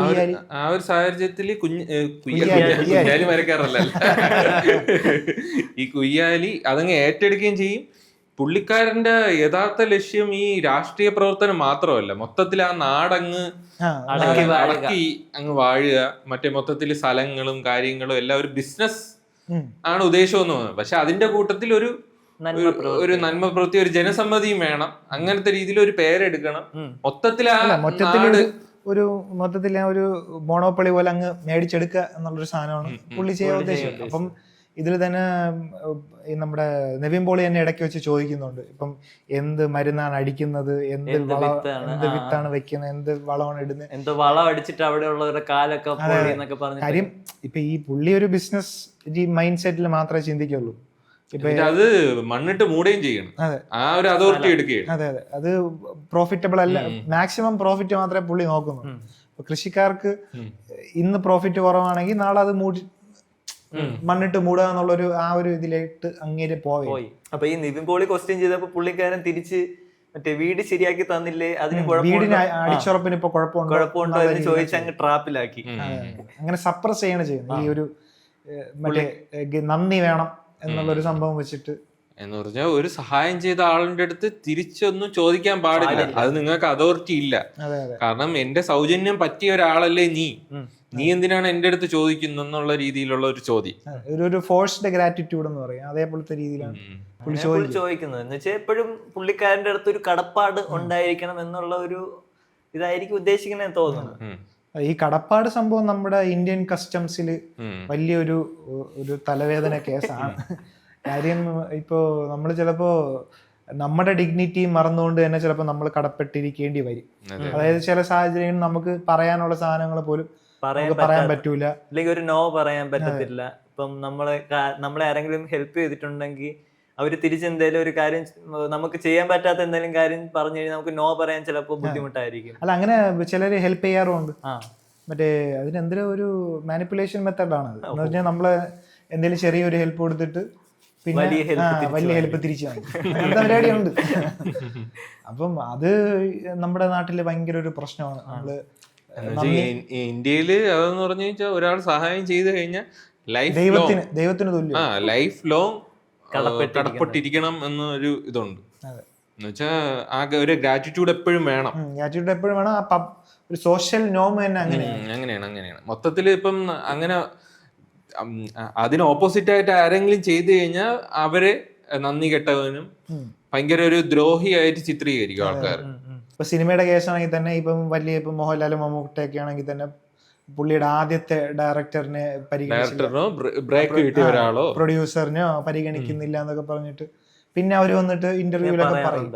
B: കുയ്യാലി മരക്കാറല്ല ഈ കുയ്യാലി അതങ്ങ് ഏറ്റെടുക്കുകയും ചെയ്യും. പുള്ളിക്കാരന്റെ യഥാർത്ഥ ലക്ഷ്യം ഈ രാഷ്ട്രീയ പ്രവർത്തനം മാത്രമല്ല, മൊത്തത്തിൽ ആ നാടങ്ങ് അടക്കി അങ്ങ് വാഴുക. മറ്റേ മൊത്തത്തിൽ സ്ഥലങ്ങളും കാര്യങ്ങളും എല്ലാം ഒരു ബിസിനസ് ആണ് ഉദ്ദേശമെന്ന് തോന്നുന്നത്. പക്ഷെ അതിന്റെ കൂട്ടത്തിൽ ഒരു നന്മ പ്രവൃത്തി, ഒരു ജനസമ്മതിയും വേണം. അങ്ങനത്തെ രീതിയിൽ ഒരു പേരെടുക്കണം. മൊത്തത്തിൽ
A: ഒരു മോണോപ്പൊളി പോലെ അങ്ങ് മേടിച്ചെടുക്കുക എന്നുള്ളൊരു സാധനമാണ് പുള്ളി ചെയ്യാൻ ഉദ്ദേശിച്ചത്. അപ്പം ഇതിൽ തന്നെ നമ്മുടെ നിവിൻ പോളി തന്നെ ഇടയ്ക്ക് വെച്ച് ചോദിക്കുന്നുണ്ട്, ഇപ്പം എന്ത് മരുന്നാണ് അടിക്കുന്നത്, എന്ത് വിത്താണ് വെക്കുന്നത്, എന്ത് വളമാണ് ഇടുന്നത്,
C: എന്ത് വളം അടിച്ചിട്ട് അവിടെ ഉള്ളവരുടെ കാലൊക്കെ
A: കാര്യം. ഇപ്പൊ ഈ പുള്ളി ഒരു ബിസിനസ് മൈൻഡ് സെറ്റിൽ മാത്രമേ ചിന്തിക്കുള്ളൂ.
B: അത് മണ്ണിട്ട് മൂടുകയും ചെയ്യണം. ആ ഒരു അതോറിറ്റി എടുക്കുകയും.
A: അതെ, അത് പ്രോഫിറ്റബിൾ അല്ല. മാക്സിമം പ്രോഫിറ്റ് മാത്രമേ പുള്ളി നോക്കുന്നു. കൃഷിക്കാർക്ക് ഇന്ന് പ്രോഫിറ്റ് കുറവാണെങ്കിൽ നാളെ അത് മണ്ണിട്ട് മൂടുക എന്നുള്ളൊരു ആ ഒരു ഇതിലേക്ക് അങ്ങേര് പോയി.
C: അപ്പൊ ഈ നിവിൻ പോളി ക്വസ്റ്റ്യൻ ചെയ്തപ്പോ പുള്ളിക്കാരൻ തിരിച്ച് മറ്റേ വീട് ശരിയാക്കി തന്നില്ലേ, അതിന്
A: വീടിന് അടിച്ചുറപ്പിന് ഇപ്പൊ
C: കുഴപ്പമുണ്ടോ എന്ന് ചോദിച്ച് അങ്ങ് ട്രാപ്പിലാക്കി.
A: അങ്ങനെ സപ്രസ് ചെയ്യണ ചെയ്യുന്നത് ഈ ഒരു മറ്റേ നന്ദി വേണം എന്നുള്ളൊരു സംഭവം വെച്ചിട്ട്.
B: എന്ന് പറഞ്ഞാൽ ഒരു സഹായം ചെയ്ത ആളിന്റെ അടുത്ത് തിരിച്ചൊന്നും ചോദിക്കാൻ പാടില്ല. അത് നിങ്ങൾക്ക് അതോറിറ്റി ഇല്ല. കാരണം എന്റെ സൗജന്യം പറ്റിയ ഒരാളല്ലേ നീ എന്തിനാണ് എന്റെ അടുത്ത് ചോദിക്കുന്നു എന്നുള്ള രീതിയിലുള്ള ഒരു ചോദ്യം,
A: ഒരു ഫോഴ്സ്ഡ് ഗ്രാറ്റിറ്റ്യൂഡ് എന്ന് പറയും. അതേപോലത്തെ രീതിയിലാണ്
C: ചോദിക്കുന്നത്. എന്ന് വെച്ചാൽ എപ്പോഴും പുള്ളിക്കാരന്റെ അടുത്ത് ഒരു കടപ്പാട് ഉണ്ടായിരിക്കണം എന്നുള്ള ഒരു ഇതായിരിക്കും ഉദ്ദേശിക്കണെന്ന് തോന്നുന്നു.
A: ഈ കടപ്പാട് സംഭവം നമ്മുടെ ഇന്ത്യൻ കസ്റ്റംസിൽ വലിയൊരു തലവേദന കേസാണ്. കാര്യം ഇപ്പോ നമ്മൾ ചിലപ്പോ നമ്മുടെ ഡിഗ്നിറ്റി മറന്നുകൊണ്ട് തന്നെ ചിലപ്പോൾ നമ്മൾ കടപ്പെട്ടിരിക്കേണ്ടി വരും. അതായത് ചില സാഹചര്യങ്ങളിൽ നമുക്ക് പറയാനുള്ള സാധനങ്ങൾ പോലും പറയാൻ പറ്റൂല,
C: അല്ലെങ്കിൽ ഒരു നോ പറയാൻ പറ്റത്തില്ല. ഇപ്പം നമ്മളെ ആരെങ്കിലും ഹെൽപ്പ് ചെയ്തിട്ടുണ്ടെങ്കിൽ അവര് തിരിച്ചെന്തേലും ഒരു കാര്യം നമുക്ക് ചെയ്യാൻ പറ്റാത്ത എന്തെങ്കിലും കാര്യം പറഞ്ഞു കഴിഞ്ഞാൽ നമുക്ക് നോ പറയാൻ ചിലപ്പോൾ ബുദ്ധിമുട്ടായിരിക്കും.
A: അല്ല, അങ്ങനെ ചിലര് ഹെൽപ്പ് ചെയ്യാറുണ്ട്. മറ്റേ അതിനെന്തൊരു ഒരു മാനിപ്പുലേഷൻ മെത്തേഡാണ് അത്. എന്ന് പറഞ്ഞാൽ നമ്മള് എന്തെങ്കിലും ചെറിയൊരു ഹെൽപ്പ് കൊടുത്തിട്ട് പിന്നെ വലിയ ഹെൽപ്പ് തിരിച്ചു അങ്ങനത്തെ പരിപാടിയുണ്ട്. അപ്പം അത് നമ്മുടെ നാട്ടില് ഭയങ്കര ഒരു പ്രശ്നമാണ്. നമ്മള്
B: ഇന്ത്യയില് അതെന്ന് പറഞ്ഞു വെച്ചാൽ ഒരാൾ സഹായം ചെയ്തു കഴിഞ്ഞാൽ
A: ദൈവത്തിന് തുല്യം,
B: ലൈഫ് ലോങ് കടപ്പെട്ടിരിക്കണം എന്നൊരു ഇതുണ്ട്. എന്നുവെച്ചാൽ ആ ഒരു ഗ്രാറ്റിറ്റ്യൂഡ് എപ്പോഴും വേണം.
A: ഒരു സോഷ്യൽ നോം തന്നെ
B: അങ്ങനെയാണ് മൊത്തത്തിൽ. ഇപ്പം അങ്ങനെ അതിന് ഓപ്പോസിറ്റ് ആയിട്ട് ആരെങ്കിലും ചെയ്തു കഴിഞ്ഞാൽ അവരെ നന്ദി കെട്ടവനും ഭയങ്കര ഒരു ദ്രോഹിയായിട്ട് ചിത്രീകരിക്കും ആൾക്കാർ.
A: ഇപ്പൊ സിനിമയുടെ കേസാണെങ്കിൽ തന്നെ ഇപ്പം ഇപ്പം മോഹൻലാലും മമ്മൂട്ടിയൊക്കെ ആണെങ്കിൽ തന്നെ പുള്ളിയുടെ ആദ്യത്തെ ഡയറക്ടറിനെ പ്രൊഡ്യൂസറിനോ പരിഗണിക്കുന്നില്ല എന്നൊക്കെ പറഞ്ഞിട്ട് പിന്നെ അവര് വന്നിട്ട് ഇന്റർവ്യൂലൊക്കെ പറയും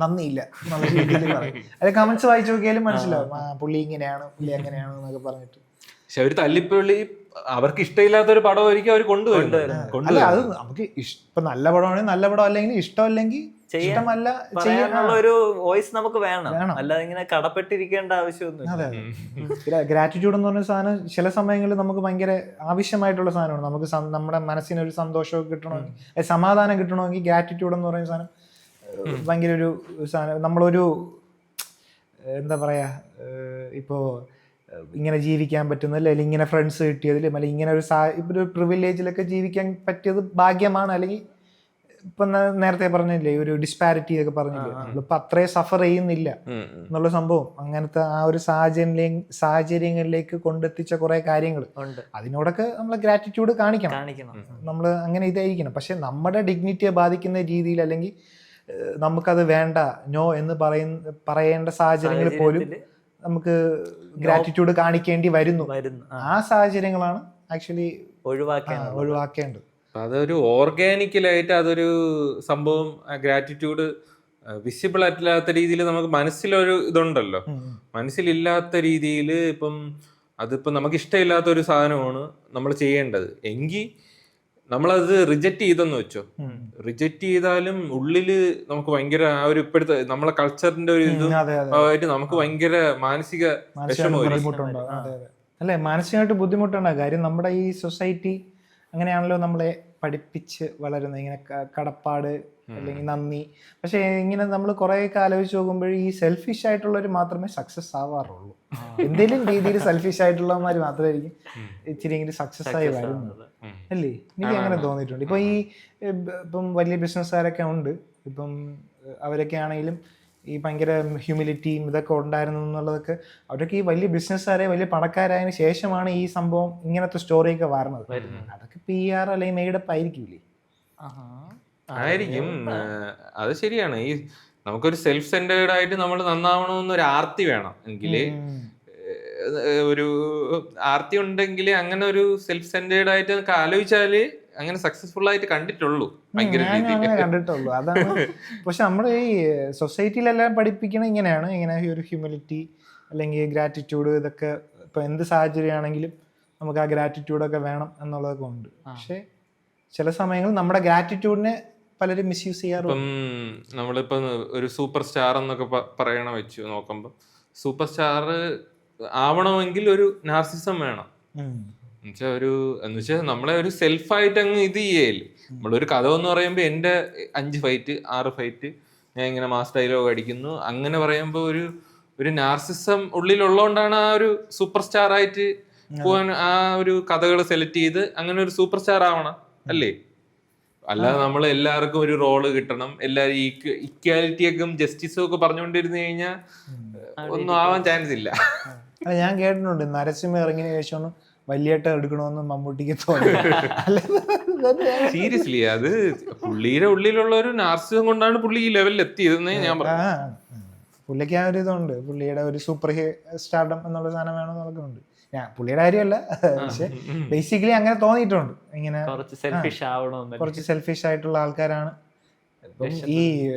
A: നന്ദിയില്ല എന്നുള്ള രീതിയിൽ പറയും. അത് കമന്റ്സ് വായിച്ചു നോക്കിയാലും മനസ്സിലാവും പുള്ളി ഇങ്ങനെയാണ്, പുള്ളി അങ്ങനെയാണ് എന്നൊക്കെ പറഞ്ഞിട്ട്.
B: പക്ഷെ അവര് തല്ലിപ്പള്ളി അവർക്ക് ഇഷ്ടമില്ലാത്തൊരു പടമായിരിക്കും അവർ കൊണ്ടുവരുന്നത്.
A: അത് നമുക്ക് ഇപ്പൊ നല്ല പടമാണെങ്കിൽ നല്ല പടം, അല്ലെങ്കിൽ ഇഷ്ടമല്ലെങ്കിൽ ഇഷ്ടമല്ല
C: ചെയ്യാനുള്ള ഒരു വോയിസ് നമുക്ക് വേണം. അല്ലാതെ ഇങ്ങനെ കടപ്പെട്ടിരിക്കേണ്ട ആവശ്യമൊന്നും.
A: അതെ, ഗ്രാറ്റിറ്റ്യൂഡ് എന്ന് പറഞ്ഞ സാധനം ചില സമയങ്ങളിൽ നമുക്ക് ഭയങ്കര ആവശ്യമായിട്ടുള്ള സാധനമാണ്. നമുക്ക് നമ്മുടെ മനസ്സിനൊരു സന്തോഷമൊക്കെ കിട്ടണമെങ്കിൽ, സമാധാനം കിട്ടണമെങ്കിൽ ഗ്രാറ്റിറ്റ്യൂഡ് എന്ന് പറയുന്ന സാധനം ഭയങ്കര ഒരു സാധനം. നമ്മളൊരു എന്താ പറയാ, ഇപ്പോ ഇങ്ങനെ ജീവിക്കാൻ പറ്റുന്നതിൽ, അല്ലെങ്കിൽ ഇങ്ങനെ ഫ്രണ്ട്സ് കിട്ടിയതിലും, അല്ലെങ്കിൽ ഇങ്ങനെ ഒരു പ്രിവിലേജിലൊക്കെ ജീവിക്കാൻ പറ്റിയത് ഭാഗ്യമാണ്, അല്ലെങ്കിൽ ഇപ്പൊ നേരത്തെ പറഞ്ഞില്ലേ ഒരു ഡിസ്പാരിറ്റി ഒക്കെ പറഞ്ഞില്ലേ, നമ്മളിപ്പോ അത്രയും സഫർ ചെയ്യുന്നില്ല എന്നുള്ള സംഭവം. അങ്ങനത്തെ ആ ഒരു സാഹചര്യങ്ങളിലേക്ക് കൊണ്ടെത്തിച്ച കുറെ കാര്യങ്ങൾ, അതിനോടൊക്കെ നമ്മൾ ഗ്രാറ്റിറ്റ്യൂഡ് കാണിക്കണം. നമ്മൾ അങ്ങനെ ഇതായിരിക്കണം. പക്ഷെ നമ്മുടെ ഡിഗ്നിറ്റിയെ ബാധിക്കുന്ന രീതിയിൽ, അല്ലെങ്കിൽ നമുക്കത് വേണ്ട, നോ എന്ന് പറയേണ്ട സാഹചര്യങ്ങളിൽ പോലും നമുക്ക് ഗ്രാറ്റിറ്റ്യൂഡ് കാണിക്കേണ്ടി വരുന്നു. ആ സാഹചര്യങ്ങളാണ് ആക്ച്വലി ഒഴിവാക്കേണ്ടത്.
B: അതൊരു ഓർഗാനിക്കലായിട്ട് അതൊരു സംഭവം, ഗ്രാറ്റിറ്റ്യൂഡ് വിസിബിൾ അല്ലാത്ത രീതിയിൽ നമുക്ക് മനസ്സിലൊരു ഇതുണ്ടല്ലോ, മനസ്സിലില്ലാത്ത രീതിയിൽ ഇപ്പം അതിപ്പം നമുക്ക് ഇഷ്ടമില്ലാത്ത ഒരു സാധനമാണ് നമ്മൾ ചെയ്യേണ്ടത് എങ്കിൽ നമ്മളത് റിജക്റ്റ് ചെയ്തെന്ന് വെച്ചോ, റിജക്റ്റ് ചെയ്താലും ഉള്ളില് നമുക്ക് ഭയങ്കര ആ ഒരു ഇപ്പോഴത്തെ നമ്മളെ കൾച്ചറിന്റെ ഒരു ഇതുമായിട്ട് നമുക്ക് ഭയങ്കര മാനസിക
A: ബുദ്ധിമുട്ടുണ്ടാവും. അല്ലെ, മാനസികമായിട്ട് ബുദ്ധിമുട്ടുണ്ടാകും. കാര്യം നമ്മുടെ ഈ സൊസൈറ്റി അങ്ങനെയാണല്ലോ നമ്മളെ പഠിപ്പിച്ച് വളരുന്നത്, ഇങ്ങനെ കടപ്പാട് അല്ലെങ്കിൽ നന്ദി. പക്ഷെ ഇങ്ങനെ നമ്മൾ കുറേയൊക്കെ ആലോചിച്ച് നോക്കുമ്പോൾ ഈ സെൽഫിഷ് ആയിട്ടുള്ളവർ മാത്രമേ സക്സസ് ആവാറുള്ളൂ. എന്തെങ്കിലും രീതിയിൽ സെൽഫിഷ് ആയിട്ടുള്ളവന്മാർ മാത്രമായിരിക്കും ഇച്ചിരി സക്സസ് ആയി വരുന്നത്, അല്ലേ? എനിക്ക് അങ്ങനെ തോന്നിയിട്ടുണ്ട്. ഇപ്പം വലിയ ബിസിനസ്സുകാരൊക്കെ ഉണ്ട്, ഇപ്പം അവരൊക്കെ ആണെങ്കിലും ഈ ഭയങ്കര ഹ്യൂമിലിറ്റിയും ഇതൊക്കെ ഉണ്ടായിരുന്നു എന്നുള്ളതൊക്കെ, അവരൊക്കെ ഈ വലിയ ബിസിനസ്സുകാരെ വലിയ പണക്കാരായതിനു ശേഷമാണ് ഈ സംഭവം ഇങ്ങനത്തെ സ്റ്റോറിയൊക്കെ വരുന്നത്. അതൊക്കെ PR അല്ലെങ്കിൽ മെയ്ഡപ്പ് ആയിരിക്കില്ലേ?
B: ആയിരിക്കും, അത് ശരിയാണ്. ഈ നമുക്കൊരു സെൽഫ് സെന്റേർഡ് ആയിട്ട് നമ്മൾ നന്നാവണമെന്നൊരു ആർത്തി വേണം. എങ്കില് ഒരു ആർത്തി ഉണ്ടെങ്കിൽ അങ്ങനെ ഒരു സെൽഫ് സെന്റേർഡ് ആയിട്ട് ആലോചിച്ചാല് അങ്ങനെ സക്സസ്ഫുൾ ആയിട്ട് കണ്ടിട്ടുള്ളൂ, ഭയങ്കര
A: കണ്ടിട്ടുള്ളൂ. അതാണ്. പക്ഷെ നമ്മുടെ ഈ സൊസൈറ്റിയിലെല്ലാം പഠിപ്പിക്കണ ഇങ്ങനെയാണ്, ഇങ്ങനെ ഒരു ഹ്യൂമിലിറ്റി അല്ലെങ്കിൽ ഗ്രാറ്റിറ്റ്യൂഡ്, ഇതൊക്കെ ഇപ്പൊ എന്ത് സാഹചര്യമാണെങ്കിലും നമുക്ക് ആ ഗ്രാറ്റിറ്റ്യൂഡൊക്കെ വേണം എന്നുള്ളതൊക്കെ ഉണ്ട്. പക്ഷെ ചില സമയങ്ങളിൽ നമ്മുടെ ഗ്രാറ്റിറ്റ്യൂഡിനെ പലരും മിസ്യൂസ് ചെയ്യാറുണ്ട്.
B: ഇപ്പം നമ്മളിപ്പോ ഒരു സൂപ്പർ സ്റ്റാർ എന്നൊക്കെ പറയണ വെച്ച് നോക്കുമ്പോ, സൂപ്പർ സ്റ്റാർ ആവണമെങ്കിൽ ഒരു നാർസിസം വേണം. എന്നുവെച്ചാൽ നമ്മളെ ഒരു സെൽഫായിട്ട് അങ്ങ് ഇത് ചെയ്യല്. നമ്മളൊരു കഥ എന്ന് പറയുമ്പോൾ എന്റെ 5 ഫൈറ്റ് 6 ഫൈറ്റ് ഞാൻ ഇങ്ങനെ മാസ് ഡയലോഗ് അടിക്കുന്നു, അങ്ങനെ പറയുമ്പോൾ ഒരു നാർസിസം ഉള്ളിലുള്ളതുകൊണ്ടാണ് ആ ഒരു സൂപ്പർ സ്റ്റാർ ആയിട്ട് പോകാൻ ആ ഒരു കഥകൾ സെലക്ട് ചെയ്ത് അങ്ങനെ ഒരു സൂപ്പർ സ്റ്റാർ ആവണം, അല്ലേ? അല്ലാതെ നമ്മൾ എല്ലാവർക്കും ഒരു റോള് കിട്ടണം, എല്ലാവരും ഈക്വാലിറ്റിയൊക്കെ ജസ്റ്റിസും ഒക്കെ പറഞ്ഞുകൊണ്ടിരുന്നു കഴിഞ്ഞാൽ ഒന്നും ആവാൻ ചാൻസ് ഇല്ല.
A: ഞാൻ കേട്ടിട്ടുണ്ട് നരസിംഹ ഇറങ്ങിയ ശേഷം വലിയേട്ട എടുക്കണമെന്ന് മമ്മൂട്ടിക്ക് തോന്നി.
B: സീരിയസ്ലി അത് പുള്ളിയുടെ ഉള്ളിലുള്ള ഒരു നാർസിസം കൊണ്ടാണ് പുള്ളി ഈ ലെവലിൽ എത്തിയതെന്ന് ഞാൻ പറഞ്ഞു.
A: പുള്ളിക്ക് ആ ഒരു ഇതുണ്ട്, പുള്ളിയുടെ ഒരു സൂപ്പർ സ്റ്റാർഡം എന്നുള്ള സാധനം വേണമെന്നുള്ളതുണ്ട്. പുള്ളിയുടെ കാര്യമല്ല, പക്ഷെ ബേസിക്കലി അങ്ങനെ തോന്നിയിട്ടുണ്ട്. ഇങ്ങനെ കുറച്ച് സെൽഫിഷ് ആയിട്ടുള്ള ആൾക്കാരാണ്.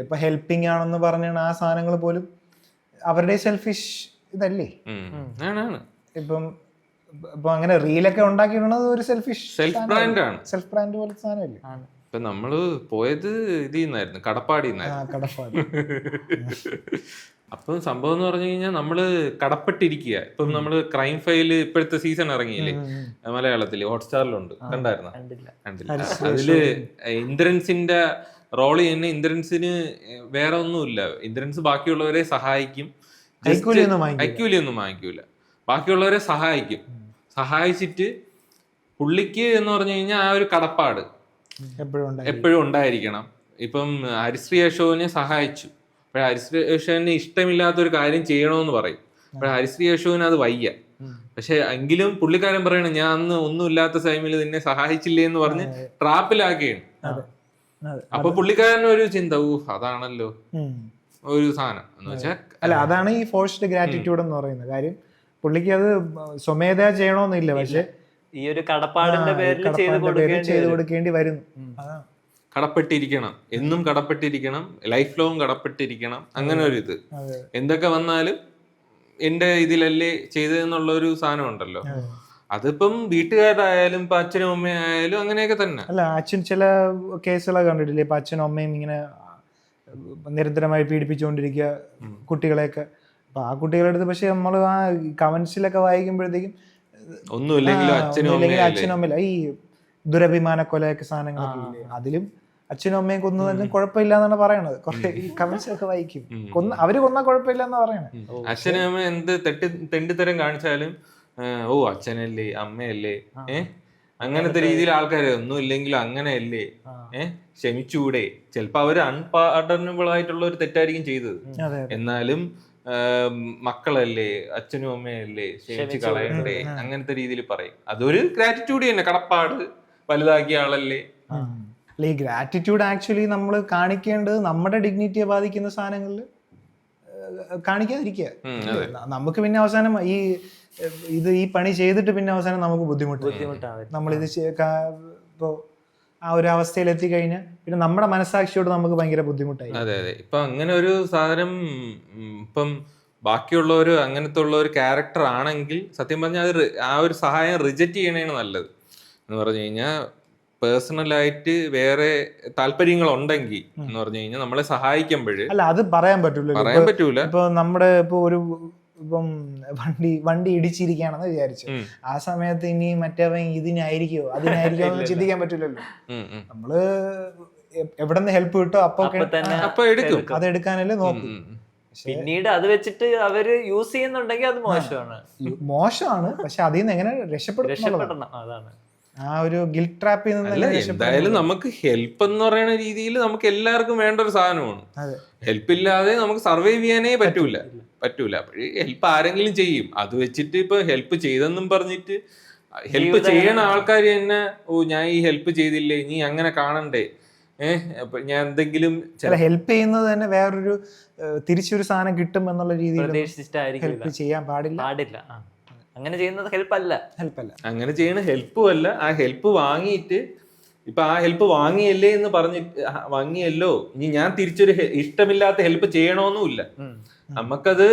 A: ഇപ്പൊ ഹെൽപ്പിംഗ് ആണെന്ന് പറഞ്ഞാണ് ആ സാധനങ്ങൾ പോലും അവരുടെ സെൽഫിഷ് ഇതല്ലേ. ഇപ്പൊ അങ്ങനെ റീലൊക്കെ ഉണ്ടാക്കിയിട്ടുള്ളത് ഒരു സെൽഫ് ബ്രാൻഡ് പോലത്തെ സാധനമല്ലേ.
B: ഇപ്പൊ നമ്മള് പോയത് ഇതിന്നായിരുന്നു, കടപ്പാടി. അപ്പം സംഭവം എന്ന് പറഞ്ഞു കഴിഞ്ഞാൽ നമ്മള് കടപ്പെട്ടിരിക്കുക. ഇപ്പം നമ്മള് ക്രൈം ഫയല് ഇപ്പോഴത്തെ സീസൺ ഇറങ്ങിയില്ലേ മലയാളത്തില്, ഹോട്ട്സ്റ്റാറിലുണ്ട്, കണ്ടായിരുന്നോ? കണ്ടില്ല. അതില് ഇന്ദ്രൻസിന്റെ റോള് തന്നെ, ഇന്ദ്രൻസിന് വേറെ ഒന്നുമില്ല, ഇന്ദ്രൻസ് ബാക്കിയുള്ളവരെ സഹായിക്കും, ഐക്യൂലിയൊന്നും വാങ്ങിക്കൂല, ബാക്കിയുള്ളവരെ സഹായിച്ചിട്ട് പുള്ളിക്ക് എന്ന് പറഞ്ഞു കഴിഞ്ഞാൽ ആ ഒരു കടപ്പാട് എപ്പോഴും ഉണ്ടായിരിക്കണം. ഇപ്പം ഹരിശ്രീ അശോകനെ സഹായിച്ചു, അപ്പോൾ ഹരിശ്രീ അശോകന് ഇഷ്ടമില്ലാത്തൊരു കാര്യം ചെയ്യണമെന്ന് പറയും, അപ്പോൾ ഹരിശ്രീ അശോകന് അത് വയ്യ. പക്ഷെ എങ്കിലും പുള്ളിക്കാരൻ പറയണം, ഞാൻ അന്ന് ഒന്നുമില്ലാത്ത ടൈമിൽ നിന്നെ സഹായിച്ചില്ലേ എന്ന് പറഞ്ഞ് ട്രാപ്പിലാക്കുകയാണ്. അപ്പൊ പുള്ളിക്കാരന് ഒരു ചിന്ത, അതാണല്ലോ ഒരു സാധനം എന്ന് വെച്ചാൽ.
A: അല്ല, അതാണ് ഈ ഫോഴ്സ്ഡ് ഗ്രാറ്റിറ്റ്യൂഡ് എന്ന് പറയുന്നത് കാര്യം. പുള്ളിക്ക് അത് സ്വമേധയാ ചെയ്യണമെന്നില്ല, പക്ഷെ
C: ഈ ഒരു കടപ്പാടിന്റെ പേരിൽ
A: ചെയ്തു കൊടുക്കേണ്ടി വരുന്നു.
B: കടപ്പെട്ടിരിക്കണം, എന്നും കടപ്പെട്ടിരിക്കണം, ലൈഫ് ലോങ് കടപ്പെട്ടിരിക്കണം. അങ്ങനെ ഒരു ഇത് എന്തൊക്കെ വന്നാലും എന്റെ ഇതിലല്ലേ ചെയ്തതെന്നുള്ള ഒരു സാധനം ഉണ്ടല്ലോ. അതിപ്പം വീട്ടുകാരായാലും ഇപ്പൊ അച്ഛനും അമ്മയായാലും അങ്ങനെയൊക്കെ തന്നെ.
A: അല്ല, അച്ഛൻ ചില കേസുകളൊക്കെ കണ്ടിട്ടില്ലേ, ഇപ്പൊ അച്ഛനും അമ്മയും ഇങ്ങനെ നിരന്തരമായി പീഡിപ്പിച്ചുകൊണ്ടിരിക്കുക കുട്ടികളെയൊക്കെ. അപ്പൊ ആ കുട്ടികളുടെ അടുത്ത് പക്ഷെ നമ്മൾ ആ കമന്റ്സിലൊക്കെ വായിക്കുമ്പോഴത്തേക്കും
B: ഒന്നുമില്ലെങ്കിലും
A: അച്ഛനും അമ്മയില്ല, ഈ ദുരഭിമാന കൊലയൊക്കെ സാധനങ്ങളൊക്കെ ഇല്ലേ, അതിലും അച്ഛനും അമ്മയും കൊന്നതെങ്കിലും കുഴപ്പമില്ല എന്നാണ് പറയണത്. കുറെ ഈ കമന്റ്സ് ഒക്കെ വായിക്കും, അവര് കൊന്നാ കുഴപ്പമില്ല എന്നാ പറയണത്.
B: അച്ഛനും അമ്മ എന്ത് തെണ്ടിത്തരം കാണിച്ചാലും അച്ഛനല്ലേ അമ്മയല്ലേ അങ്ങനത്തെ രീതിയിൽ ആൾക്കാർ ഒന്നും ഇല്ലെങ്കിലും അങ്ങനെയല്ലേ, ക്ഷമിച്ചൂടെ. ചിലപ്പോ അവര് അൺപാർഡനബിൾ ആയിട്ടുള്ള ഒരു തെറ്റായിരിക്കും ചെയ്തത്, എന്നാലും മക്കളല്ലേ, അച്ഛനും അമ്മയല്ലേ, ക്ഷമിച്ച് കളയണ്ടേ, അങ്ങനത്തെ രീതിയിൽ പറയും. അതൊരു ഗ്രാറ്റിറ്റ്യൂഡ് തന്നെ, കടപ്പാട്, വലുതാക്കിയ ആളല്ലേ.
A: അല്ല, ഈ ഗ്രാറ്റിറ്റ്യൂഡ് ആക്ച്വലി നമ്മൾ കാണിക്കേണ്ടത് നമ്മുടെ ഡിഗ്നിറ്റിയെ ബാധിക്കുന്ന സാധനങ്ങളിൽ കാണിക്കാതിരിക്കുക. നമുക്ക് പിന്നെ അവസാനം ഈ പണി ചെയ്തിട്ട് പിന്നെ അവസാനം നമുക്ക് ബുദ്ധിമുട്ടാണ്. നമ്മളിത് ഇപ്പോൾ ആ ഒരു അവസ്ഥയിൽ എത്തിക്കഴിഞ്ഞാൽ പിന്നെ നമ്മുടെ മനസ്സാക്ഷിയോട് നമുക്ക് ഭയങ്കര ബുദ്ധിമുട്ടായി.
B: അതെ അതെ. ഇപ്പൊ അങ്ങനെ ഒരു സാധനം ഇപ്പം ബാക്കിയുള്ളവർ അങ്ങനത്തെ ഉള്ള ഒരു ക്യാരക്ടർ ആണെങ്കിൽ സത്യം പറഞ്ഞാൽ അത് ആ ഒരു സഹായം റിജക്റ്റ് ചെയ്യണേണ് നല്ലത്. എന്ന് പറഞ്ഞു കഴിഞ്ഞാൽ പേഴ്സണലായിട്ട് വേറെ താല്പര്യങ്ങൾ ഉണ്ടെങ്കിൽ എന്ന് പറഞ്ഞു കഴിഞ്ഞാൽ നമ്മളെ സഹായിക്കുമ്പോൾ
A: അല്ല, അത് പറയാൻ പറ്റൂല. ഇപ്പൊ നമ്മുടെ ഇപ്പം വണ്ടി ഇടിച്ചിരിക്കുകയാണെന്ന് വിചാരിച്ചു, ആ സമയത്ത് ഇനി മറ്റവൻ ഇതിനായിരിക്കോ അതിനായിരിക്കോ ചിന്തിക്കാൻ പറ്റില്ലല്ലോ. നമ്മള് എവിടെ നിന്ന് ഹെൽപ്പ് കിട്ടോ അപ്പൊ എടുക്കും, അത് എടുക്കാനല്ലേ നോക്കും.
C: പിന്നീട് അത് വെച്ചിട്ട് അവര് യൂസ് ചെയ്യുന്നുണ്ടെങ്കിൽ അത്
A: മോശമാണ്. പക്ഷെ അതിൽ നിന്ന് എങ്ങനെ രക്ഷപ്പെടണം,
C: അതാണ്
A: ആ ഒരു ഗിൽറ്റ് ട്രാപ്പിൽ നിന്ന്.
B: എന്തായാലും നമുക്ക് ഹെൽപ്പ് എന്ന് പറയുന്ന രീതിയിൽ നമുക്ക് എല്ലാവർക്കും വേണ്ട ഒരു സാധനമാണ്. ഹെൽപ്പ് ഇല്ലാതെ നമുക്ക് സർവൈവ് ചെയ്യാനേ പറ്റൂല. അപ്പോഴേ ഹെൽപ്പ് ആരെങ്കിലും ചെയ്യും. അത് വെച്ചിട്ട് ഇപ്പൊ ഹെൽപ്പ് ചെയ്തെന്നും പറഞ്ഞിട്ട് ഹെൽപ്പ് ചെയ്യണ ആൾക്കാർ തന്നെ, ഞാൻ ഈ ഹെൽപ്പ് ചെയ്തില്ലേ, നീ അങ്ങനെ കാണണ്ടേ, ഞാൻ എന്തെങ്കിലും
A: ഹെൽപ്പ് ചെയ്യുന്നത് തന്നെ വേറൊരു തിരിച്ചൊരു സാധനം കിട്ടും എന്നുള്ള രീതിയിൽ ഹെൽപ്പ് ചെയ്യാൻ പാടില്ല.
C: അങ്ങനെ ചെയ്യുന്നത് ഹെൽപ്പല്ല.
B: അങ്ങനെ ചെയ്യണ ഹെൽപ്പും അല്ല. ആ ഹെൽപ്പ് വാങ്ങിയിട്ട് ഇപ്പൊ ആ ഹെൽപ്പ് വാങ്ങിയല്ലേ എന്ന് പറഞ്ഞിട്ട് വാങ്ങിയല്ലോ, ഇനി ഞാൻ തിരിച്ചൊരു ഇഷ്ടമില്ലാത്ത ഹെൽപ്പ് ചെയ്യണമെന്നുമില്ല. നമുക്കത്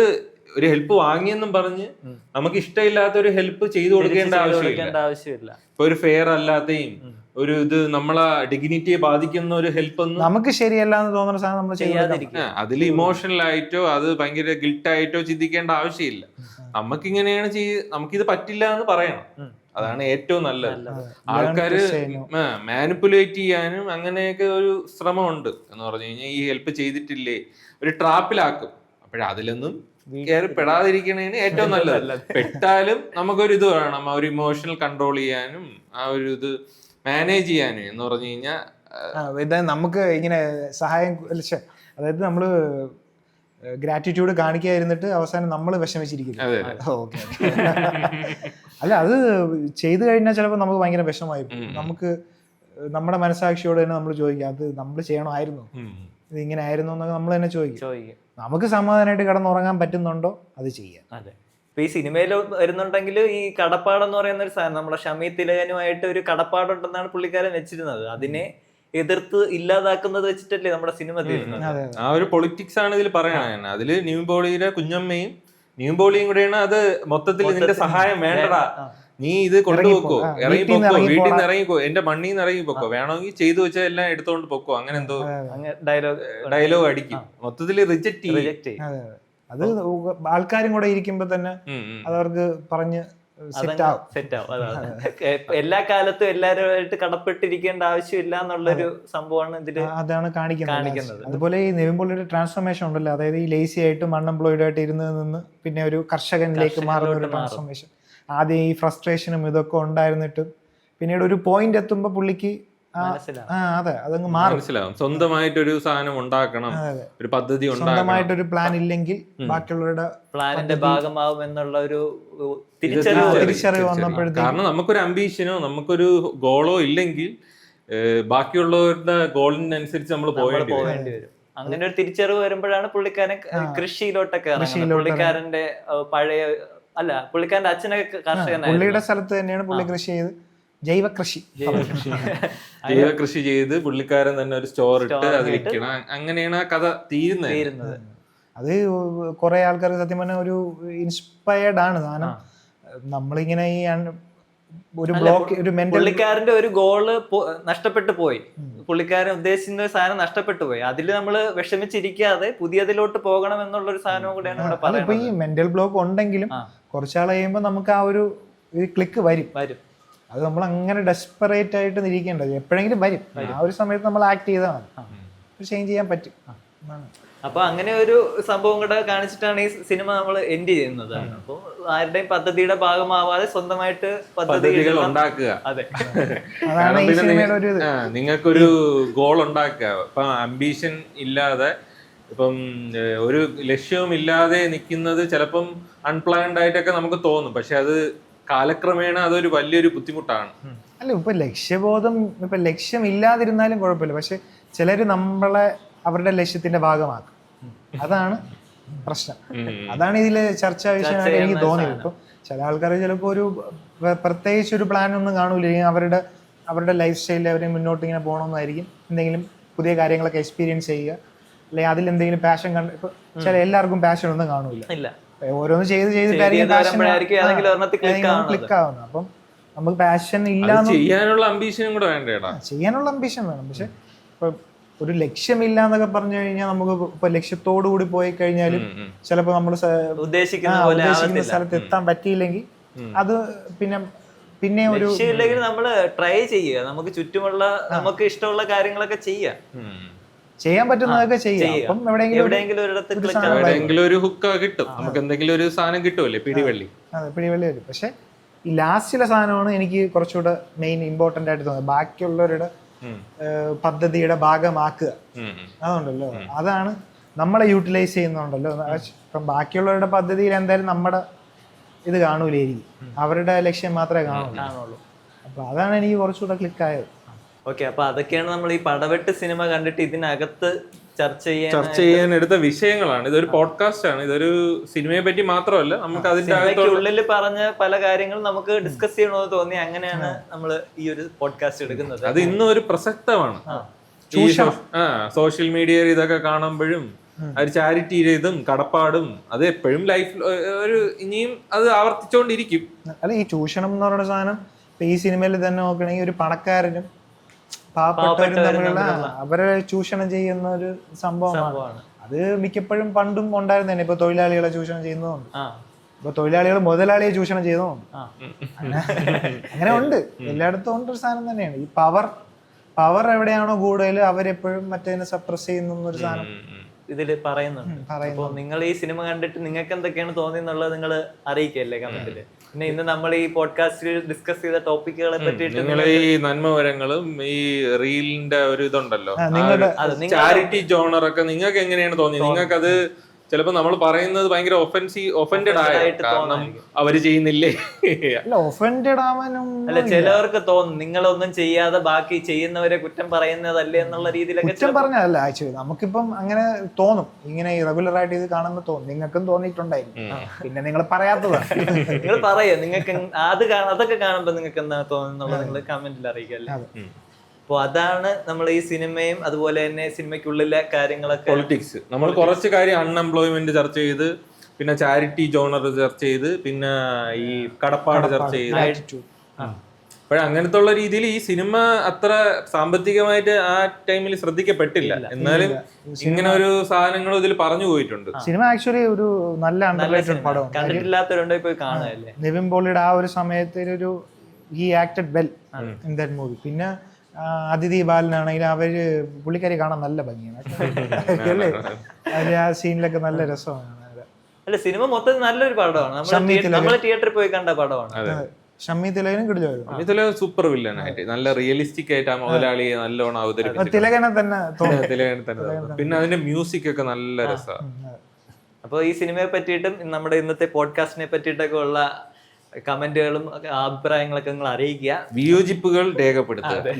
B: ഒരു ഹെൽപ്പ് വാങ്ങിയെന്നും പറഞ്ഞ് നമുക്ക് ഇഷ്ടമില്ലാത്ത ഒരു ഹെൽപ്പ് ചെയ്തു കൊടുക്കേണ്ട ആവശ്യമില്ല. ഇപ്പൊ ഒരു ഫെയർ അല്ലാതെയും ഒരു ഇത് നമ്മളെ ഡിഗ്നിറ്റിയെ ബാധിക്കുന്ന ഒരു ഹെൽപ്പ് ഒന്നും
A: നമുക്ക് ശരിയല്ല എന്ന് തോന്നുന്ന സാധനം നമ്മൾ ചെയ്യാതിരിക്കുക.
B: അതിൽ ഇമോഷണൽ ആയിട്ടോ അത് ഭയങ്കര ഗിൽട്ടായിട്ടോ ചിന്തിക്കേണ്ട ആവശ്യമില്ല. നമുക്കിങ്ങനെയാണ് നമുക്കിത് പറ്റില്ല എന്ന് പറയണം. അതാണ് ഏറ്റവും നല്ലത്. ആൾക്കാര് മാനിപ്പുലേറ്റ് ചെയ്യാനും അങ്ങനെയൊക്കെ ഒരു ശ്രമമുണ്ട്. എന്ന് പറഞ്ഞു കഴിഞ്ഞാൽ ഈ ഹെൽപ്പ് ചെയ്തിട്ടില്ലേ ഒരു ട്രാപ്പിലാക്കും. അപ്പോഴതിലൊന്നും കയറി പെടാതിരിക്കണേന് ഏറ്റവും നല്ലത്. പെട്ടാലും നമുക്കൊരു ഇത് വേണം, ആ ഒരു ഇമോഷണൽ കൺട്രോൾ ചെയ്യാനും ആ ഒരു ഇത് മാനേജ് ചെയ്യാനും. എന്ന് പറഞ്ഞു കഴിഞ്ഞാൽ
A: നമുക്ക് ഇങ്ങനെ സഹായം, അതായത് നമ്മള് ഗ്രാറ്റിറ്റ്യൂഡ് കാണിക്കാതിരുന്നിട്ട് അവസാനം നമ്മൾ വിഷമിച്ചിരിക്കുന്നു. അല്ല, അത് ചെയ്തു കഴിഞ്ഞാൽ ചിലപ്പോൾ നമുക്ക് ഭയങ്കര വിഷമമായി പോകും. നമുക്ക് നമ്മുടെ മനസാക്ഷിയോട് തന്നെ നമ്മൾ ചോദിക്കാം, അത് നമ്മൾ ചെയ്യണമായിരുന്നു, ഇത് ഇങ്ങനെ ആയിരുന്നു എന്നൊക്കെ നമ്മൾ തന്നെ ചോദിക്കും. നമുക്ക് സമാധാനമായിട്ട് കിടന്നുറങ്ങാൻ പറ്റുന്നുണ്ടോ അത് ചെയ്യാം.
C: അതെ. ഇപ്പൊ ഈ സിനിമയിൽ വരുന്നുണ്ടെങ്കിൽ ഈ കടപ്പാടെന്ന് പറയുന്ന ഒരു സാധനം നമ്മുടെ ഷമീ തിലകനുമായിട്ട് ഒരു കടപ്പാടുണ്ടെന്നാണ് പുള്ളിക്കാരൻ വെച്ചിരുന്നത്. അതിനെ എതിർത്ത് ഇല്ലാതാക്കുന്നത് വെച്ചിട്ടല്ലേ നമ്മുടെ സിനിമ തീരുന്നത്.
B: ആ ഒരു പൊളിറ്റിക്സ് ആണ് ഇതിൽ പറയണ. അതില് നിവിൻ പോളിയുടെ കുഞ്ഞമ്മയും നിവിൻ പോളിയും കൂടെയാണ് അത് മൊത്തത്തിൽ നിന്റെ സഹായം വേണ്ടടാ, നീ ഇത് കൊണ്ടുപോക്കോ, ഇറങ്ങിപ്പോക്കോ, വീട്ടിൽ നിന്ന് ഇറങ്ങിക്കോ, എന്റെ മണ്ണിൽ നിന്ന് ഇറങ്ങിപ്പോക്കോ, വേണമെങ്കിൽ ചെയ്തു വെച്ചാൽ എല്ലാം എടുത്തോണ്ട് പൊക്കോ, അങ്ങനെ എന്തോ ഡയലോഗ് അടിക്കും. മൊത്തത്തിൽ റിജക്ട് ചെയ്യും.
A: അത് ആൾക്കാരും കൂടെ ഇരിക്കുമ്പോ തന്നെ അതവർക്ക് പറഞ്ഞ് സെറ്റ് ആവും.
C: എല്ലാ കാലത്തും എല്ലാവരുമായിട്ട് കടപ്പെട്ടിരിക്കേണ്ട ആവശ്യമില്ല എന്നുള്ളൊരു സംഭവമാണ് ഇതില്
A: അതാണ് കാണിക്കുന്നത്. അതുപോലെ ഈ നിവിൻ പോളിയുടെ ട്രാൻസ്ഫോർമേഷൻ ഉണ്ടല്ലോ, അതായത് ഈ ലേസി ആയിട്ടും അൺഎംപ്ലോയിഡ് ആയിട്ട് ഇരുന്നതിൽ നിന്ന് പിന്നെ ഒരു കർഷകനിലേക്ക് മാറുന്ന ഒരു ട്രാൻസ്ഫോർമേഷൻ. ആദ്യം ഈ ഫ്രസ്ട്രേഷനും ഇതൊക്കെ ഉണ്ടായിരുന്നിട്ടും പിന്നീട് ഒരു പോയിന്റ് എത്തുമ്പോ പുള്ളിക്ക് അതെ അതങ്ങ് മാറും.
B: സ്വന്തമായിട്ടൊരു സാധനം ഉണ്ടാക്കണം, ഒരു പദ്ധതി
A: സ്വന്തമായിട്ടൊരു പ്ലാൻ ഇല്ലെങ്കിൽ ബാക്കിയുള്ളവരുടെ
C: പ്ലാനിന്റെ ഭാഗമാവും എന്നുള്ള ഒരു
A: തിരിച്ചറിവ് വന്നപ്പോഴത്തേക്ക്,
B: കാരണം നമുക്കൊരു അംബീഷനോ നമുക്കൊരു ഗോളോ ഇല്ലെങ്കിൽ ബാക്കിയുള്ളവരുടെ ഗോളിനനുസരിച്ച് നമ്മൾ പോകേണ്ടി വരും.
C: അങ്ങനെ ഒരു തിരിച്ചറിവ് വരുമ്പോഴാണ് പുള്ളിക്കാരൻ കൃഷിയിലോട്ടൊക്കെ ഇറങ്ങുന്നത്. പുള്ളിക്കാരന്റെ പുള്ളിക്കാരന്റെ അച്ഛനൊക്കെ കർഷകനായിരുന്നു.
A: പുള്ളിയുടെ സ്ഥലത്ത് തന്നെയാണ് പുള്ളി കൃഷി ചെയ്ത് ജൈവ കൃഷി
B: ചെയ്ത് പുള്ളിക്കാരൻ തന്നെ ഒരു സ്റ്റോർ ഇട്ട് അത് വിൽക്കണം. അങ്ങനെയാണ് ആ കഥ തീരുന്നത്.
A: അത് കുറെ ആൾക്കാർക്ക് സത്യം പറഞ്ഞാൽ ഒരു ഇൻസ്പയർഡ് ആണ് സാധനം. നമ്മളിങ്ങനെ ഈ ഒരു ബ്ലോക്ക് ഒരു
C: പുള്ളിക്കാരന്റെ ഒരു ഗോള് നഷ്ടപ്പെട്ടു പോയി, പുള്ളിക്കാരൻ ഉദ്ദേശിക്കുന്ന സാധനം നഷ്ടപ്പെട്ടു പോയി. അതിൽ നമ്മൾ വിഷമിച്ചിരിക്കാതെ പുതിയതിലോട്ട് പോകണം എന്നുള്ള ഒരു സാധനവും കൂടെയാണ് ഇവിടെ പറയുന്നത്.
A: ഇപ്പൊ ഈ മെന്റൽ ബ്ലോക്ക് ഉണ്ടെങ്കിലും കുറച്ചാൾ കഴിയുമ്പോൾ നമുക്ക് ആ ഒരു ക്ലിക്ക് വരും. അത് നമ്മൾ അങ്ങനെ ഡെസ്പറേറ്റ് ആയിട്ട് ഇരിക്കേണ്ടത് എപ്പോഴെങ്കിലും വരും. ആ ഒരു സമയത്ത് നമ്മൾ ആക്ട് ചെയ്താൽ മതി, ചേഞ്ച് ചെയ്യാൻ പറ്റും.
C: അപ്പൊ അങ്ങനെ ഒരു സംഭവം കൂടെ കാണിച്ചിട്ടാണ് ഈ സിനിമ നമ്മൾ എൻഡ് ചെയ്യുന്നത്. അപ്പോൾ ആരുടെയും പദ്ധതിയുടെ ഭാഗമാവാതെ സ്വന്തമായിട്ട്
B: പദ്ധതികൾ ഉണ്ടാക്കുക.
C: അതെ,
A: അതാണ് ഈ സിനിമയുടെ ഒരു ഇത്.
B: നിങ്ങൾക്കൊരു ഗോൾ ഉണ്ടാക്കുക. ഇപ്പൊ അംബീഷൻ ഇല്ലാതെ, ഇപ്പം ഒരു ലക്ഷ്യവും ഇല്ലാതെ നിൽക്കുന്നത് ചിലപ്പം അൺപ്ലാൻഡ് ആയിട്ടൊക്കെ നമുക്ക് തോന്നും. പക്ഷെ അത് കാലക്രമേണ അതൊരു വലിയൊരു ബുദ്ധിമുട്ടാണ്.
A: അല്ല, ഇപ്പൊ ലക്ഷ്യബോധം, ഇപ്പൊ ലക്ഷ്യം ഇല്ലാതിരുന്നാലും കുഴപ്പമില്ല. പക്ഷെ ചിലര് നമ്മളെ അവരുടെ ലക്ഷ്യത്തിന്റെ ഭാഗമാക്കും. അതാണ് പ്രശ്നം. അതാണ് ഇതില് ചർച്ചാ വിഷയമായിട്ട് എനിക്ക് തോന്നിയത്. ഇപ്പൊ ചില ആൾക്കാർ ചിലപ്പോ ഒരു പ്രത്യേകിച്ച് ഒരു പ്ലാൻ ഒന്നും കാണൂല. അവരുടെ ലൈഫ് സ്റ്റൈലിൽ അവരെ മുന്നോട്ട് ഇങ്ങനെ പോകണമെന്നായിരിക്കും. എന്തെങ്കിലും പുതിയ കാര്യങ്ങളൊക്കെ എക്സ്പീരിയൻസ് ചെയ്യുക, അല്ലെങ്കിൽ അതിലെന്തെങ്കിലും പാഷൻ കണ്ട്. ഇപ്പൊ ചില എല്ലാവർക്കും പാഷൻ ഒന്നും കാണൂല. ഓരോന്ന് ചെയ്തിട്ടായിരിക്കും ക്ലിക്ക് ആവുന്നത്. അപ്പം നമുക്ക് പാഷൻ ഇല്ല,
B: ചെയ്യാനുള്ള അംബീഷനും കൂടെ വേണ്ടേടാ.
A: ചെയ്യാനുള്ള അംബീഷൻ വേണം. പക്ഷെ ഇപ്പൊ ഒരു ലക്ഷ്യമില്ല എന്നൊക്കെ പറഞ്ഞു കഴിഞ്ഞാൽ നമുക്ക് ഇപ്പൊ ലക്ഷ്യത്തോടു കൂടി പോയി കഴിഞ്ഞാലും ചിലപ്പോ നമ്മൾ ഉദ്ദേശിക്കുന്ന സ്ഥലത്ത് എത്താൻ പറ്റിയില്ലെങ്കിൽ അത് പിന്നെ ഒരു
C: നമ്മള് ട്രൈ ചെയ്യുക. നമുക്ക് ചുറ്റുമുള്ള നമുക്ക് ഇഷ്ടമുള്ള കാര്യങ്ങളൊക്കെ
A: ചെയ്യാൻ പറ്റുന്നതൊക്കെ ചെയ്യാം. അപ്പം
B: എവിടെയെങ്കിലും ഒരു ഹുക്ക് കിട്ടും, നമുക്ക് എന്തെങ്കിലും ഒരു സാധനം കിട്ടുമല്ലേ, പിടിവള്ളി.
A: അതെ, പിടിവള്ളി വരും. പക്ഷെ ഈ ലാസ്റ്റിലെ സാധനമാണ് എനിക്ക് കുറച്ചുകൂടെ മെയിൻ ഇമ്പോർട്ടന്റ് ആയിട്ട് തോന്നുന്നത്. ബാക്കിയുള്ളവരുടെ പദ്ധതിയുടെ ഭാഗമാക്കുക, അതുണ്ടല്ലോ, അതാണ് നമ്മളെ യൂട്ടിലൈസ് ചെയ്യുന്നുണ്ടല്ലോ. ഇപ്പം ബാക്കിയുള്ളവരുടെ പദ്ധതിയിൽ എന്തായാലും നമ്മുടെ ഇത് കാണൂലായിരിക്കും, അവരുടെ ലക്ഷ്യം മാത്രമേ കാണുള്ളൂ. അപ്പൊ അതാണ് എനിക്ക് കുറച്ചുകൂടെ ക്ലിക്ക് ആയത്.
C: ഓക്കെ, അപ്പൊ അതൊക്കെയാണ് നമ്മൾ ഈ പടവെട്ട് സിനിമ കണ്ടിട്ട് ഇതിനകത്ത് ചർച്ച
B: ചെയ്യാൻ എടുത്ത വിഷയങ്ങളാണ്. ഇതൊരു പോഡ്കാസ്റ്റ് ആണ്, ഇതൊരു സിനിമയെ പറ്റി മാത്രമല്ല, നമുക്ക് അതിന്റെ
C: ഉള്ളിൽ പറഞ്ഞ പല കാര്യങ്ങളും നമുക്ക് ഡിസ്കസ് ചെയ്യണമെന്ന് തോന്നി. അങ്ങനെയാണ് നമ്മൾ ഈ ഒരു പോഡ്കാസ്റ്റ് എടുക്കുന്നത്.
B: അത് ഇന്നും ഒരു പ്രസക്തമാണ്. സോഷ്യൽ മീഡിയയിൽ ഇതൊക്കെ കാണുമ്പോഴും ഒരു ചാരിറ്റി ഇതും കടപ്പാടും അത് എപ്പോഴും ലൈഫ് ഒരു ഇനിയും അത് ആവർത്തിച്ചുകൊണ്ടിരിക്കും.
A: അല്ല, ഈ ചൂഷണം എന്ന് പറയുന്ന സാധനം ഈ സിനിമയിൽ തന്നെ നോക്കണമെങ്കിൽ ഒരു പണക്കാരനും പാവപ്പെട്ടവരും തമ്മിലുള്ള അവരെ ചൂഷണം ചെയ്യുന്ന ഒരു സംഭവമാണ്. അത് മിക്കപ്പോഴും പണ്ടും ഉണ്ടായിരുന്നു തന്നെ. ഇപ്പൊ തൊഴിലാളികളെ ചൂഷണം ചെയ്യുന്നതുണ്ട്, ഇപ്പൊ തൊഴിലാളികൾ മുതലാളിയെ ചൂഷണം ചെയ്യുന്നതുണ്ട്. അങ്ങനെ ഉണ്ട്, എല്ലായിടത്തും ഉണ്ട് ഒരു സാധനം തന്നെയാണ്. ഈ പവർ എവിടെയാണോ കൂടുതൽ അവരെപ്പോഴും മറ്റേതിനെ സപ്രസ് ചെയ്യുന്ന ഒരു സാധനം
C: ഇതില് പറയുന്നുണ്ട്. അപ്പൊ നിങ്ങൾ ഈ സിനിമ കണ്ടിട്ട് നിങ്ങൾക്ക് എന്തൊക്കെയാണ് തോന്നിയെന്നുള്ളത് നിങ്ങൾ അറിയിക്കല്ലേ കമന്റില്. പിന്നെ ഇന്ന് നമ്മൾ ഈ പോഡ്കാസ്റ്റിൽ ഡിസ്കസ് ചെയ്ത ടോപ്പിക്കുകളെ പറ്റിയിട്ട്
B: നിങ്ങൾ ഈ നന്മവരങ്ങളും ഈ റീലിന്റെ ഒരു ഇതുണ്ടല്ലോ, ചാരിറ്റി ജോണർ ഒക്കെ നിങ്ങൾക്ക് എങ്ങനെയാണ് തോന്നിയത്? നിങ്ങൾക്ക് അത് ചിലപ്പോ നമ്മൾ പറയുന്നത് ഭയങ്കര ഒഫൻഡഡ് ആയിട്ട് കാരണം അവര് ചെയ്യുന്നില്ലേ?
A: അല്ല, ഒഫൻഡഡ് ആവാനും
C: അല്ല, ചിലവർക്ക് തോന്നും നിങ്ങളൊന്നും ചെയ്യാതെ ബാക്കി ചെയ്യുന്നവരെ കുറ്റം പറയുന്നതല്ലേ എന്നുള്ള രീതിയിലൊക്കെ
A: കുറ്റം പറഞ്ഞതല്ല. ആക്ച്വലി നമുക്കിപ്പം അങ്ങനെ തോന്നും, ഇങ്ങനെ റെഗുലർ ആയിട്ട് ഇത് കാണുമ്പോൾ തോന്നും. നിങ്ങൾക്കും തോന്നിയിട്ടുണ്ടായിരിക്കും, പിന്നെ നിങ്ങൾ പറയാത്തതാണ്.
C: നിങ്ങൾ പറയാ നിങ്ങൾക്ക് അതൊക്കെ കാണുമ്പോ നിങ്ങൾക്ക് എന്താണ് തോന്നുന്നുള്ളത് നിങ്ങൾ കമന്റിൽ അറിയിക്കല്ലേ. അപ്പോൾ അതാണ് നമ്മൾ ഈ സിനിമയും അതുപോലെ തന്നെ സിനിമയ്ക്കുള്ളിലെ കാര്യങ്ങളൊക്കെ.
B: പൊളിറ്റിക്സ് നമ്മൾ കുറച്ച് കാര്യം അൺഎംപ്ലോയ്മെന്റ് ചർച്ച ചെയ്ത്, പിന്നെ ചാരിറ്റി ജോണർ ചർച്ച ചെയ്ത്, പിന്നെ ഈ കടപ്പാട് ചർച്ച ചെയ്ത്. അങ്ങനത്തെ ഉള്ള രീതിയിൽ ഈ സിനിമ അത്ര സാമ്പത്തികമായിട്ട് ആ ടൈമിൽ ശ്രദ്ധിക്കപ്പെട്ടില്ല. എന്നാലും ഇങ്ങനെ ഒരു സാധനങ്ങൾ ഇതിൽ പറഞ്ഞു പോയിട്ടുണ്ട്.
A: സിനിമ ആക്ച്വലി ഒരു നല്ല അണ്ടർറേറ്റഡ് പടമാണ്.
C: കണ്ടിട്ടില്ലാത്തവരുണ്ടോ പോയി കാണുകയല്ലേ.
A: നിവിൻ പോളിയുടെ ആ ഒരു സമയത്ത് he acted well in that movie. പിന്നെ അതിഥി ബാലനാണെങ്കിൽ അവര് പുള്ളിക്കാരി കാണാൻ നല്ല ഭംഗിയാണ് അല്ലേ, അതിൽ ആ സീനിലൊക്കെ നല്ല രസമാണ്.
C: അല്ല, സിനിമ മൊത്തം നല്ലൊരു പടമാണ്. നമ്മൾ തിയേറ്ററിൽ പോയി കണ്ട പടമാണ്.
A: ഷമ്മി തിലകനും കിടിലായിരുന്നു.
B: തിലകൻ സൂപ്പർ വില്ലനായിട്ട് നല്ല റിയലിസ്റ്റിക് ആയിട്ട് ആ മുതലാളിയെ നല്ലോണം അവതരിപ്പിച്ചു.
A: തിലകനെ തന്നെ
B: പിന്നെ അതിന്റെ മ്യൂസിക് ഒക്കെ നല്ല രസമാണ്.
C: അപ്പോൾ ഈ സിനിമയെ പറ്റിയിട്ടും നമ്മുടെ ഇന്നത്തെ പോഡ്കാസ്റ്റിനെ പറ്റിയിട്ടൊക്കെ ഉള്ള കമന്റുകളും അഭിപ്രായങ്ങളൊക്കെ നിങ്ങൾ അറിയിക്കുക,
B: വിയോജിപ്പുകൾ രേഖപ്പെടുത്തുക.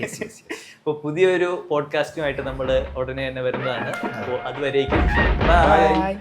C: അപ്പോൾ പുതിയൊരു പോഡ്കാസ്റ്റുമായിട്ട് നമ്മൾ ഉടനെ തന്നെ വരുന്നതാണ്. അപ്പോൾ അതുവരേക്കും ബൈ.